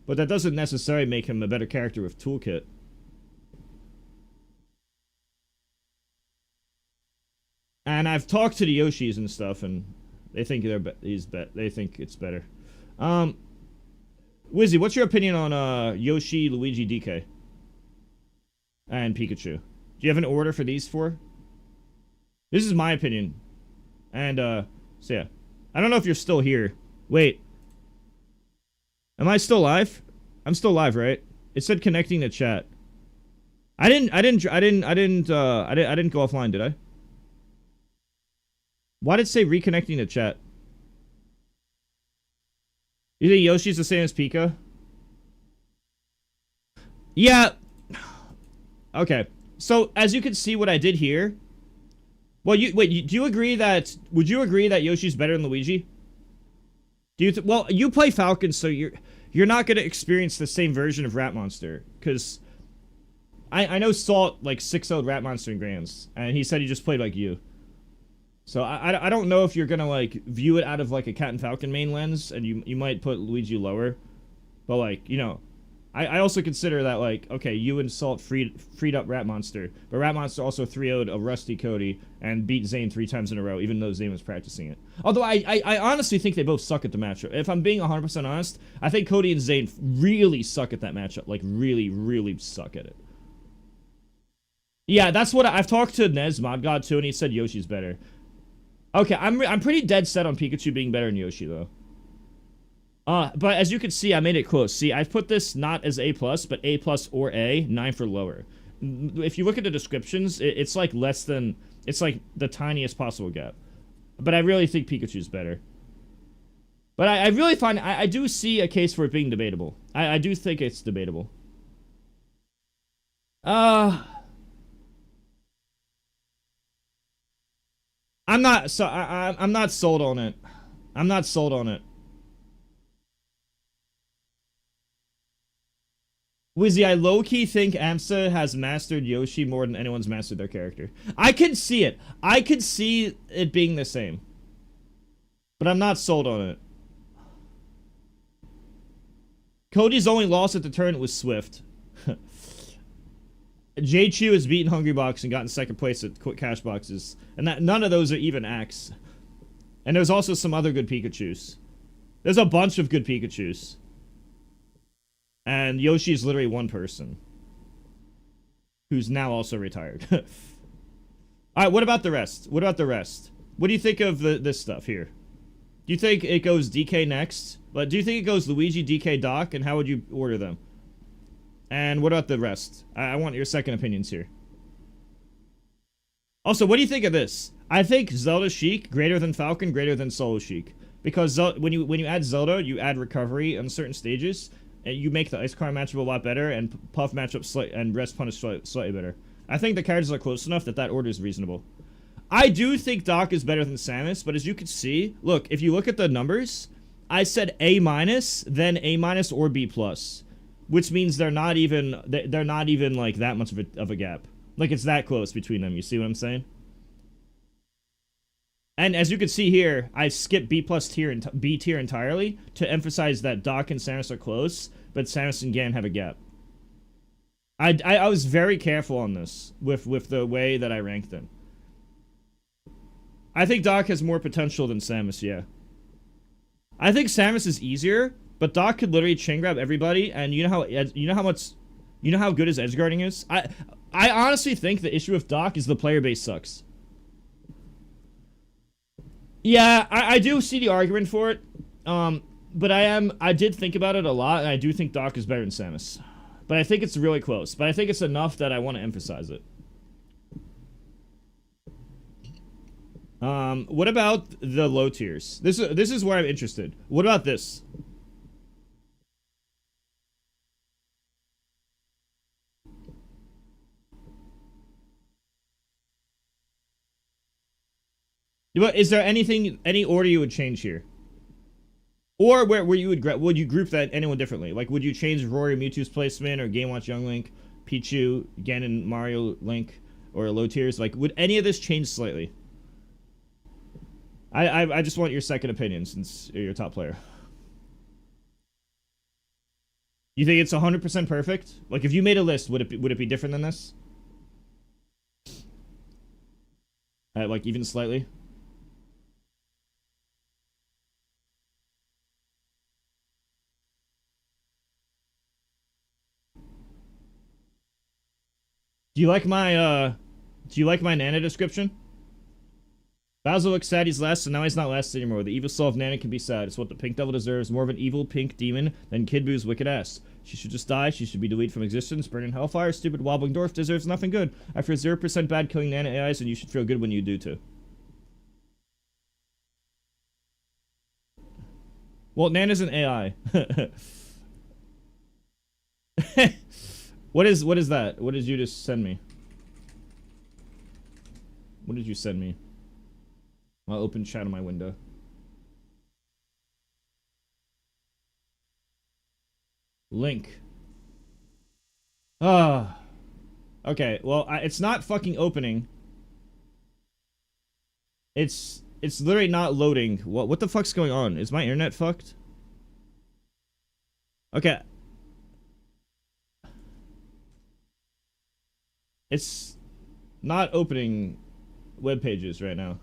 But that doesn't necessarily make him a better character with Toolkit. And I've talked to the Yoshis and stuff, and they think they think it's better. Wizzy, what's your opinion on Yoshi, Luigi, DK, and Pikachu? Do you have an order for these four? This is my opinion. And so yeah, I don't know if you're still here. Wait, am I still live? I'm still live, right? It said connecting to chat. I didn't go offline, did I? Why did it say reconnecting to chat? You think Yoshi's the same as Pika? Yeah. Okay. So, as you can see what I did here... Well, do you agree that... Would you agree that Yoshi's better than Luigi? Do you... Well, you play Falcon, so you're not going to experience the same version of Rat Monster. Because... I know Salt, like, 6-0'd Rat Monster in Grands. And he said he just played like you. So I don't know if you're gonna like view it out of like a Cat and Falcon main lens, and you might put Luigi lower, but like, you know, I also consider that like, okay, you and Salt freed up Rat Monster, but Rat Monster also 3-0'd a Rusty Cody and beat Zane 3 times in a row, even though Zane was practicing it. Although I honestly think they both suck at the matchup. If I'm being 100% honest, I think Cody and Zane really suck at that matchup, like really suck at it. Yeah, that's what I've talked to Nez Mod God too, and he said Yoshi's better. Okay, I'm pretty dead set on Pikachu being better than Yoshi, though. But as you can see, I made it close. See, I've put this not as A+, but A+ or A, 9 for lower. If you look at the descriptions, it's like less than... It's like the tiniest possible gap. But I really think Pikachu's better. But I really find... I do see a case for it being debatable. I do think it's debatable. I'm not sold on it. I'm not sold on it. Wizzy, I low-key think AMSA has mastered Yoshi more than anyone's mastered their character. I can see it. I could see it being the same. But I'm not sold on it. Cody's only loss at the tournament was Swift. J-Chew has beaten Hungrybox and gotten second place at Quick Cash Boxes. And none of those are even acts. And there's also some other good Pikachus. There's a bunch of good Pikachus. And Yoshi is literally one person. Who's now also retired. Alright, what about the rest? What about the rest? What do you think of this stuff here? Do you think it goes DK next? But do you think it goes Luigi, DK, Doc? And how would you order them? And what about the rest? I want your second opinions here. Also, what do you think of this? I think Zelda Sheik greater than Falcon, greater than Solo Sheik. Because when you add Zelda, you add recovery on certain stages, and you make the Ice Climb matchup a lot better, and Puff matchup and Rest Punish slightly better. I think the characters are close enough that that order is reasonable. I do think Doc is better than Samus, but as you can see, look, if you look at the numbers, I said A-, then A- or B+, which means they're not even like that much of a gap. Like, it's that close between them. You see what I'm saying? And as you can see here, I skipped B+ tier and B tier entirely to emphasize that Doc and Samus are close, but Samus and Gan have a gap. I was very careful on this with the way that I ranked them. I think Doc has more potential than Samus, yeah. I think Samus is easier, but Doc could literally chain grab everybody, and you know how good his edge guarding is? I honestly think the issue with Doc is the player base sucks. Yeah, I do see the argument for it. But I did think about it a lot, and I do think Doc is better than Samus. But I think it's really close. But I think it's enough that I want to emphasize it. What about the low tiers? This is where I'm interested. What about this? Is there any order you would change here? Or where you would you group that anyone differently? Like, would you change Rory Mewtwo's placement, or Game Watch Young Link, Pichu, Ganon, Mario, Link, or low tiers? Like, would any of this change slightly? I just want your second opinion since you're your top player. You think it's 100% perfect? Like, if you made a list, would it be different than this? Like, even slightly? Do you like my Nana description? Bowser looks sad he's last, and now he's not last anymore. The evil soul of Nana can be sad. It's what the pink devil deserves. More of an evil pink demon than Kid Boo's wicked ass. She should just die. She should be deleted from existence. Burn in hellfire. Stupid wobbling dwarf deserves nothing good. After 0% bad killing Nana AIs, and you should feel good when you do too. Well, Nana's an AI. What is that? What did you just send me? What did you send me? I'll open chat on my window. Link. Ah. Okay, well, it's not fucking opening. It's literally not loading. What the fuck's going on? Is my internet fucked? Okay. It's not opening web pages right now.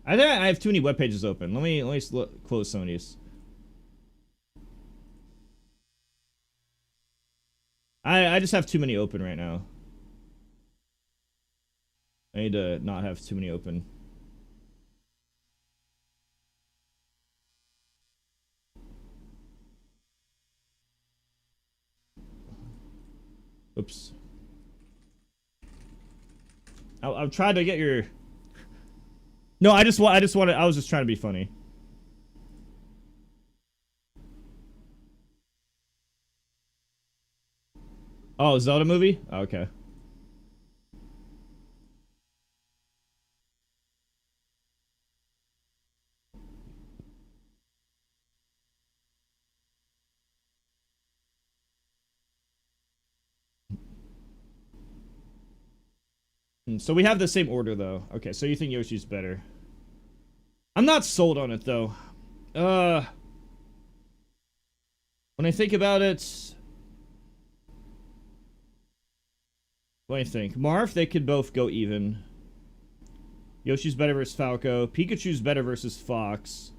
I think I have too many web pages open. Let me close some of these. I just have too many open right now. I need to not have too many open. Oops. I've tried to get your... No, I was just trying to be funny. Oh, Zelda movie? Okay. So we have the same order, though. Okay, so you think Yoshi's better. I'm not sold on it, though. When I think about it... What do you think? Marth, they could both go even. Yoshi's better versus Falco. Pikachu's better versus Fox.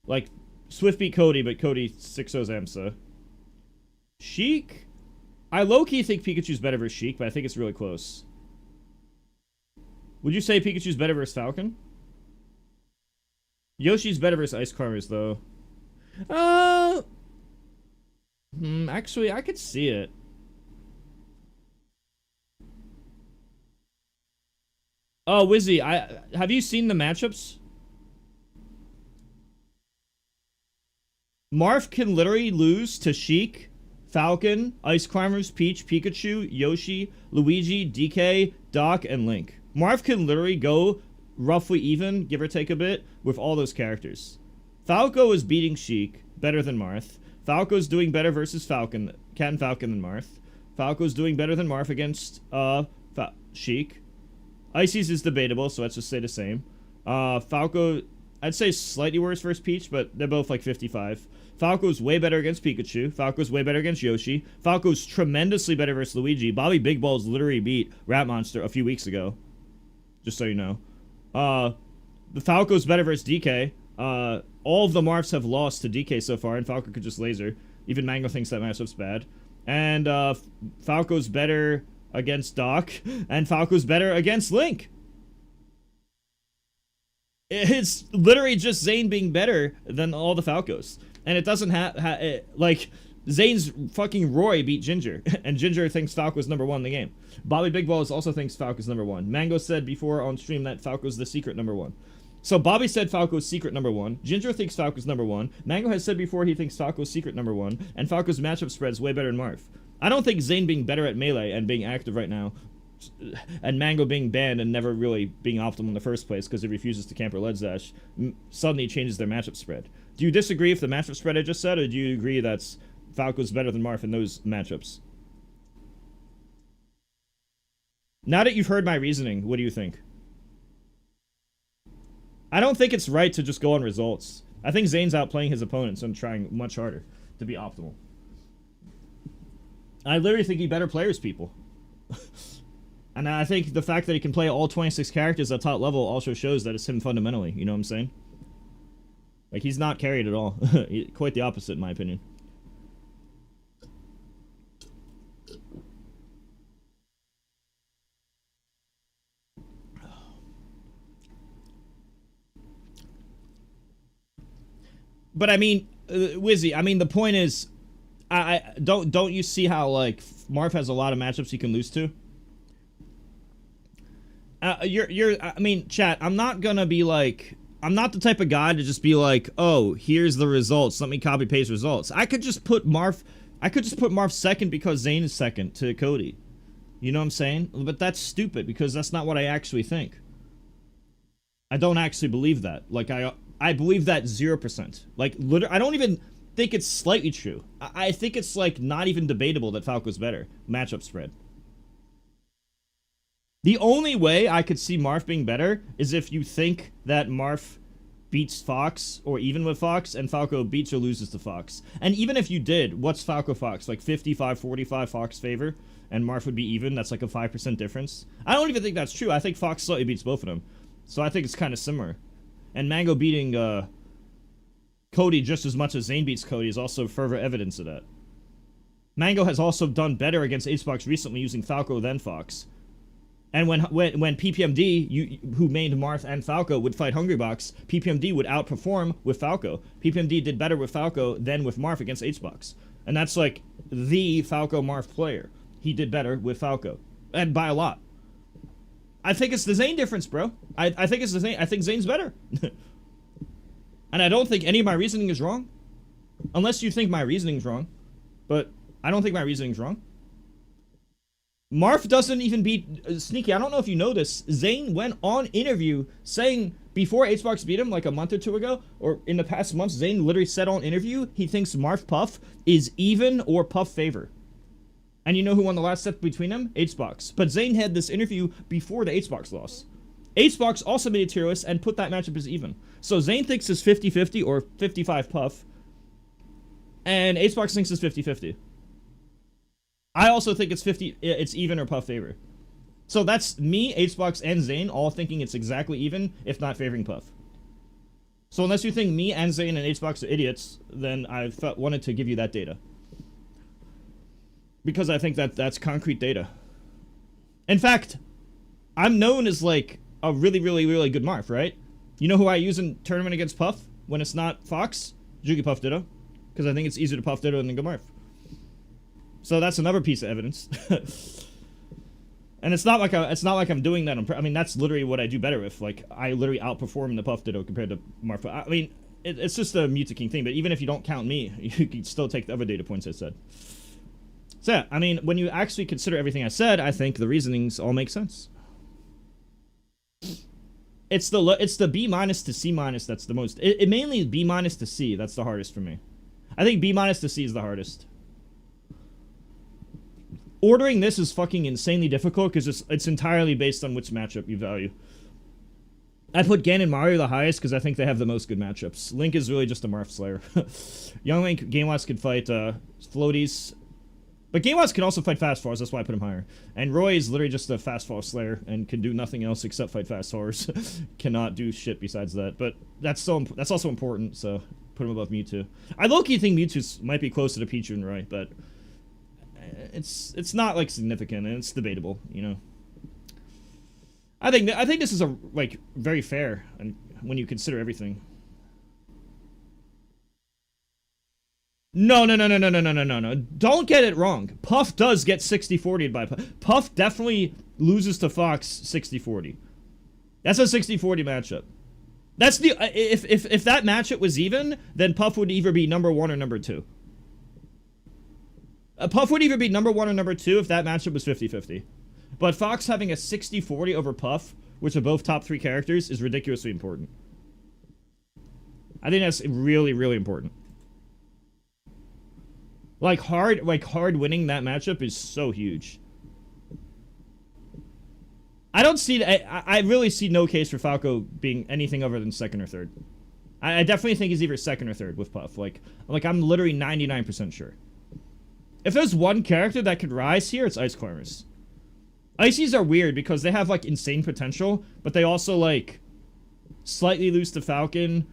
Like, Swift beat Cody, but Cody 6-0's Amsa. Sheik? I low-key think Pikachu's better versus Sheik, but I think it's really close. Would you say Pikachu's better versus Falcon? Yoshi's better versus Ice Climbers, though. Actually, I could see it. Oh, Wizzy, have you seen the matchups? Marth can literally lose to Sheik, Falcon, Ice Climbers, Peach, Pikachu, Yoshi, Luigi, DK, Doc, and Link. Marth can literally go roughly even, give or take a bit, with all those characters. Falco is beating Sheik, better than Marth. Falco's doing better versus Falcon, Cat and Falcon than Marth. Falco's doing better than Marth against, Sheik. Icy's is debatable, so let's just say the same. Falco, I'd say slightly worse versus Peach, but they're both like 55. Falco's way better against Pikachu. Falco's way better against Yoshi. Falco's tremendously better versus Luigi. Bobby Big Balls literally beat Rat Monster a few weeks ago. Just so you know. The Falco's better versus DK. All of the Marths have lost to DK so far, and Falco could just laser. Even Mango thinks that matchup's bad. And Falco's better against Doc, and Falco's better against Link. It's literally just Zane being better than all the Falcos. And it doesn't like, Zane's fucking Roy beat Ginger, and Ginger thinks Falco's #1 in the game. Bobby Big Balls also thinks Falco's #1. Mango said before on stream that Falco's the secret #1. So Bobby said Falco's secret #1. Ginger thinks Falco's #1. Mango has said before he thinks Falco's secret #1. And Falco's matchup spread's way better than Marth. I don't think Zane being better at Melee and being active right now, and Mango being banned and never really being optimal in the first place because he refuses to camp or lead dash, suddenly changes their matchup spread. Do you disagree with the matchup spread I just said, or do you agree that's Falco's better than Marth in those matchups? Now that you've heard my reasoning, what do you think? I don't think it's right to just go on results. I think Zane's outplaying his opponents and trying much harder to be optimal. I literally think he better players people. And I think the fact that he can play all 26 characters at top level also shows that it's him fundamentally, you know what I'm saying? Like, he's not carried at all. Quite the opposite, in my opinion. But I mean, Wizzy, I mean, the point is, don't you see how, like, Marth has a lot of matchups he can lose to? I mean, chat, I'm not gonna be like, I'm not the type of guy to just be like, oh, here's the results, let me copy paste results. I could just put Marth second because Zane is second to Cody. You know what I'm saying? But that's stupid because that's not what I actually think. I don't actually believe that. Like, I believe that 0%. Like, I don't even think it's slightly true. I think it's, like, not even debatable that Falco's better. Matchup spread. The only way I could see Marth being better is if you think that Marth beats Fox, or even with Fox, and Falco beats or loses to Fox. And even if you did, what's Falco Fox? Like 55-45 Fox favor, and Marth would be even? That's like a 5% difference. I don't even think that's true. I think Fox slightly beats both of them. So I think it's kind of similar. And Mango beating Cody just as much as Zane beats Cody is also further evidence of that. Mango has also done better against Acebox recently using Falco than Fox. And when PPMD, who mained Marth and Falco, would fight Hungrybox, PPMD would outperform with Falco. PPMD did better with Falco than with Marth against Acebox. And that's like the Falco Marth player. He did better with Falco. And by a lot. I think it's the Zane difference, bro. I think it's the Zane. I think Zane's better. And I don't think any of my reasoning is wrong. Unless you think my reasoning's wrong. But I don't think my reasoning's wrong. Marth doesn't even beat Sneaky. I don't know if you know this. Zane went on interview saying before Hbox beat him like a month or two ago, or in the past months, Zane literally said on interview he thinks Marth Puff is even or Puff favor. And you know who won the last set between them? Hbox. But Zane had this interview before the Hbox loss. Hbox also made a tier list and put that matchup as even. So Zane thinks it's 50-50 or 55 Puff. And Hbox thinks it's 50-50. I also think it's even or Puff favor. So that's me, Hbox, and Zane all thinking it's exactly even, if not favoring Puff. So unless you think me and Zane and Hbox are idiots, then I wanted to give you that data. Because I think that's concrete data. In fact, I'm known as like a really, really, really good Marth, right? You know who I use in tournament against Puff when it's not Fox? Jugi Puff Ditto. Because I think it's easier to Puff Ditto than go Marth. So that's another piece of evidence. And it's not like I'm doing that. I mean, that's literally what I do better with. Like, I literally outperform the Puff Ditto compared to Marfa. I mean, it's just a Mutaking thing. But even if you don't count me, you can still take the other data points I said. So yeah, I mean, when you actually consider everything I said, I think the reasonings all make sense. It's the B minus to C minus that's the most. It mainly is B minus to C that's the hardest for me. I think B minus to C is the hardest. Ordering this is fucking insanely difficult because it's entirely based on which matchup you value. I put Gan and Mario the highest because I think they have the most good matchups. Link is really just a Marth Slayer. Young Link, Game Watch can fight floaties. But Game Watch can also fight fast falls, that's why I put him higher. And Roy is literally just a fast fall Slayer and can do nothing else except fight fast falls. Cannot do shit besides that. But that's also important, so put him above Mewtwo. I low-key think Mewtwo might be closer to Pichu and Roy, but it's not like significant and it's debatable, you know. I think this is a like very fair and when you consider everything. No. Don't get it wrong. Puff does get 60-40'd by Puff. Puff definitely loses to Fox 60-40. That's a 60-40 matchup. That's the if that matchup was even, then Puff would either be number 1 or number 2. Puff would either be number 1 or number 2 if that matchup was 50-50. But Fox having a 60-40 over Puff, which are both top 3 characters, is ridiculously important. I think that's really, really important. Like hard winning that matchup is so huge. I don't see I really see no case for Falco being anything other than 2nd or 3rd. I definitely think he's either 2nd or 3rd with Puff. Like I'm literally 99% sure. If there's one character that could rise here, it's Ice Climbers. Ices are weird because they have, like, insane potential, but they also, like, slightly lose to Falcon,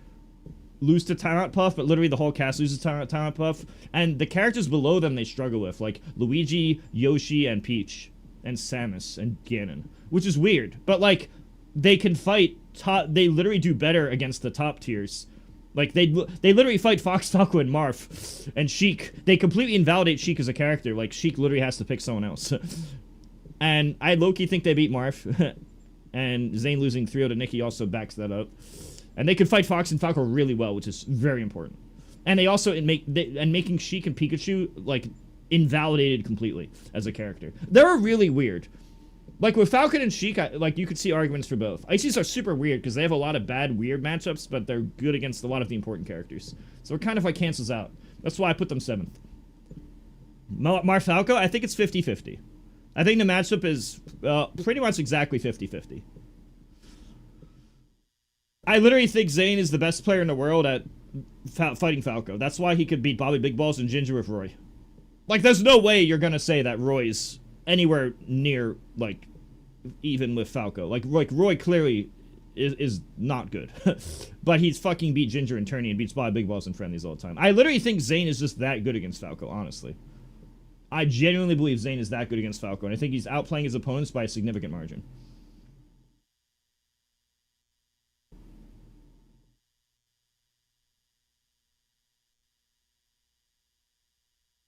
lose to Talent Puff, but literally the whole cast loses to Talent Puff. And the characters below them they struggle with, like Luigi, Yoshi, and Peach, and Samus, and Ganon. Which is weird, but, like, they can fight they literally do better against the top tiers. Like, they literally fight Fox, Falco, and Marth, and Sheik. They completely invalidate Sheik as a character. Like, Sheik literally has to pick someone else. And I low-key think they beat Marth. And Zane losing 3-0 to Nikki also backs that up. And they can fight Fox and Falco really well, which is very important. And they also, making Sheik and Pikachu, like, invalidated completely as a character. They're really weird. Like, with Falcon and Sheik, like, you could see arguments for both. Ices are super weird because they have a lot of bad, weird matchups, but they're good against a lot of the important characters. So it kind of, like, cancels out. That's why I put them 7th. Falco, I think it's 50-50. I think the matchup is pretty much exactly 50-50. I literally think Zane is the best player in the world at fighting Falco. That's why he could beat Bobby Big Balls and Ginger with Roy. Like, there's no way you're gonna say that Roy's anywhere near, like, even with Falco. Like Roy clearly is not good. But he's fucking beat Ginger and Turney and beats Bobby Big Balls and Friendlies all the time. I literally think Zane is just that good against Falco, honestly. I genuinely believe Zane is that good against Falco, and I think he's outplaying his opponents by a significant margin.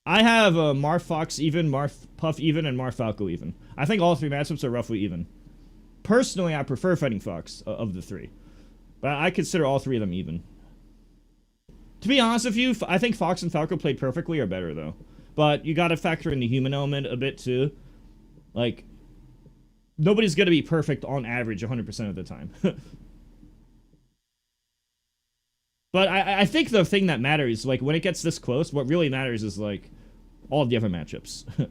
I have Marth Fox even, Marth Puff even, and Marth Falco even. I think all 3 matchups are roughly even. Personally, I prefer fighting Fox of the 3. But I consider all 3 of them even. To be honest with you, I think Fox and Falco played perfectly or better, though. But you gotta factor in the human element a bit, too. Like, nobody's gonna be perfect on average 100% of the time. But I think the thing that matters, like, when it gets this close, what really matters is, like, all of the other matchups.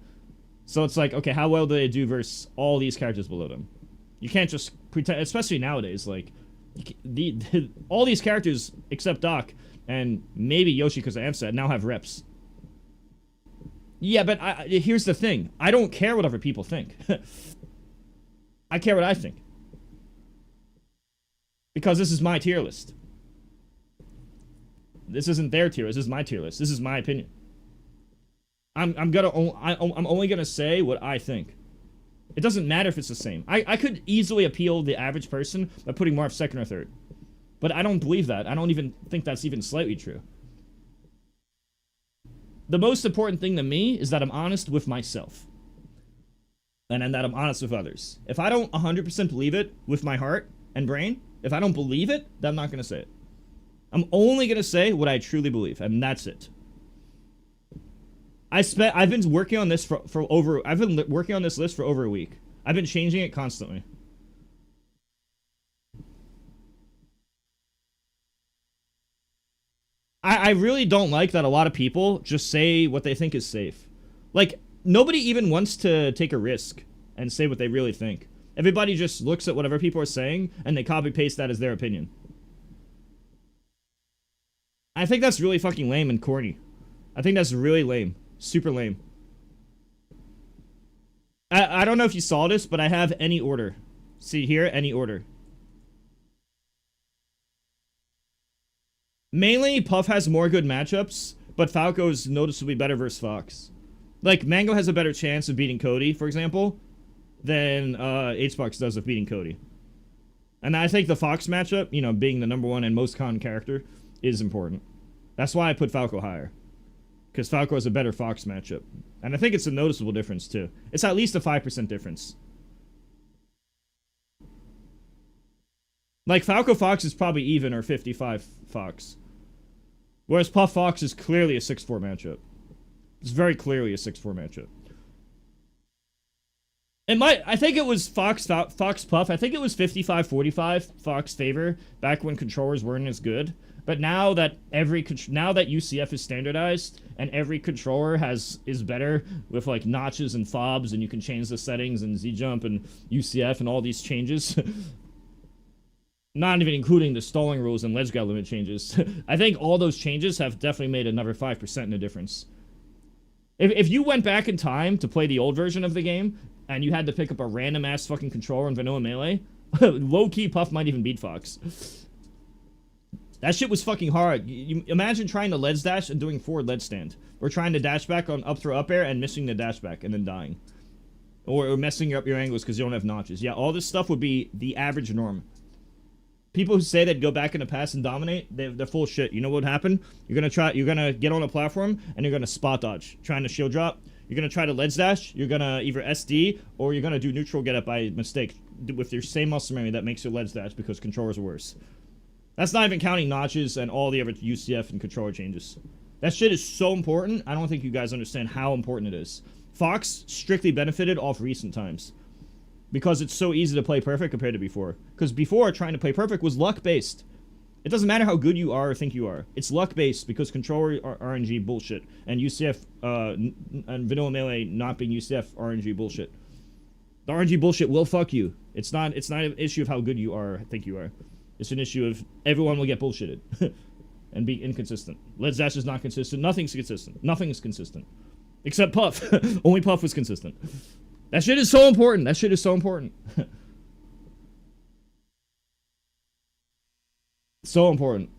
So it's like, okay, how well do they do versus all these characters below them? You can't just pretend, especially nowadays, like, all these characters, except Doc, and maybe Yoshi because of Amset, now have reps. Yeah, but here's the thing. I don't care what other people think. I care what I think. Because this is my tier list. This isn't their tier list. This is my tier list. This is my opinion. I'm only gonna say what I think. It doesn't matter if it's the same. I could easily appeal the average person by putting Marth 2nd or 3rd. But I don't believe that. I don't even think that's even slightly true. The most important thing to me is that I'm honest with myself. and that I'm honest with others. If I don't 100% believe it with my heart and brain, if I don't believe it, then I'm not going to say it. I'm only going to say what I truly believe, and that's it. I've been working on this I've been working on this list for over a week. I've been changing it constantly. I really don't like that a lot of people just say what they think is safe. Like, nobody even wants to take a risk and say what they really think. Everybody just looks at whatever people are saying and they copy paste that as their opinion. I think that's really fucking lame and corny. I think that's really lame. Super lame. I don't know if you saw this, but I have any order. See here, any order. Mainly, Puff has more good matchups, but Falco's noticeably better versus Fox. Like, Mango has a better chance of beating Cody, for example, than HBox does of beating Cody. And I think the Fox matchup, you know, being the #1 and most common character, is important. That's why I put Falco higher. Because Falco has a better Fox matchup. And I think it's a noticeable difference, too. It's at least a 5% difference. Like, Falco Fox is probably even, or 55 Fox. Whereas Puff Fox is clearly a 6-4 matchup. It's very clearly a 6-4 matchup. I think it was Fox Puff. I think it was 55-45 Fox favor back when controllers weren't as good. But now that UCF is standardized and every controller is better with like notches and fobs and you can change the settings and Z-jump and UCF and all these changes. Not even including the stalling rules and ledge guard limit changes. I think all those changes have definitely made another 5% in a difference. If you went back in time to play the old version of the game, and you had to pick up a random-ass fucking controller in Vanilla Melee, low-key Puff might even beat Fox. That shit was fucking hard. You imagine trying to ledge dash and doing forward ledge stand. Or trying to dash back on up throw up air and missing the dash back and then dying. Or messing up your angles because you don't have notches. Yeah, all this stuff would be the average norm. People who say that go back in the past and dominate, they're full of shit. You know what would happen? You're gonna get on a platform and you're gonna spot dodge, trying to shield drop. You're gonna try to ledge dash. You're gonna either SD or you're gonna do neutral get up by mistake with your same muscle memory that makes your ledge dash because controllers are worse. That's not even counting notches and all the other UCF and controller changes. That shit is so important. I don't think you guys understand how important it is. Fox strictly benefited off recent times. Because it's so easy to play perfect compared to before. Because before, trying to play perfect was luck-based. It doesn't matter how good you are or think you are. It's luck-based because controller RNG bullshit. And UCF, and Vanilla Melee not being UCF RNG bullshit. The RNG bullshit will fuck you. It's not an issue of how good you are or think you are. It's an issue of everyone will get bullshitted. And be inconsistent. Ledge dash is not consistent. Nothing's consistent. Nothing is consistent. Except Puff. Only Puff was consistent. That shit is so important. That shit is so important. So important.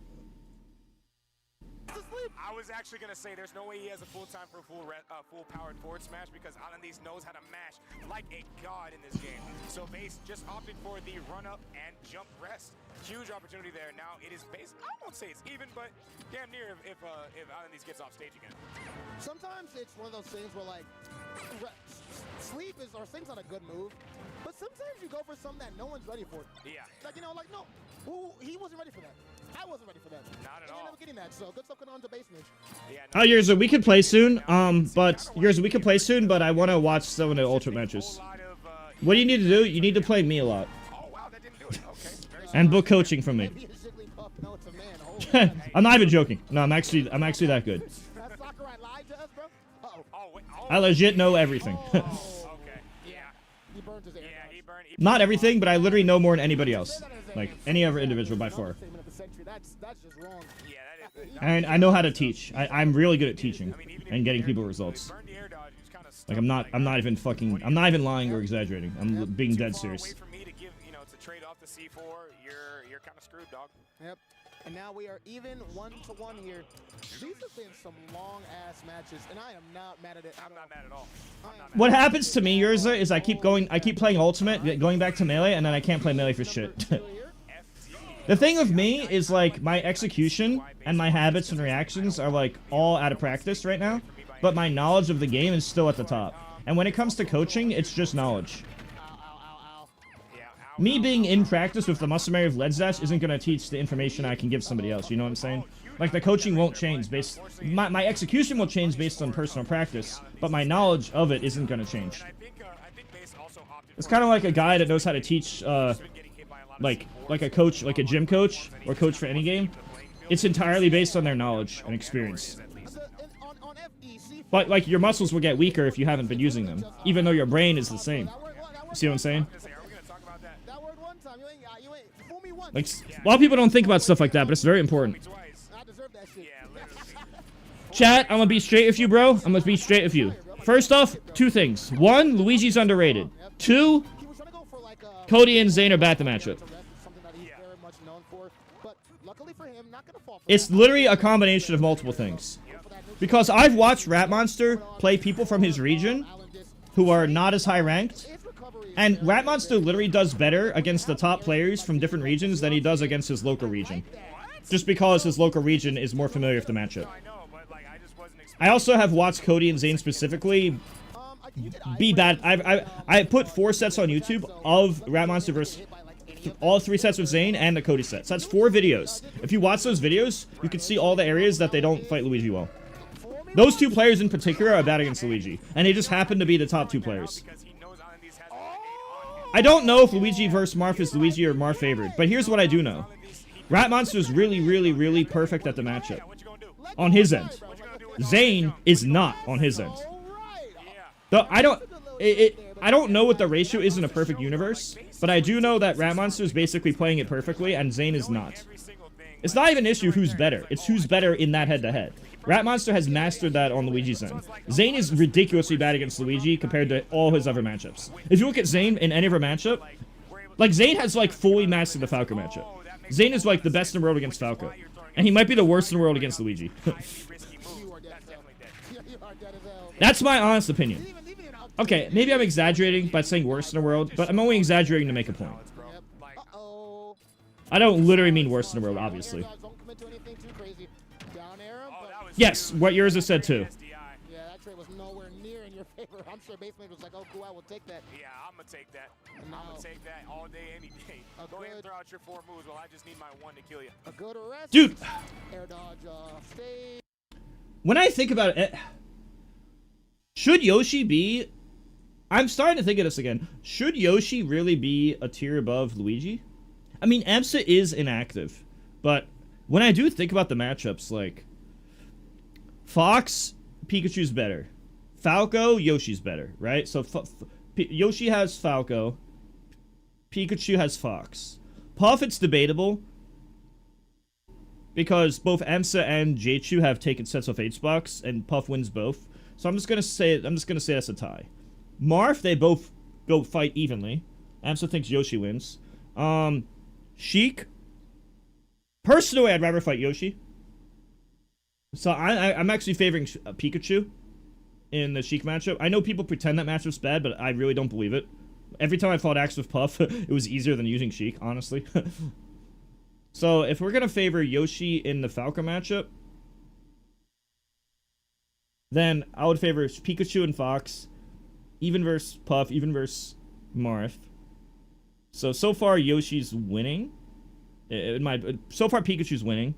I was actually gonna say there's no way he has a full time for a full powered forward smash because Alandis knows how to mash like a god in this game. So Base just opted for the run up and jump rest. Huge opportunity there. Now it is Base. I won't say it's even, but damn near if Alandis gets off stage again. Sometimes it's one of those things where like sleep sleep's not a good move, but sometimes you go for something that no one's ready for. Yeah. Like, you know, like no, he wasn't ready for that. I wasn't ready for that. Not at all. Ended up getting that, so good stuff going on to basement. Yeah. Oh, Yurza, we can play soon. But I want to watch some of the Ultimate matches. What do you need to do? You need to play me a lot. Oh wow, that didn't do it. Okay. And book coaching from me. I'm not even joking. No, I'm actually that good. I legit know everything. Okay. Yeah. He burned his air. Yeah, he burned. Not everything, but I literally know more than anybody else. Like any other individual by far. That's just wrong. Yeah, that is. And I know how to teach. I'm really good at teaching and getting people results. Burned the air dodge. He's kind of Like I'm not even lying or exaggerating. I'm being dead serious. Away from me to give, to trade off the C4. You're kind of screwed, dog. Yep. And now we are even 1-1 here. These have been some long-ass matches, and I am not mad at it. I'm not mad at all. What happens to me, Yurza, is I keep playing Ultimate, going back to Melee, and then I can't play Melee for shit. The thing with me is, like, my execution and my habits and reactions are, like, all out of practice right now, but my knowledge of the game is still at the top. And when it comes to coaching, it's just knowledge. Yeah, Me being in practice with the muscle memory of Ledzash isn't going to teach the information I can give somebody else, you know what I'm saying? Like, the coaching won't change based... My execution will change based on personal practice, but my knowledge of it isn't going to change. It's kind of like a guy that knows how to teach, like a coach, like a gym coach, or coach for any game. It's entirely based on their knowledge and experience. But, like, your muscles will get weaker if you haven't been using them, even though your brain is the same. You see what I'm saying? Like, a lot of people don't think about stuff like that, but it's very important. Chat, I'm gonna be straight with you, bro. I'm gonna be straight with you. First off, two things. One, Luigi's underrated. Two, Cody and Zayn are bad at the matchup. It's literally a combination of multiple things. Because I've watched Rat Monster play people from his region who are not as high ranked. And Rat Monster literally does better against the top players from different regions than he does against his local region. Just because his local region is more familiar with the matchup. I also have watched Cody and Zayn specifically be bad. I put 4 sets on YouTube of Rat Monster versus all 3 sets of Zayn and the Cody set. So that's 4 videos. If you watch those videos, you can see all the areas that they don't fight Luigi well. Those 2 players in particular are bad against Luigi, and they just happen to be the top 2 players. I don't know if Luigi versus Marth is Luigi or Marth favored, but here's what I do know. Rat Monster is really, really, really perfect at the matchup. On his end. Zayn is not on his end. Though I don't know what the ratio is in a perfect universe, but I do know that Rat Monster is basically playing it perfectly, and Zayn is not. It's not even an issue who's better. It's who's better in that head-to-head. Rat Monster has mastered that on Luigi's end. Zayn is ridiculously bad against Luigi compared to all his other matchups. If you look at Zayn in any of her matchup, like, Zayn has, like, fully mastered the Falco matchup. Zayn is, like, the best in the world against Falco. And he might be the worst in the world against Luigi. That's my honest opinion. Okay, maybe I'm exaggerating by saying worst in the world, but I'm only exaggerating to make a point. I don't literally mean worst in the world, obviously. Yes, what yours have said too. Yeah, that trade was nowhere near in your favor. I'm sure Basemate was like, oh, cool, I will take that. Yeah, I'm gonna take that. I'm gonna take that all day, any day. Go ahead and throw out your 4 moves while I just need my 1 to kill you. A good arrest. Dude! Air dodge, stay. When I think about it, should Yoshi be... I'm starting to think of this again. Should Yoshi really be a tier above Luigi? I mean, Amsa is inactive, but when I do think about the matchups, like... Fox, Pikachu's better. Falco, Yoshi's better, right? So Yoshi has Falco. Pikachu has Fox. Puff, it's debatable. Because both Amsa and Jeichu have taken sets of H-Box, and Puff wins both. So I'm just gonna say that's a tie. Marth, they both go fight evenly. Amsa thinks Yoshi wins. Sheik. Personally, I'd rather fight Yoshi. So I'm actually favoring Pikachu in the Sheik matchup. I know people pretend that matchup's bad, but I really don't believe it. Every time I fought Axe with Puff, it was easier than using Sheik, honestly. So if we're gonna favor Yoshi in the Falco matchup, then I would favor Pikachu and Fox, even versus Puff, even versus Marth. So far Yoshi's winning. So far Pikachu's winning.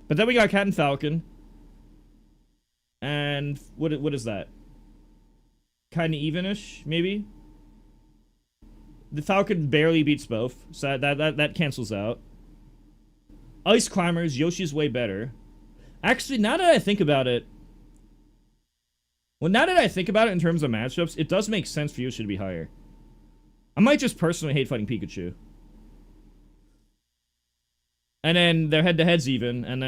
But then we got Cat and Falcon. And what is that? Kind of evenish, maybe? The Falcon barely beats both, so that cancels out. Ice Climbers, Yoshi's way better. Actually, now that I think about it... Well, now that I think about it in terms of matchups, it does make sense for Yoshi to be higher. I might just personally hate fighting Pikachu. And then their head-to-head's even, and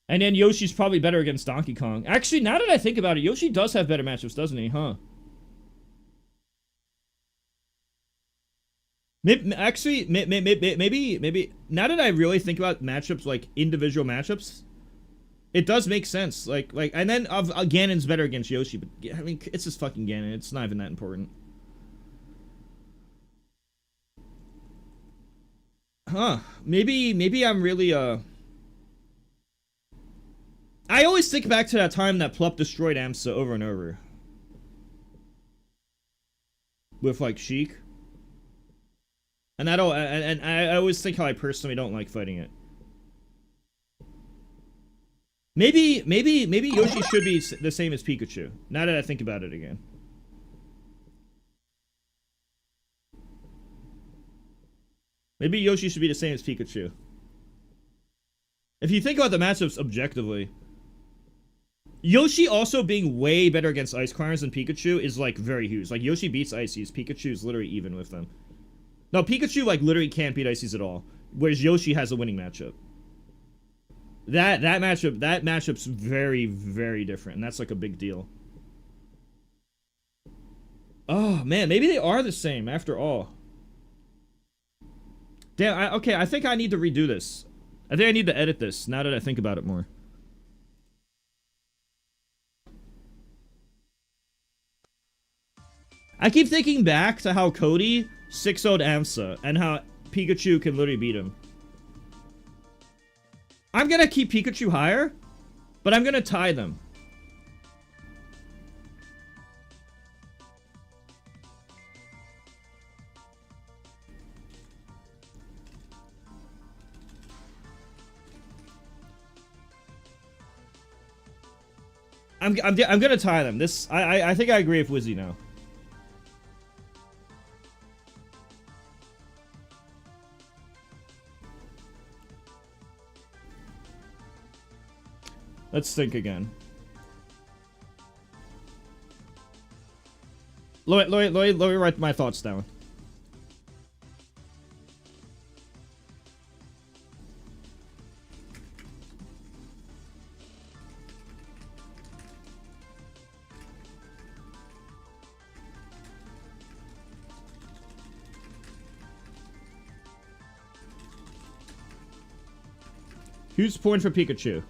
then Yoshi's probably better against Donkey Kong. Actually, now that I think about it, Yoshi does have better matchups, doesn't he? Huh? Actually, maybe, now that I really think about matchups, like, individual matchups, it does make sense. Like, and then Ganon's better against Yoshi, but, I mean, it's just fucking Ganon. It's not even that important. Huh. Maybe I'm really, I always think back to that time that Plup destroyed AMSA over and over. With, like, Sheik. And I don't, and I always think how I personally don't like fighting it. Maybe Yoshi should be the same as Pikachu, now that I think about it again. Maybe Yoshi should be the same as Pikachu. If you think about the matchups objectively, Yoshi also being way better against Ice Climbers than Pikachu is, like, very huge. Like, Yoshi beats Ices, Pikachu is literally even with them. No, Pikachu, like, literally can't beat Ices at all, whereas Yoshi has a winning matchup. That matchup's very, very different, and that's, like, a big deal. Oh, man, maybe they are the same, after all. Damn, okay, I think I need to redo this. I think I need to edit this, now that I think about it more. I keep thinking back to how Cody 6-0'd AMSA, and how Pikachu can literally beat him. I'm gonna keep Pikachu higher, but I'm gonna tie them. I'm gonna tie them. I think I agree with Wizzy now. Let's think again. Let me write my thoughts down. Huge point for Pikachu.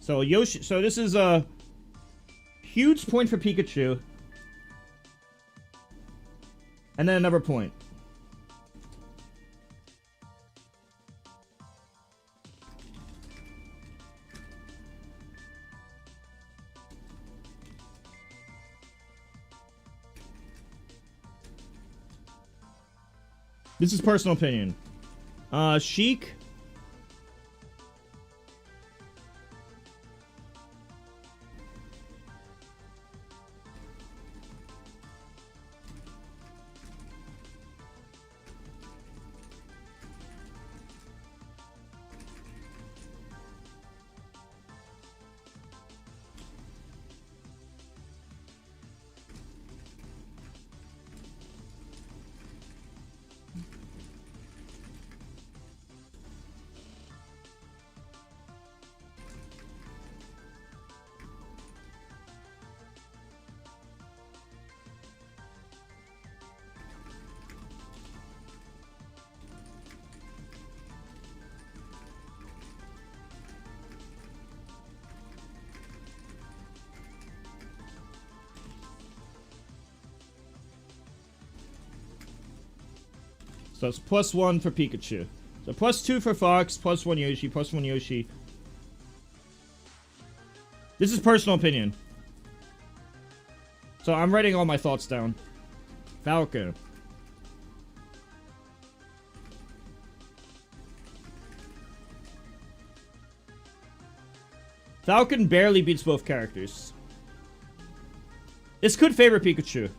So Yoshi, so this is a huge point for Pikachu. And then another point. This is personal opinion. Sheik. So it's +1 for Pikachu. So +2 for Fox, +1 Yoshi, +1 Yoshi. This is personal opinion. So I'm writing all my thoughts down. Falcon. Falcon barely beats both characters. This could favor Pikachu.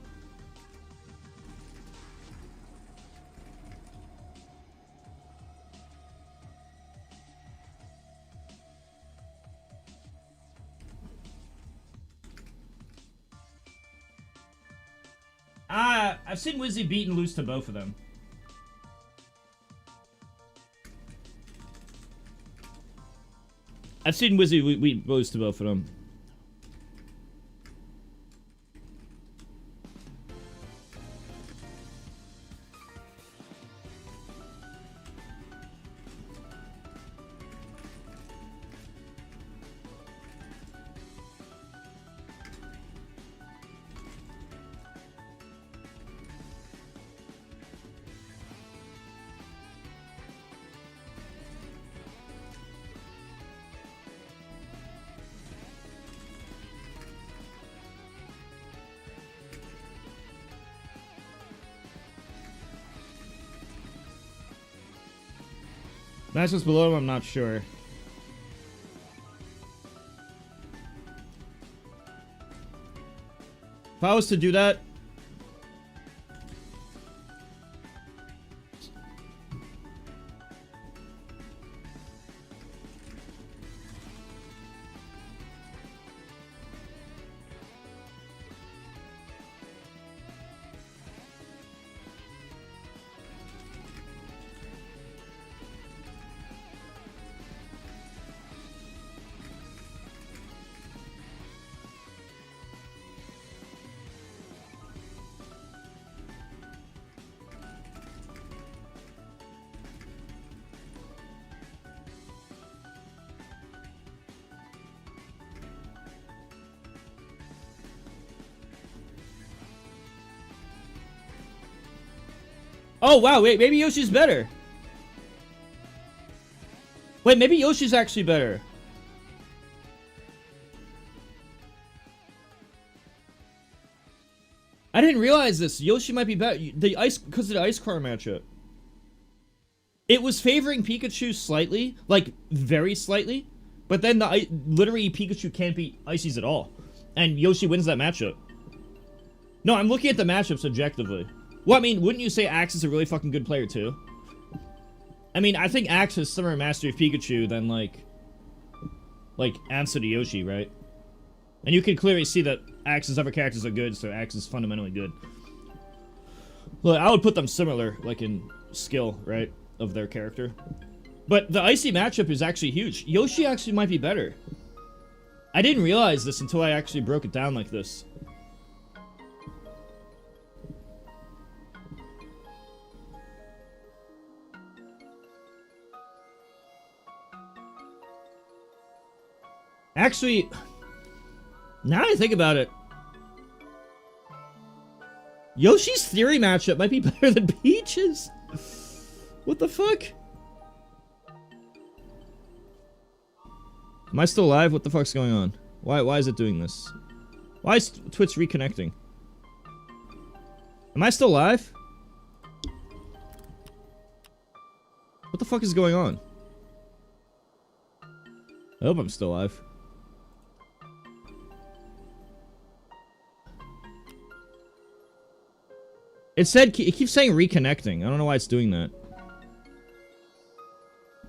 I've seen Wizzy beat and lose to both of them. I've seen Wizzy we lose to both of them. Matches below him, I'm not sure. If I was to do that... Oh, wow, wait, maybe Yoshi's better. Wait, maybe Yoshi's actually better. I didn't realize this. Yoshi might be better. The ice, because of the Ice Car matchup. It was favoring Pikachu slightly, like, very slightly. But then literally Pikachu can't beat Ices at all. And Yoshi wins that matchup. No, I'm looking at the matchups objectively. Well, I mean, wouldn't you say Axe is a really fucking good player, too? I mean, I think Axe has similar mastery of Pikachu than, like Answer to Yoshi, right? And you can clearly see that Axe's other characters are good, so Axe is fundamentally good. Look, I would put them similar, like, in skill, right? Of their character. But the Icy matchup is actually huge. Yoshi actually might be better. I didn't realize this until I actually broke it down like this. Actually, now I think about it, Yoshi's Theory matchup might be better than Peach's. What the fuck? Am I still live? What the fuck's going on? Why is it doing this? Why is Twitch reconnecting? Am I still live? What the fuck is going on? I hope I'm still live. It keeps saying reconnecting. I don't know why it's doing that.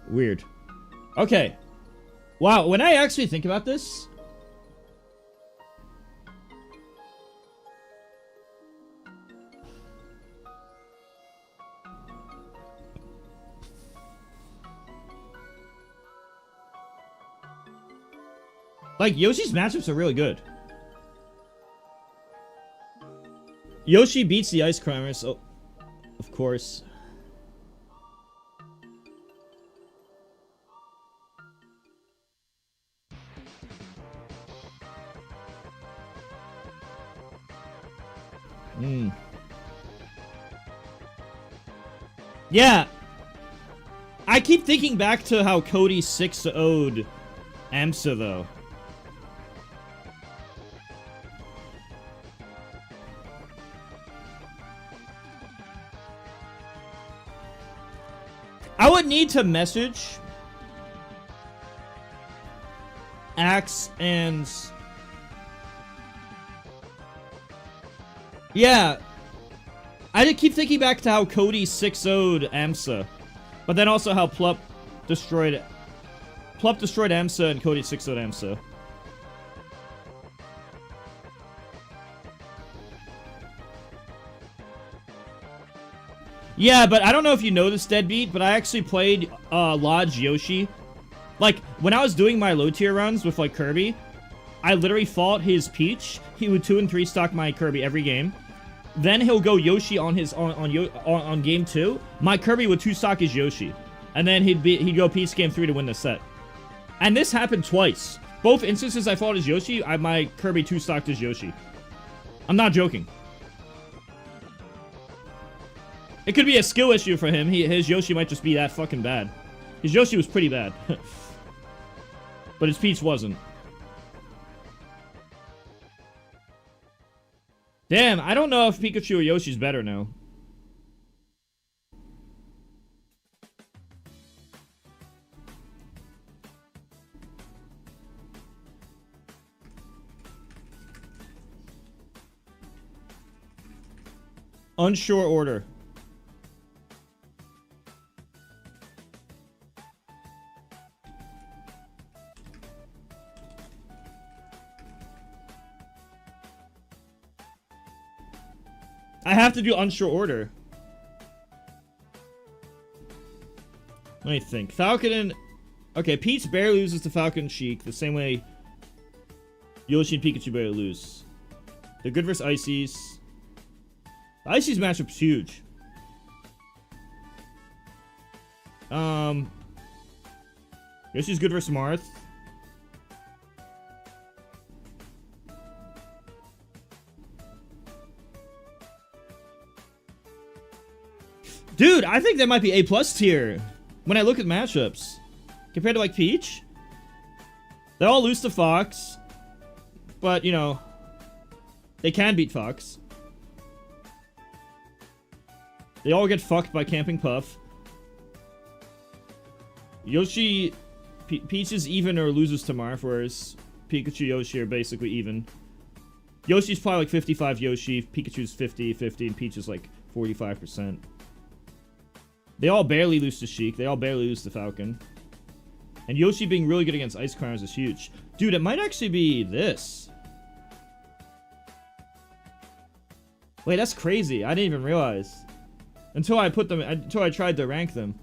Weird. Okay. Wow, when I actually think about this... Like, Yoshi's matchups are really good. Yoshi beats the Ice Climbers, oh, of course. Yeah. I keep thinking back to how Cody 6-0'd AMSA, though. I would need to message Axe and... Yeah. I did keep thinking back to how Cody 6-0'd AMSA. But then also how Plup destroyed AMSA and Cody 6-0'd AMSA. Yeah, but I don't know if you know this, Deadbeat, but I actually played Lodge Yoshi. Like, when I was doing my low tier runs with, like, Kirby, I literally fought his Peach. He would 2 and 3 stock my Kirby every game. Then he'll go Yoshi on his on game 2. My Kirby would 2 stock his Yoshi. And then he'd go Peach game 3 to win the set. And this happened twice. Both instances I fought as Yoshi, my Kirby 2 stocked as Yoshi. I'm not joking. It could be a skill issue for him. His Yoshi might just be that fucking bad. His Yoshi was pretty bad. But his Peach wasn't. Damn, I don't know if Pikachu or Yoshi's better now. Unsure order. I have to do unsure order. Let me think. Falcon and... Okay, Peach barely loses to Falcon and Sheik the same way Yoshi and Pikachu barely lose. They're good versus Ices. The Ices matchup's huge. Yoshi's good versus Marth. Dude, I think that might be A+ tier when I look at matchups. Compared to, like, Peach. They all lose to Fox. But, you know, they can beat Fox. They all get fucked by Camping Puff. Yoshi... Peach is even or loses to Marth, whereas Pikachu, Yoshi are basically even. Yoshi's probably like 55 Yoshi, Pikachu's 50, and Peach is like 45%. They all barely lose to Sheik. They all barely lose to Falcon. And Yoshi being really good against Ice Climbers is huge. Dude, it might actually be this. Wait, that's crazy. I didn't even realize. Until I put them... Until I tried to rank them.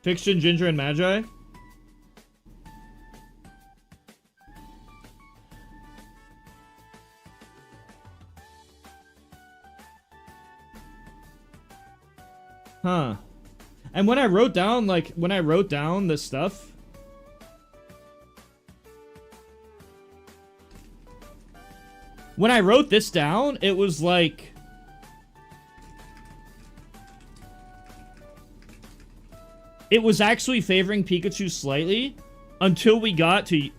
Fiction, Ginger, and Magi? Huh. And when I wrote down, like, the stuff... When I wrote this down, it was like... It was actually favoring Pikachu slightly until we got to...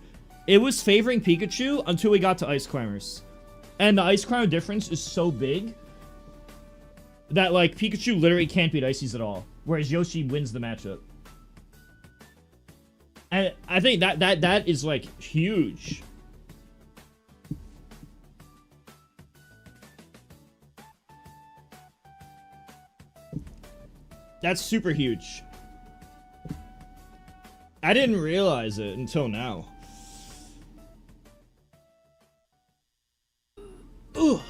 It was favoring Pikachu until we got to Ice Climbers. And the Ice Climber difference is so big that, like, Pikachu literally can't beat Ices at all. Whereas Yoshi wins the matchup. And I think that is, like, huge. That's super huge. I didn't realize it until now. Ugh.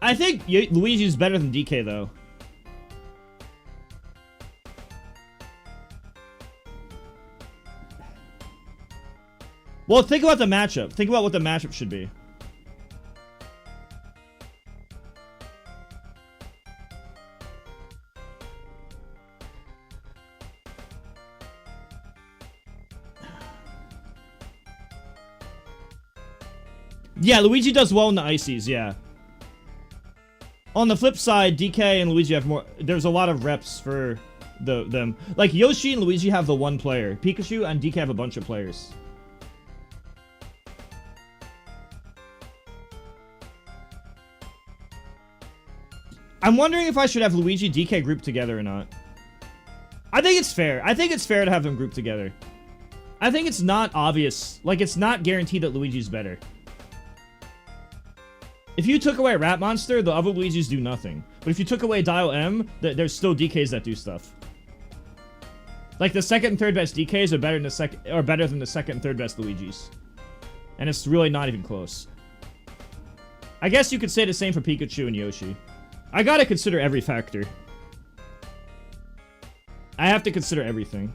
I think Luigi's better than DK, though. Well, think about the matchup. Think about what the matchup should be. Yeah, Luigi does well in the Ices, yeah. On the flip side, DK and Luigi have more... There's a lot of reps for them. Like, Yoshi and Luigi have the one player. Pikachu and DK have a bunch of players. I'm wondering if I should have Luigi DK grouped together or not. I think it's fair. I think it's fair to have them grouped together. I think it's not obvious. Like, it's not guaranteed that Luigi's better. If you took away Rat Monster, the other Luigis do nothing. But if you took away Dial M, there's still DKs that do stuff. Like, the second and third best DKs are better than the second and third best Luigis. And it's really not even close. I guess you could say the same for Pikachu and Yoshi. I gotta consider every factor. I have to consider everything.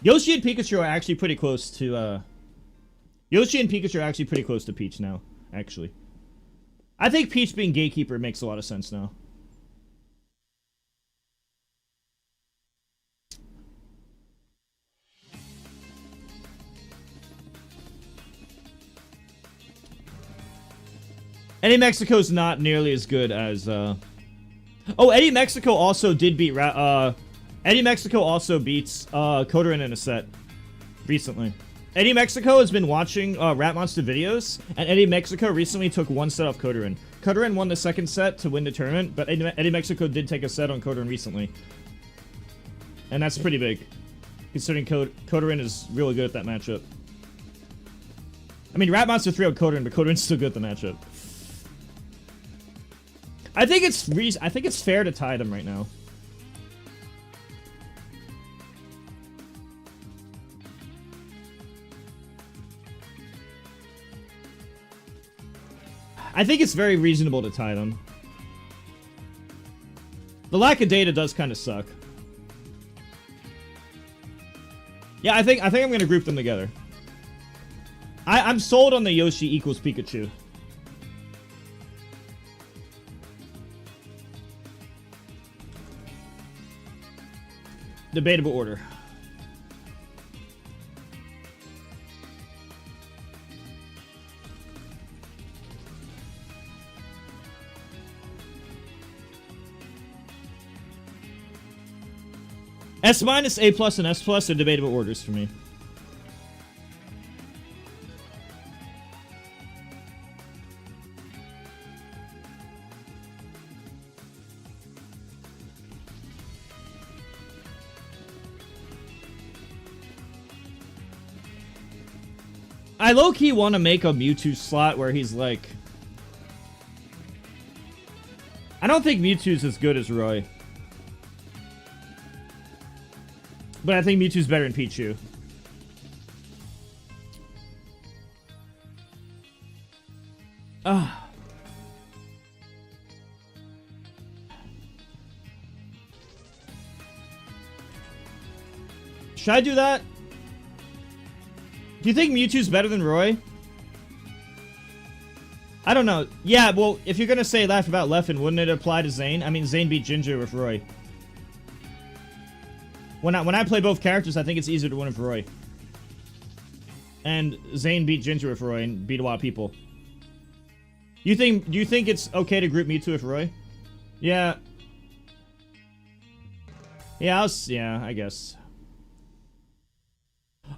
Yoshi and Pikachu are actually pretty close to, Yoshi and Pikachu are actually pretty close to Peach now, actually. I think Peach being Gatekeeper makes a lot of sense now. Eddie Mexico's not nearly as good as, Oh, Eddie Mexico also did beat, Eddie Mexico also beats, Kodorin in a set. Recently. Eddie Mexico has been watching, Rat Monster videos, and Eddie Mexico recently took one set off Kodorin. Kodorin won the second set to win the tournament, but Eddie Mexico did take a set on Kodorin recently. And that's pretty big, considering Kodorin is really good at that matchup. I mean, Rat Monster 3 on Kodorin, but Kodorin's still good at the matchup. I think it's fair to tie them right now. I think it's very reasonable to tie them. The lack of data does kind of suck. Yeah, I think I'm gonna group them together. I'm sold on the Yoshi equals Pikachu. Debatable order. S-, A+, and S+ are debatable orders for me. I low-key want to make a Mewtwo slot where he's like... I don't think Mewtwo's as good as Roy. But I think Mewtwo's better than Pichu. Should I do that? Do you think Mewtwo's better than Roy? I don't know. Yeah, well, if you're gonna say laugh about Leffen, wouldn't it apply to Zane? I mean, Zane beat Ginger with Roy. When I play both characters, I think it's easier to win with Roy. And Zane beat Ginger with Roy and beat a lot of people. Do you think it's okay to group Mewtwo with Roy? Yeah. Yeah, yeah, I guess.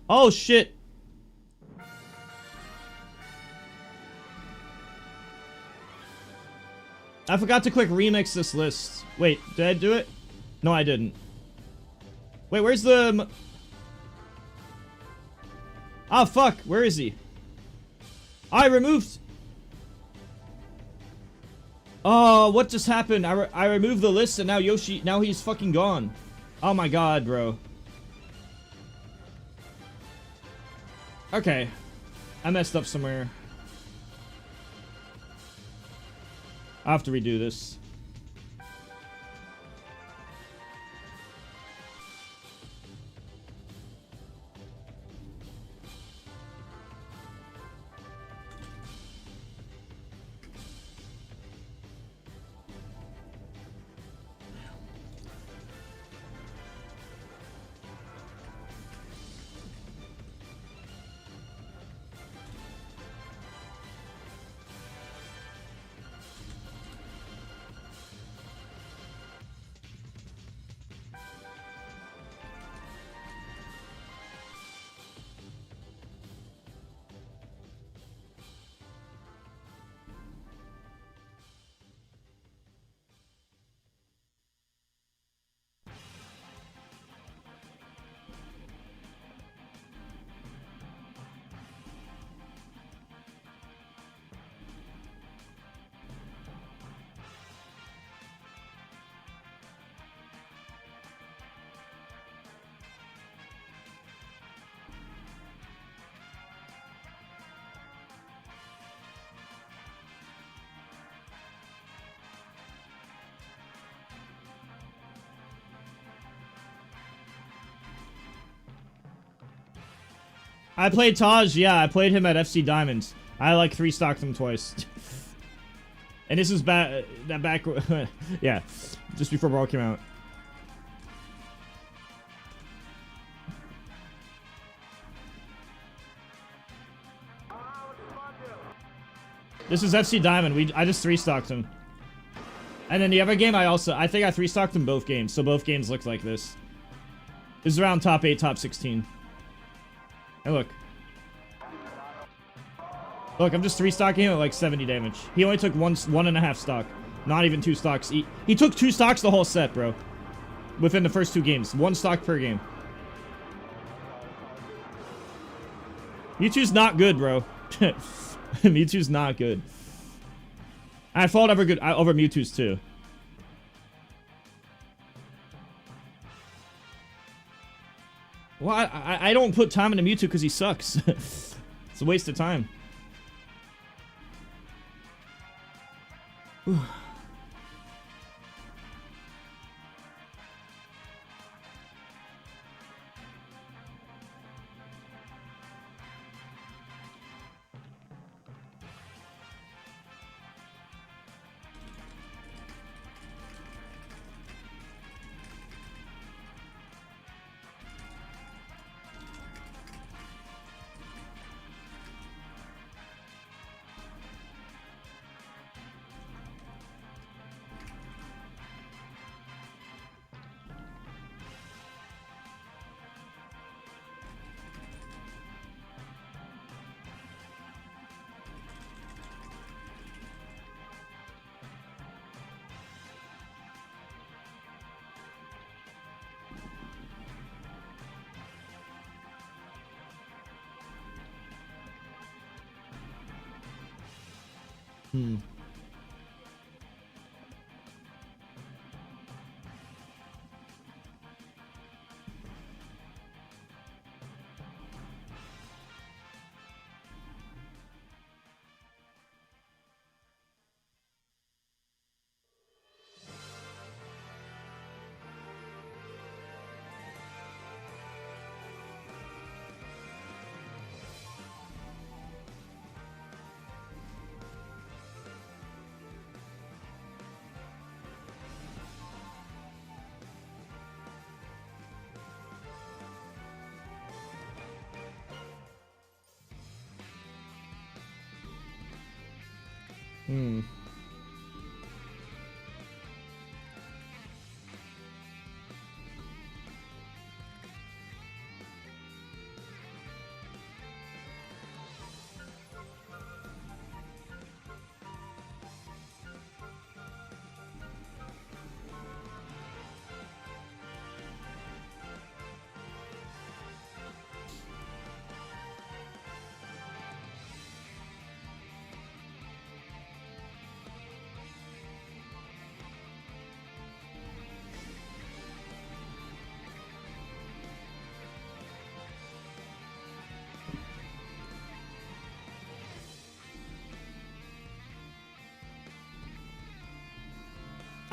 Oh, shit. I forgot to click remix this list. Wait, did I do it? No, I didn't. Wait, where's the... Oh, fuck. Where is he? I removed... Oh, what just happened? I removed the list and now Yoshi... Now he's fucking gone. Oh my god, bro. Okay. I messed up somewhere. I'll have to redo this. I played Taj, yeah, I played him at FC Diamonds. I like 3-stocked him twice. And this is back, yeah, just before Brawl came out. This is FC Diamond. I just 3-stocked him. And then the other game, I think I 3-stocked him both games. So both games looked like this. This is around top 8, top 16. And look. Look, I'm just 3-stocking him at like 70 damage. He only took 1.5 stock. Not even 2 stocks. He took 2 stocks the whole set, bro. Within the first 2 games. 1 stock per game. Mewtwo's not good, bro. Mewtwo's not good. I fought over Mewtwo's too. Well, I don't put time into Mewtwo because he sucks. It's a waste of time.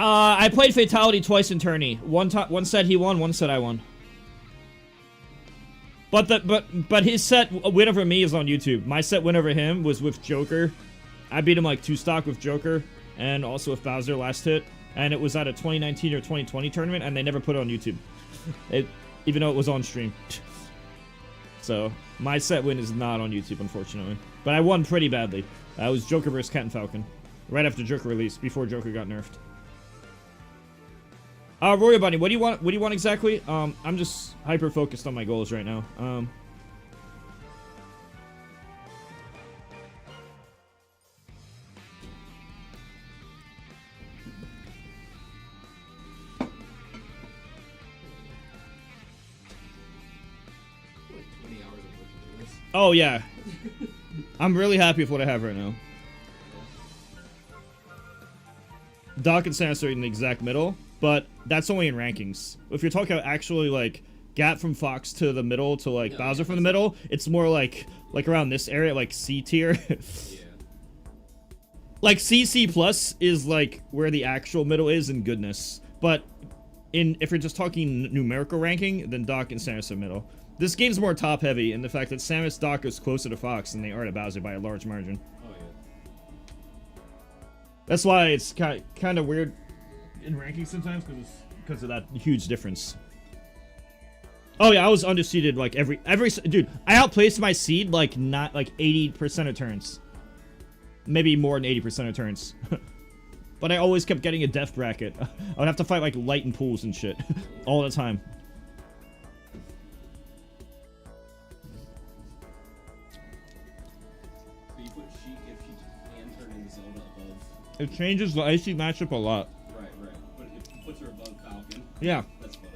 I played Fatality twice in tourney. One set he won, one set I won. But his set win over me is on YouTube. My set win over him was with Joker. I beat him like 2 stock with Joker and also with Bowser last hit. And it was at a 2019 or 2020 tournament, and they never put it on YouTube. Even though it was on stream. So, my set win is not on YouTube, unfortunately. But I won pretty badly. I was Joker versus Cat and Falcon. Right after Joker released, before Joker got nerfed. Royal Bunny, what do you want? What do you want exactly? I'm just hyper focused on my goals right now. Oh yeah, I'm really happy with what I have right now. Doc and Samus are in the exact middle. But that's only in rankings. If you're talking about actually, like, Gat from Fox to the middle to, like, Bowser from the middle, it's more like around this area, like, C tier. Yeah. Like, C plus is, like, where the actual middle is in goodness. But if you're just talking numerical ranking, then Doc and Samus are middle. This game's more top heavy in the fact that Samus Doc is closer to Fox than they are to Bowser by a large margin. Oh yeah. That's why it's kind of weird in ranking sometimes because of that huge difference. Oh yeah, I was underseeded like every dude. I outplaced my seed like not like 80% of turns, maybe more than 80% of turns. But I always kept getting a death bracket. I would have to fight like light and pools and shit all the time. So you put Sheik if she can turn into Zelda above. It changes the icy matchup a lot. Right, right. But it puts her above Falcon. Yeah. That's funny.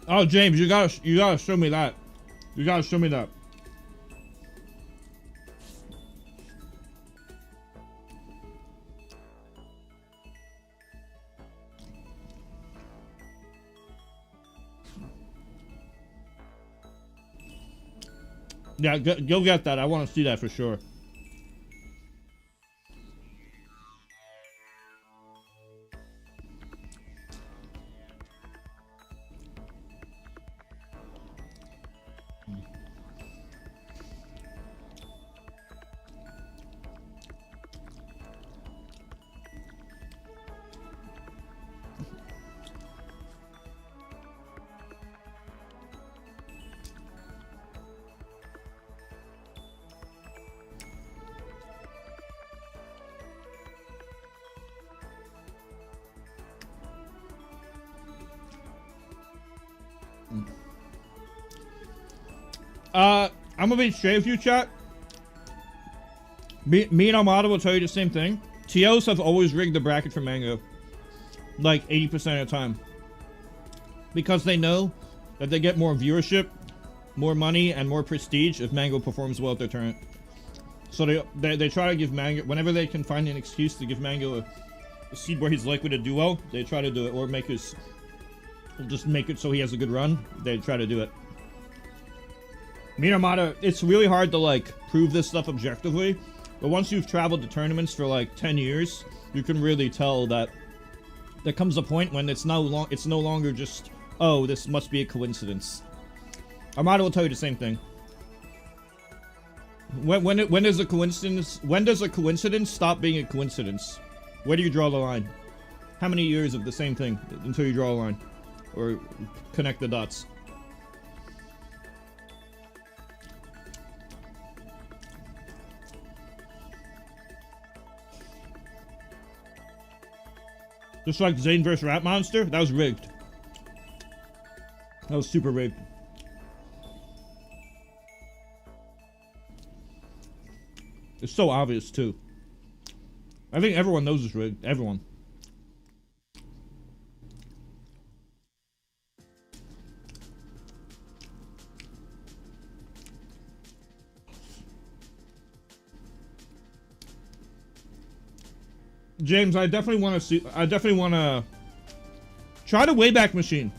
Oh, James, you gotta show me that. You gotta show me that. Yeah, go get that. I want to see that for sure. I'm gonna be straight with you, chat. Me and Armada will tell you the same thing. TOs have always rigged the bracket for Mango, like 80% of the time, because they know that they get more viewership, more money, and more prestige if Mango performs well at their tournament. So they try to give Mango, whenever they can find an excuse to give Mango a seed where he's likely to do well, they try to do it, or just make it so he has a good run. They try to do it. Me and Armada, it's really hard to like prove this stuff objectively, but once you've traveled to tournaments for like 10 years, you can really tell that there comes a point when it's no longer just, oh, this must be a coincidence. Armada will tell you the same thing. When does a coincidence stop being a coincidence? Where do you draw the line? How many years of the same thing until you draw a line or connect the dots? Just like Zane vs. Rat Monster, that was rigged. That was super rigged. It's so obvious too. I think everyone knows it's rigged. Everyone. James, I definitely want to try the Wayback Machine.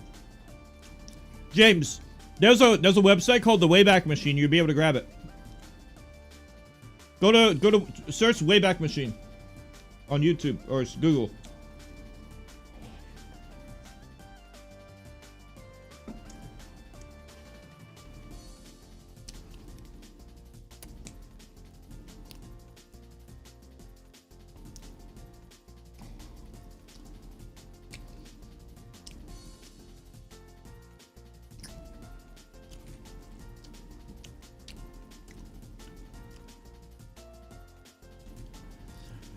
James, there's a website called the Wayback Machine. You'll be able to grab it. Go to search Wayback Machine on YouTube or Google.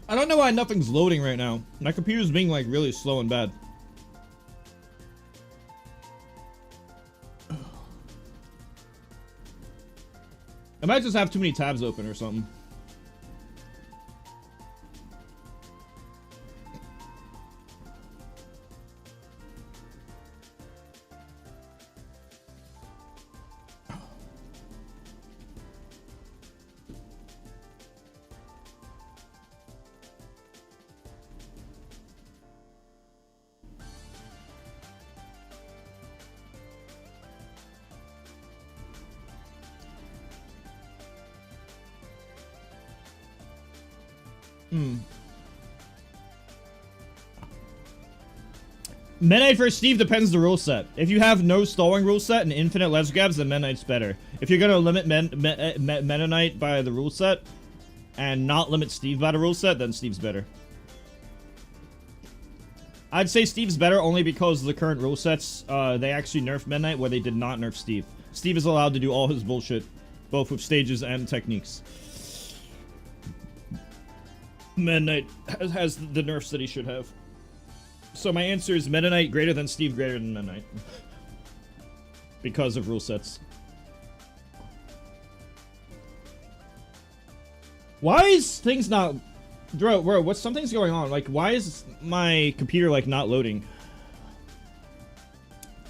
I don't know why nothing's loading right now. My computer's being like really slow and bad. might just have too many tabs open or something. Meta Knight versus Steve depends the rule set. If you have no stalling rule set and infinite ledge grabs, then Meta Knight's better. If you're gonna limit Meta Knight by the rule set and not limit Steve by the rule set, then Steve's better. I'd say Steve's better only because the current rule sets, they actually nerfed Meta Knight where they did not nerf Steve. Steve is allowed to do all his bullshit, both with stages and techniques. Meta Knight has the nerfs that he should have. So my answer is Meta Knight greater than Steve, greater than Meta Knight. Because of rule sets. Why is things not... Bro, what's something's going on? Like, why is my computer, like, not loading?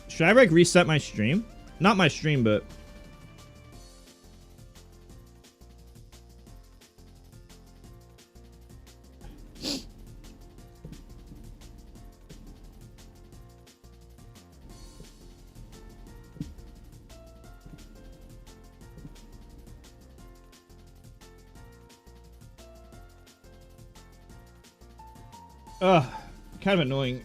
Should I, like, reset my stream? Not my stream, but... Ugh, kind of annoying.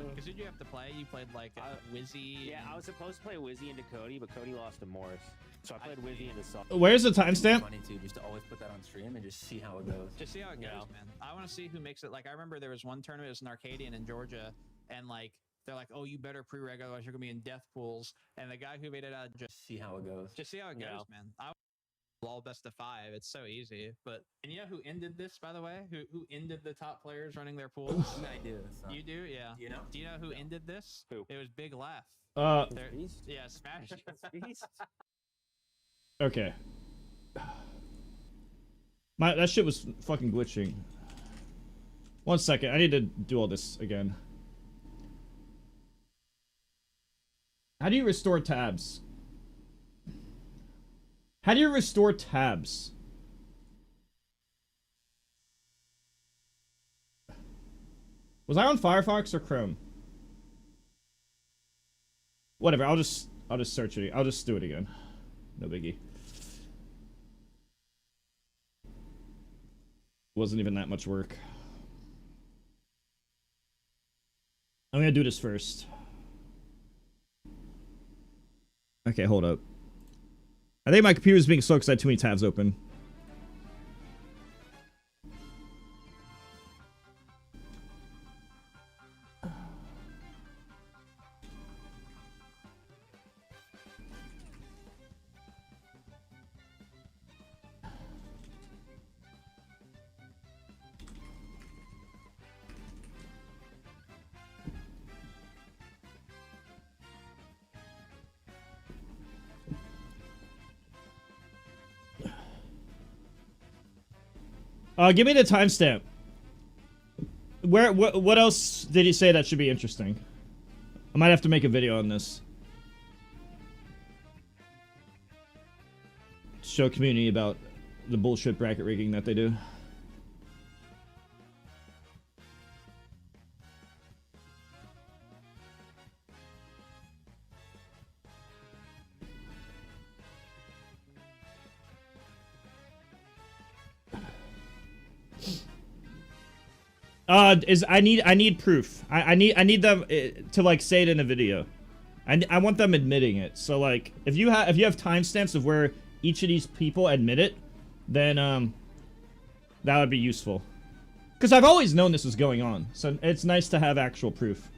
Because did you have to play? You played like Wizzy. Yeah, I was supposed to play Wizzy into Cody, but Cody lost to Morris. So I played Wizzy into Saul. Where's the timestamp? Funny too, just to always put that on stream and just see how it goes. Just see how it goes, man. I want to see who makes it. Like, I remember there was one tournament, it was an Arcadian in Georgia, and like, they're like, oh, you better pre-reg, otherwise you're going to be in death pools. And the guy who made it out just See how it goes. see how it goes, man. I all best of 5. It's so easy. But and you know who ended this, by the way? Who ended the top players running their pools? I do. So. You do, yeah. You know? Do you know who ended this? Who? It was Big Laugh. Beast? Yeah, Smash. Beast? Okay. That shit was fucking glitching. 1 second, I need to do all this again. How do you restore tabs? How do you restore tabs? Was I on Firefox or Chrome? Whatever, I'll just search it. I'll just do it again. No biggie. Wasn't even that much work. I'm gonna do this first. Okay, hold up. I think my computer's being slow because I had too many tabs open. Give me the timestamp. What else did he say that should be interesting? I might have to make a video on this. Show community about the bullshit bracket rigging that they do. I need proof. I need them to like say it in a video. I want them admitting it. So like if you have timestamps of where each of these people admit it, then that would be useful. Because I've always known this was going on. So it's nice to have actual proof.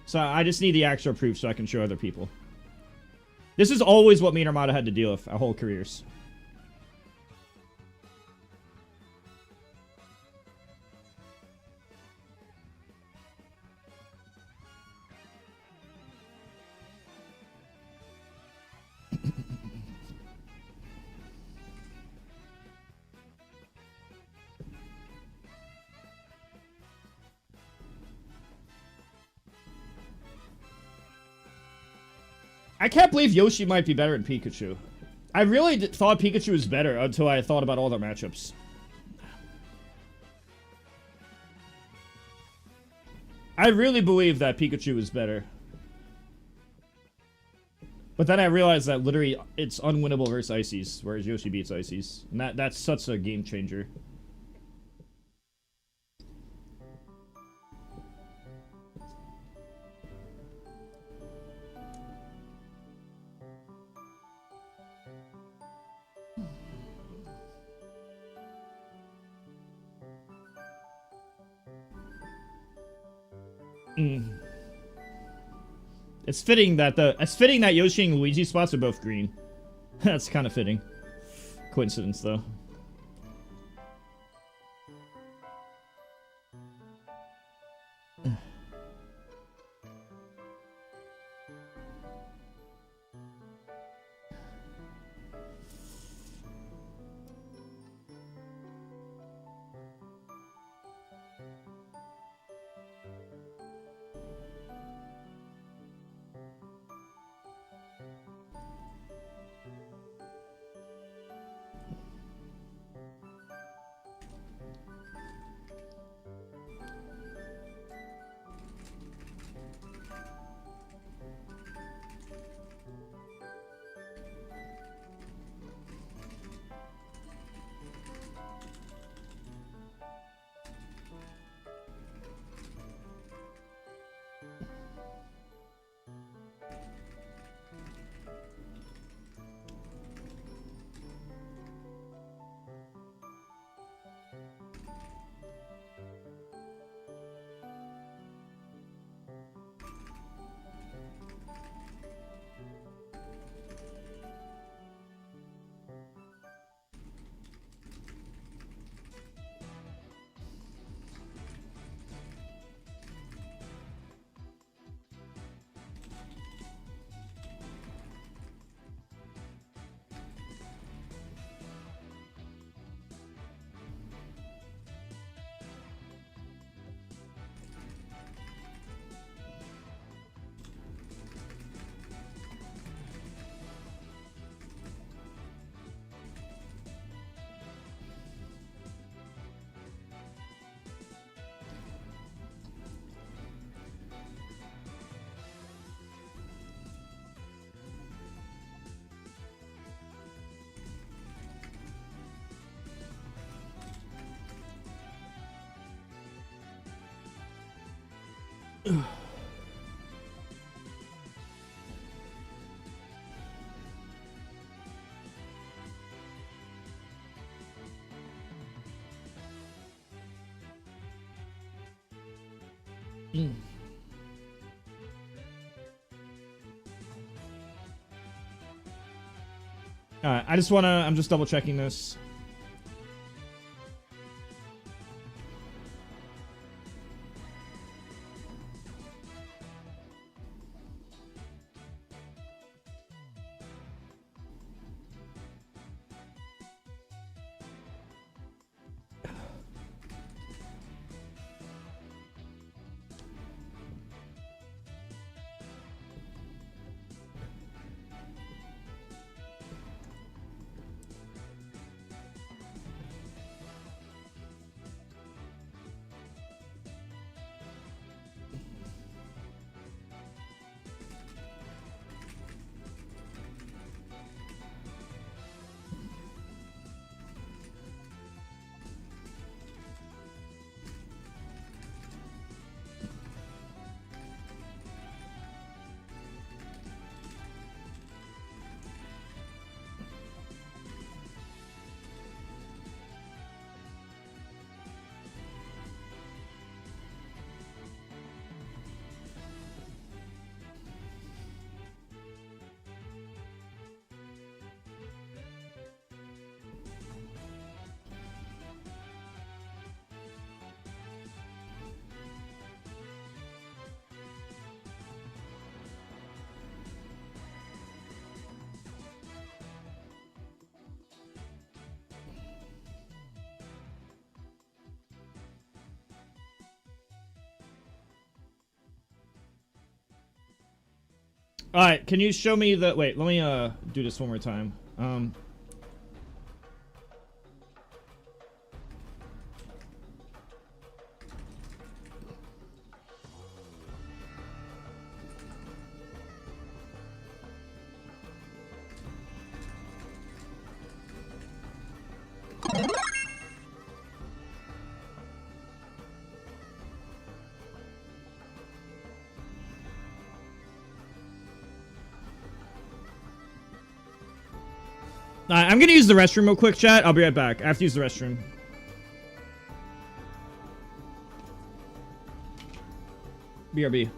So I just need the actual proof so I can show other people. This is always what me and Armada had to deal with our whole careers. I can't believe Yoshi might be better than Pikachu. I really thought Pikachu was better until I thought about all their matchups. I really believe that Pikachu is better. But then I realized that literally it's unwinnable versus Ices, whereas Yoshi beats Ices. And that's such a game changer. It's fitting that Yoshi and Luigi spots are both green. That's kind of fitting. Coincidence though. Alright, I'm just double checking this. All right, can you show me the... Wait, let me do this one more time. I'm gonna use the restroom real quick, chat. I'll be right back. I have to use the restroom. BRB.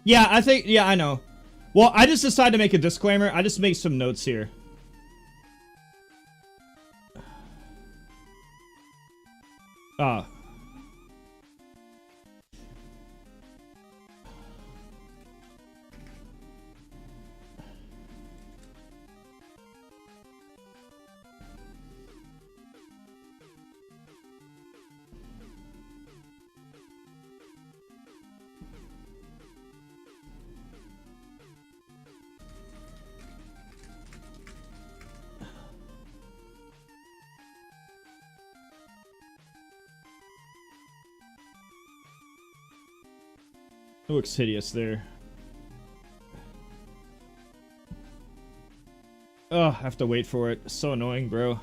Yeah, I think... Yeah, I know. Well, I just decided to make a disclaimer. I just made some notes here. It looks hideous there. Ugh, I have to wait for it. So annoying, bro.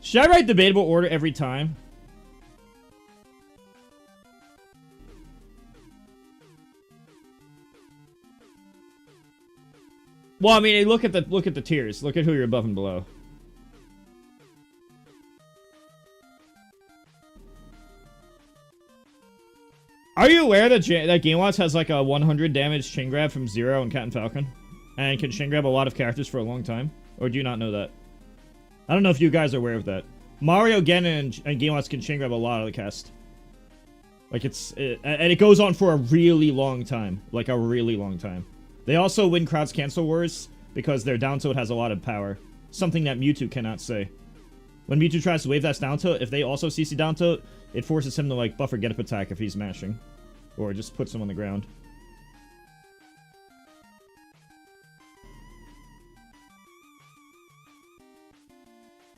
Should I write debatable order every time? Well, I mean, look at the tiers. Look at who you're above and below. Are you aware that Game Watch has like a 100 damage chain grab from 0 in Cat and Falcon? And can chain grab a lot of characters for a long time? Or do you not know that? I don't know if you guys are aware of that. Mario, Genin, and Game Watch can chain grab a lot of the cast. Like, and it goes on for a really long time. Like, a really long time. They also win crowds cancel wars because their down tilt has a lot of power. Something that Mewtwo cannot say. When Mewtwo tries to wave that down tilt, if they also CC down tilt, it forces him to, like, buffer get up attack if he's mashing. Or just puts him on the ground.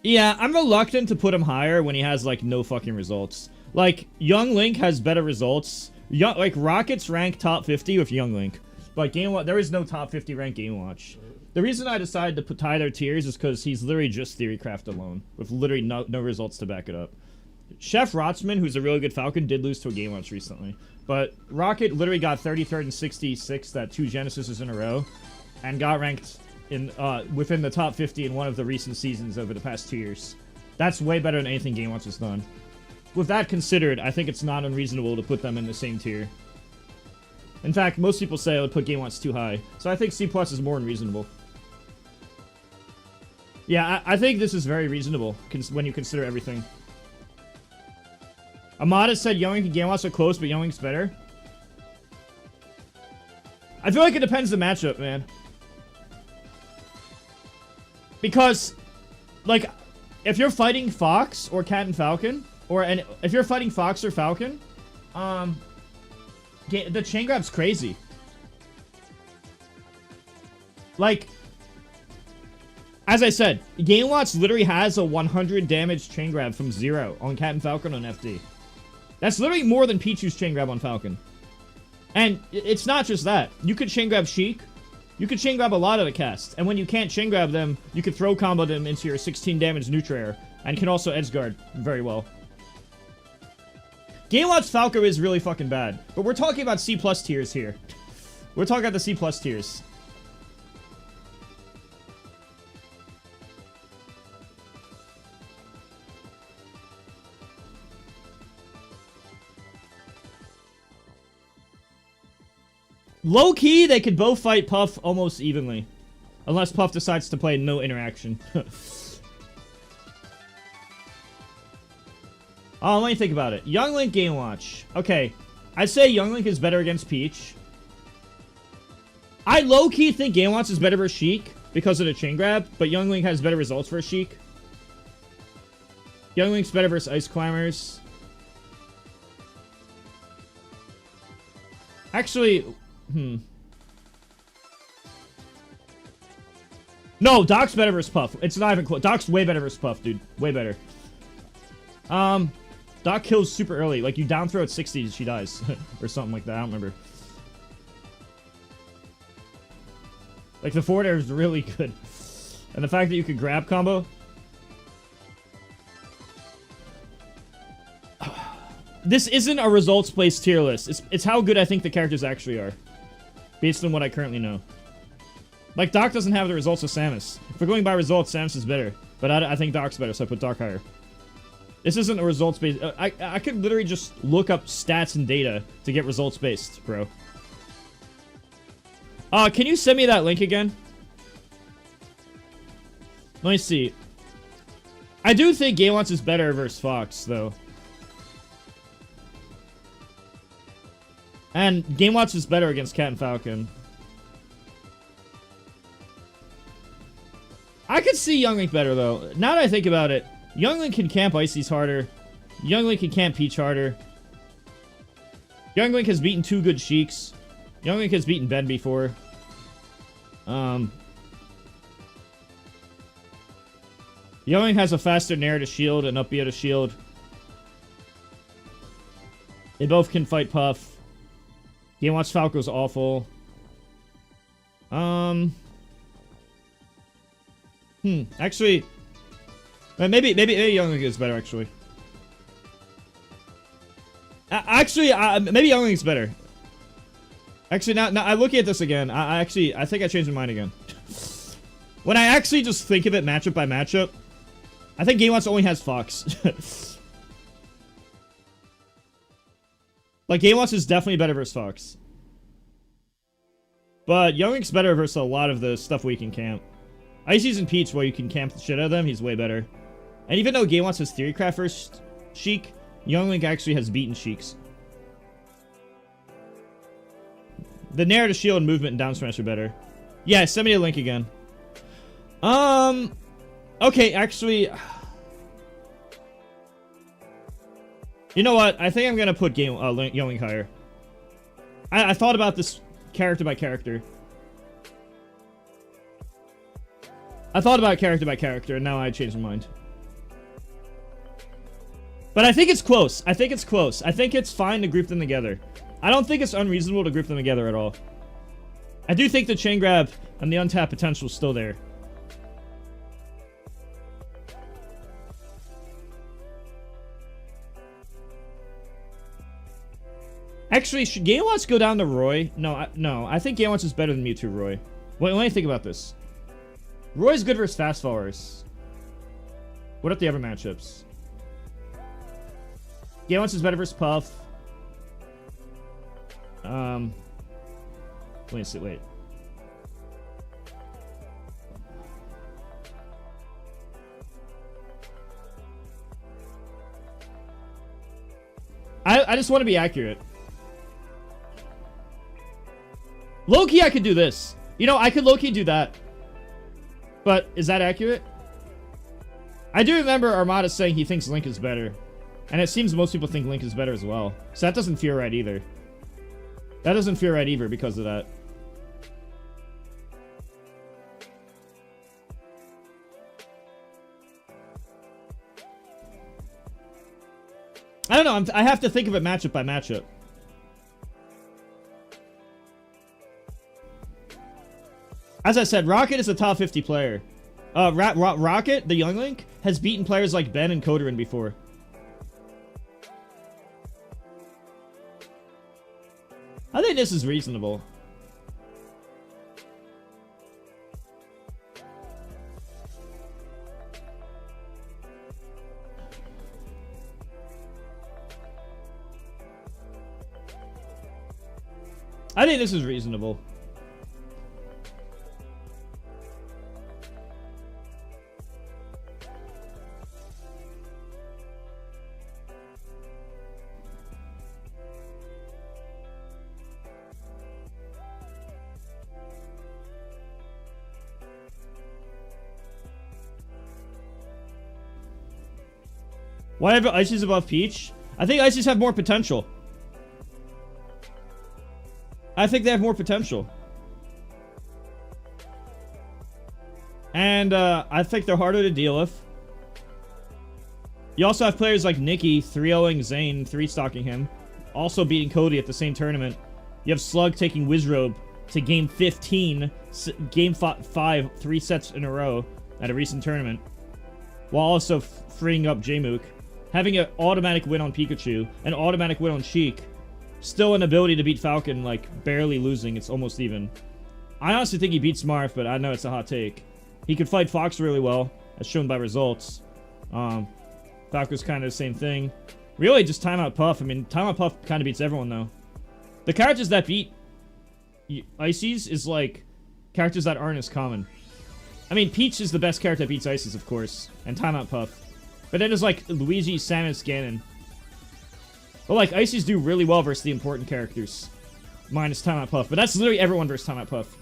Yeah, I'm reluctant to put him higher when he has, like, no fucking results. Like, Young Link has better results. Like, Rocket's rank top 50 with Young Link. Like, there is no top 50 rank Game Watch. The reason I decided to tie their tiers is because he's literally just Theorycraft alone. With literally no results to back it up. Chef Rotsman, who's a really good Falcon, did lose to a Game Watch recently. But Rocket literally got 33rd and 66th at 2 Genesises in a row. And got ranked in within the top 50 in one of the recent seasons over the past 2 years. That's way better than anything Game Watch has done. With that considered, I think it's not unreasonable to put them in the same tier. In fact, most people say I would put Game Watch too high, so I think C+ is more than reasonable. Yeah, I think this is very reasonable when you consider everything. Amada said Young Link and Game Watch are close, but Young Link's better. I feel like it depends the matchup, man. Because, like, if you're fighting Fox or Cat and Falcon, if you're fighting Fox or Falcon, the chain grab's crazy. Like, as I said, Game Watch literally has a 100 damage chain grab from 0 on Cat and Falcon on FD. That's literally more than Pichu's chain grab on Falcon. And it's not just that. You could chain grab Sheik. You could chain grab a lot of the cast, and when you can't chain grab them, you could throw combo them into your 16 damage neutral and can also edge guard very well. Game Watch Falco is really fucking bad, but we're talking about C+ tiers here. We're talking about the C+ tiers. Low-key, they could both fight Puff almost evenly. Unless Puff decides to play no interaction. Oh, let me think about it. Young Link Game Watch. Okay. I'd say Young Link is better against Peach. I low-key think Game Watch is better for Sheik because of the chain grab, but Young Link has better results for Sheik. Young Link's better versus Ice Climbers. Actually... No, Doc's better versus Puff. It's not even close. Doc's way better versus Puff, dude. Way better. Doc kills super early. Like, you down throw at 60, she dies. Or something like that. I don't remember. Like, the forward air is really good. And the fact that you could grab combo. This isn't a results-based tier list. It's how good I think the characters actually are. Based on what I currently know. Like, Doc doesn't have the results of Samus. If we're going by results, Samus is better. But I think Doc's better, so I put Doc higher. This isn't a results-based... I could literally just look up stats and data to get results-based, bro. Can you send me that link again? Let me see. I do think Gaywatts is better versus Fox, though. And Gaywatts is better against Cat and Falcon. I could see Young Link better, though. Now that I think about it, Young Link can camp Ices harder. Young Link can camp Peach harder. Young Link has beaten 2 good Sheiks. Young Link has beaten Ben before. Young Link has a faster Nair to shield and up B to shield. They both can fight Puff. Gaywatts Falco's awful. Actually, maybe Young Link is better. Actually, maybe Young Link's better. Actually, now I look at this again. I think I changed my mind again. When I actually just think of it matchup by matchup, I think Gaywatts only has Fox. Like, Gaywatts is definitely better versus Fox. But Young Link's better versus a lot of the stuff where you can camp. Ices and Peach, where you can camp the shit out of them, he's way better. And even though Gaywatts has Theorycraft versus Sheik, Young Link actually has beaten Sheiks. The Nair to shield, movement, and down smash are better. Yeah, send me a link again. Okay, actually... You know what? I think I'm gonna put Young Link higher. I thought about this character by character. I thought about character by character, and now I changed my mind. But I think it's close. I think it's close. I think it's fine to group them together. I don't think it's unreasonable to group them together at all. I do think the chain grab and the untapped potential is still there. Actually, should Gaywatts go down to Roy? No, I think Gaywatts is better than Mewtwo Roy. Wait, let me think about this. Roy's good versus fast followers. What are the other matchups? Gaywatts is better versus Puff. Let me see, wait. I just want to be accurate. Low-key, I could do this. You know, I could low-key do that. But, is that accurate? I do remember Armada saying he thinks Link is better. And it seems most people think Link is better as well. So that doesn't feel right either. That doesn't feel right either because of that. I don't know, I have to think of it matchup by matchup. As I said, Rocket is a top 50 player. Rocket, the Young Link, has beaten players like Ben and Kodorin before. I think this is reasonable. I think this is reasonable. Why have Ices above Peach? I think Ices have more potential. I think they have more potential. And I think they're harder to deal with. You also have players like Nikki 3-0ing Zane, 3-stocking him. Also beating Cody at the same tournament. You have Slug taking Wizrobe to game 15 game 5 3 sets in a row at a recent tournament, while also freeing up Jmook, having an automatic win on Pikachu, an automatic win on Sheik, still an ability to beat Falcon, like, barely losing. It's almost even. I honestly think he beats Marth, but I know it's a hot take. He could fight Fox really well, as shown by results. Falco's kind of the same thing. Really, just Timeout Puff. I mean, Timeout Puff kind of beats everyone, though. The characters that beat Ices is, like, characters that aren't as common. I mean, Peach is the best character that beats Ices, of course, and Timeout Puff. But then there's, like, Luigi, Samus, Ganon. But, like, Ices do really well versus the important characters. Minus Timeout Puff. But that's literally everyone versus Timeout Puff.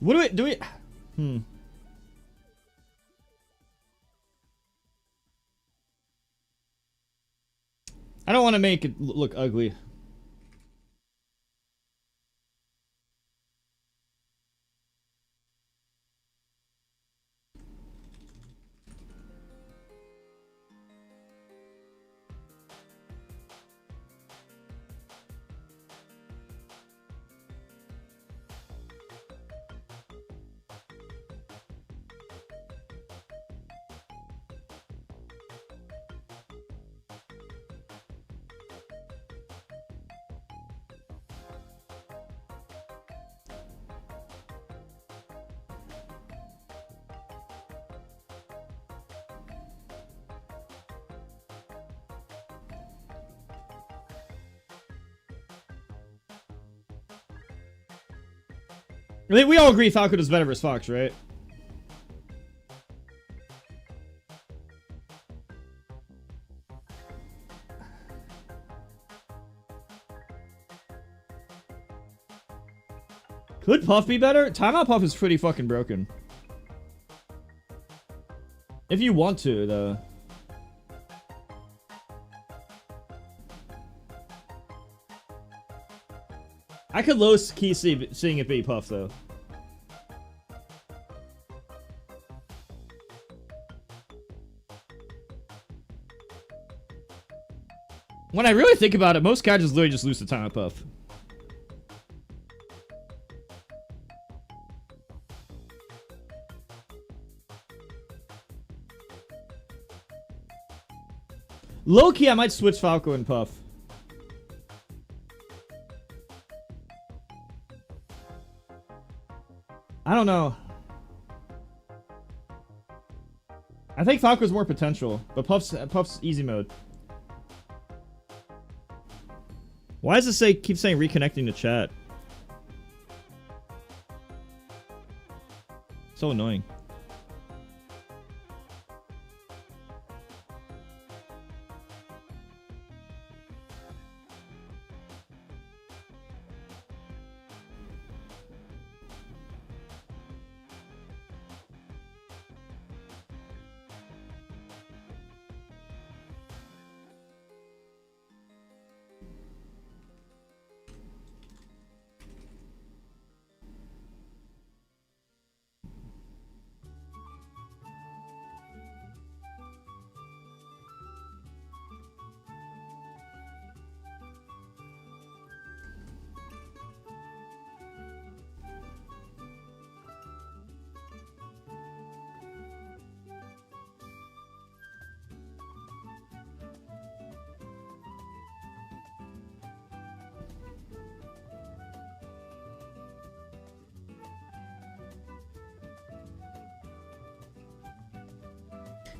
What do we... I don't want to make it look ugly. I think we all agree Falcon is better versus Fox, right? Could Puff be better? Timeout Puff is pretty fucking broken. If you want to, though. I could low-key seeing it be Puff, though. When I really think about it, most characters literally just lose to Timeout Puff. Low-key, I might switch Falco and Puff. I don't know. I think Falco's more potential, but Puff's easy mode. Why does it keep saying reconnecting to chat? So annoying.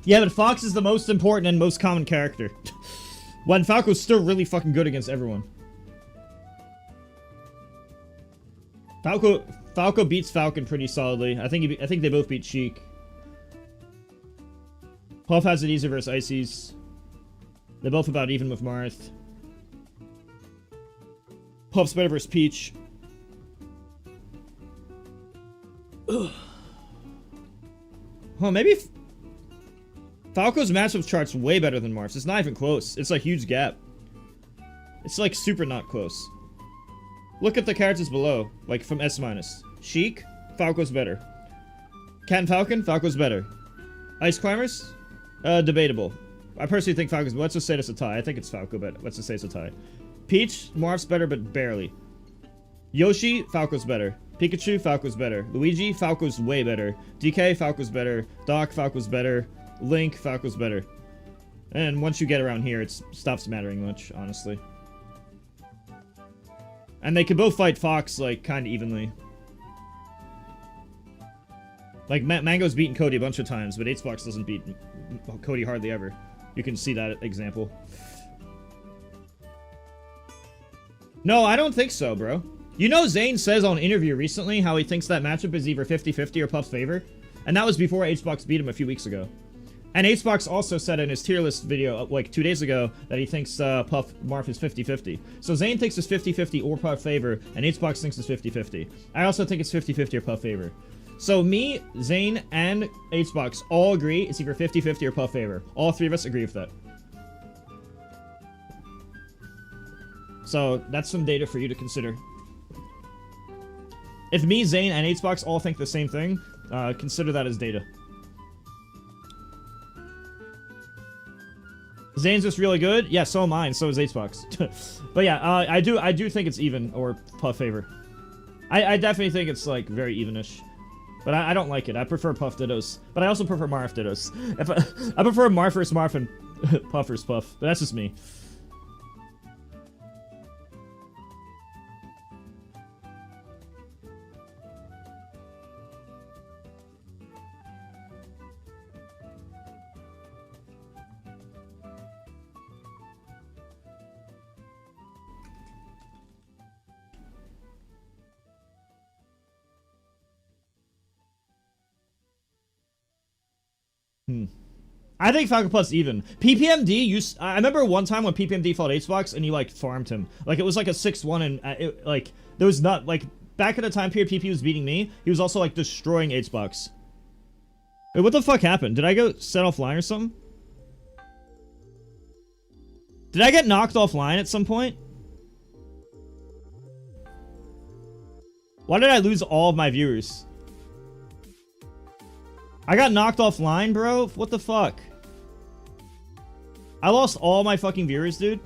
Yeah, but Fox is the most important and most common character. When Falco's still really fucking good against everyone. Falco beats Falcon pretty solidly. I think they both beat Sheik. Puff has it easier versus Ices. They're both about even with Marth. Puff's better versus Peach. Ugh. Huh, maybe Falco's matchup chart's way better than Marth's. It's not even close. It's a huge gap. It's like super not close. Look at the characters below, like from S-. Sheik, Falco's better. Cat and Falcon, Falco's better. Ice Climbers, debatable. I personally think Falco's, but let's just say it's a tie. I think it's Falco, but let's just say it's a tie. Peach, Marth's better, but barely. Yoshi, Falco's better. Pikachu, Falco's better. Luigi, Falco's way better. DK, Falco's better. Doc, Falco's better. Link, Falco's better. And once you get around here, it stops mattering much, honestly. And they can both fight Fox, like, kind of evenly. Like, Mango's beaten Cody a bunch of times, but Fox doesn't beat Cody hardly ever. You can see that example. No, I don't think so, bro. You know Zayn says on an interview recently how he thinks that matchup is either 50-50 or Puff's favor? And that was before H-Box beat him a few weeks ago. And H-Box also said in his tier list video, like 2 days ago, that he thinks Puff Marth is 50-50. So Zayn thinks it's 50-50 or Puff favor, and H-Box thinks it's 50-50. I also think it's 50-50 or Puff favor. So me, Zayn, and H-Box all agree it's either 50-50 or Puff favor. All three of us agree with that. So that's some data for you to consider. If me, Zayn, and H-Box all think the same thing, consider that as data. Zayn's just really good. Yeah, so am I, and so is H-Box. But yeah, I do think it's even or Puff favor. I definitely think it's like very evenish. But I don't like it. I prefer Puff Dittos. But I also prefer Marth Dittos. I prefer Marth versus Marth and Puff versus Puff. But that's just me. I think Falcon Plus even. PPMD used. I remember one time when PPMD fought H-Box and he like farmed him. Like it was like a 6-1 and like there was not like back at the time period PP was beating me. He was also like destroying H-Box. Wait, what the fuck happened? Did I go set offline or something? Did I get knocked offline at some point? Why did I lose all of my viewers? I got knocked offline, bro? What the fuck? I lost all my fucking viewers, dude.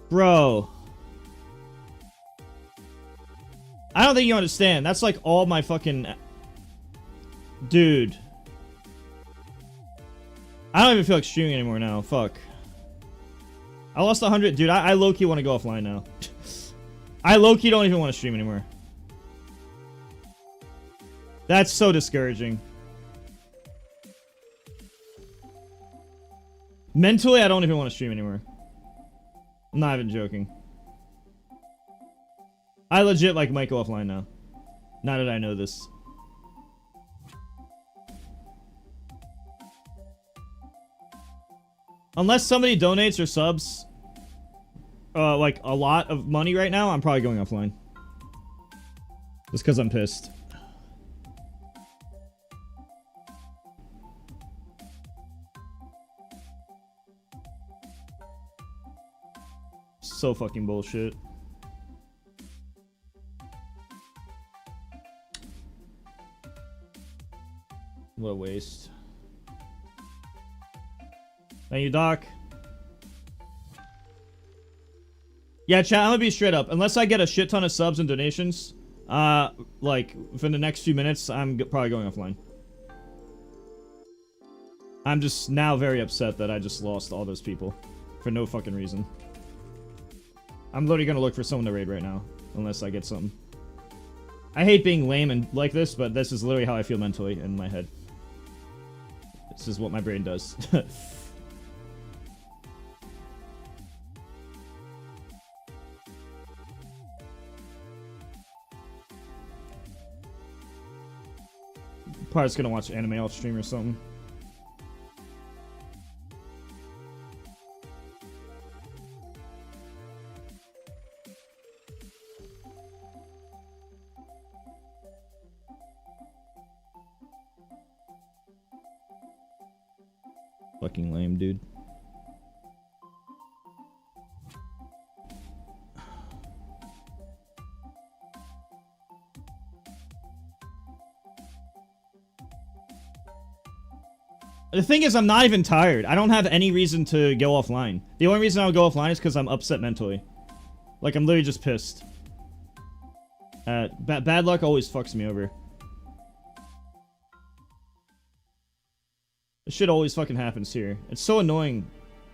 Bro. I don't think you understand. That's like all my fucking... Dude. I don't even feel like streaming anymore now. Fuck. I lost 100. Dude, I low-key want to go offline now. I low-key don't even want to stream anymore. That's so discouraging. Mentally, I don't even want to stream anymore. I'm not even joking. I legit like might go offline now. Now that I know this. Unless somebody donates or subs, like a lot of money right now, I'm probably going offline. Just because I'm pissed. So fucking bullshit. What a waste. Thank you, Doc. Yeah, chat, I'm gonna be straight up. Unless I get a shit ton of subs and donations, like, within the next few minutes, I'm probably going offline. I'm just now very upset that I just lost all those people. For no fucking reason. I'm literally gonna look for someone to raid right now. Unless I get something. I hate being lame and like this, but this is literally how I feel mentally in my head. This is what my brain does. Probably just gonna watch anime off stream or something. Fucking lame, dude. The thing is, I'm not even tired. I don't have any reason to go offline. The only reason I'll go offline is because I'm upset mentally. Like, I'm literally just pissed. Bad luck always fucks me over. This shit always fucking happens here. It's so annoying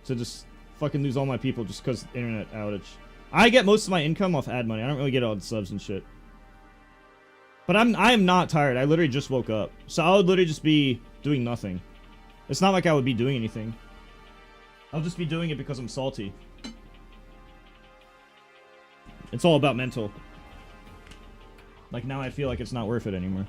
to just fucking lose all my people just because internet outage. I get most of my income off ad money. I don't really get all the subs and shit. But I am not tired. I literally just woke up. So I would literally just be doing nothing. It's not like I would be doing anything. I'll just be doing it because I'm salty. It's all about mental. Like, now I feel like it's not worth it anymore.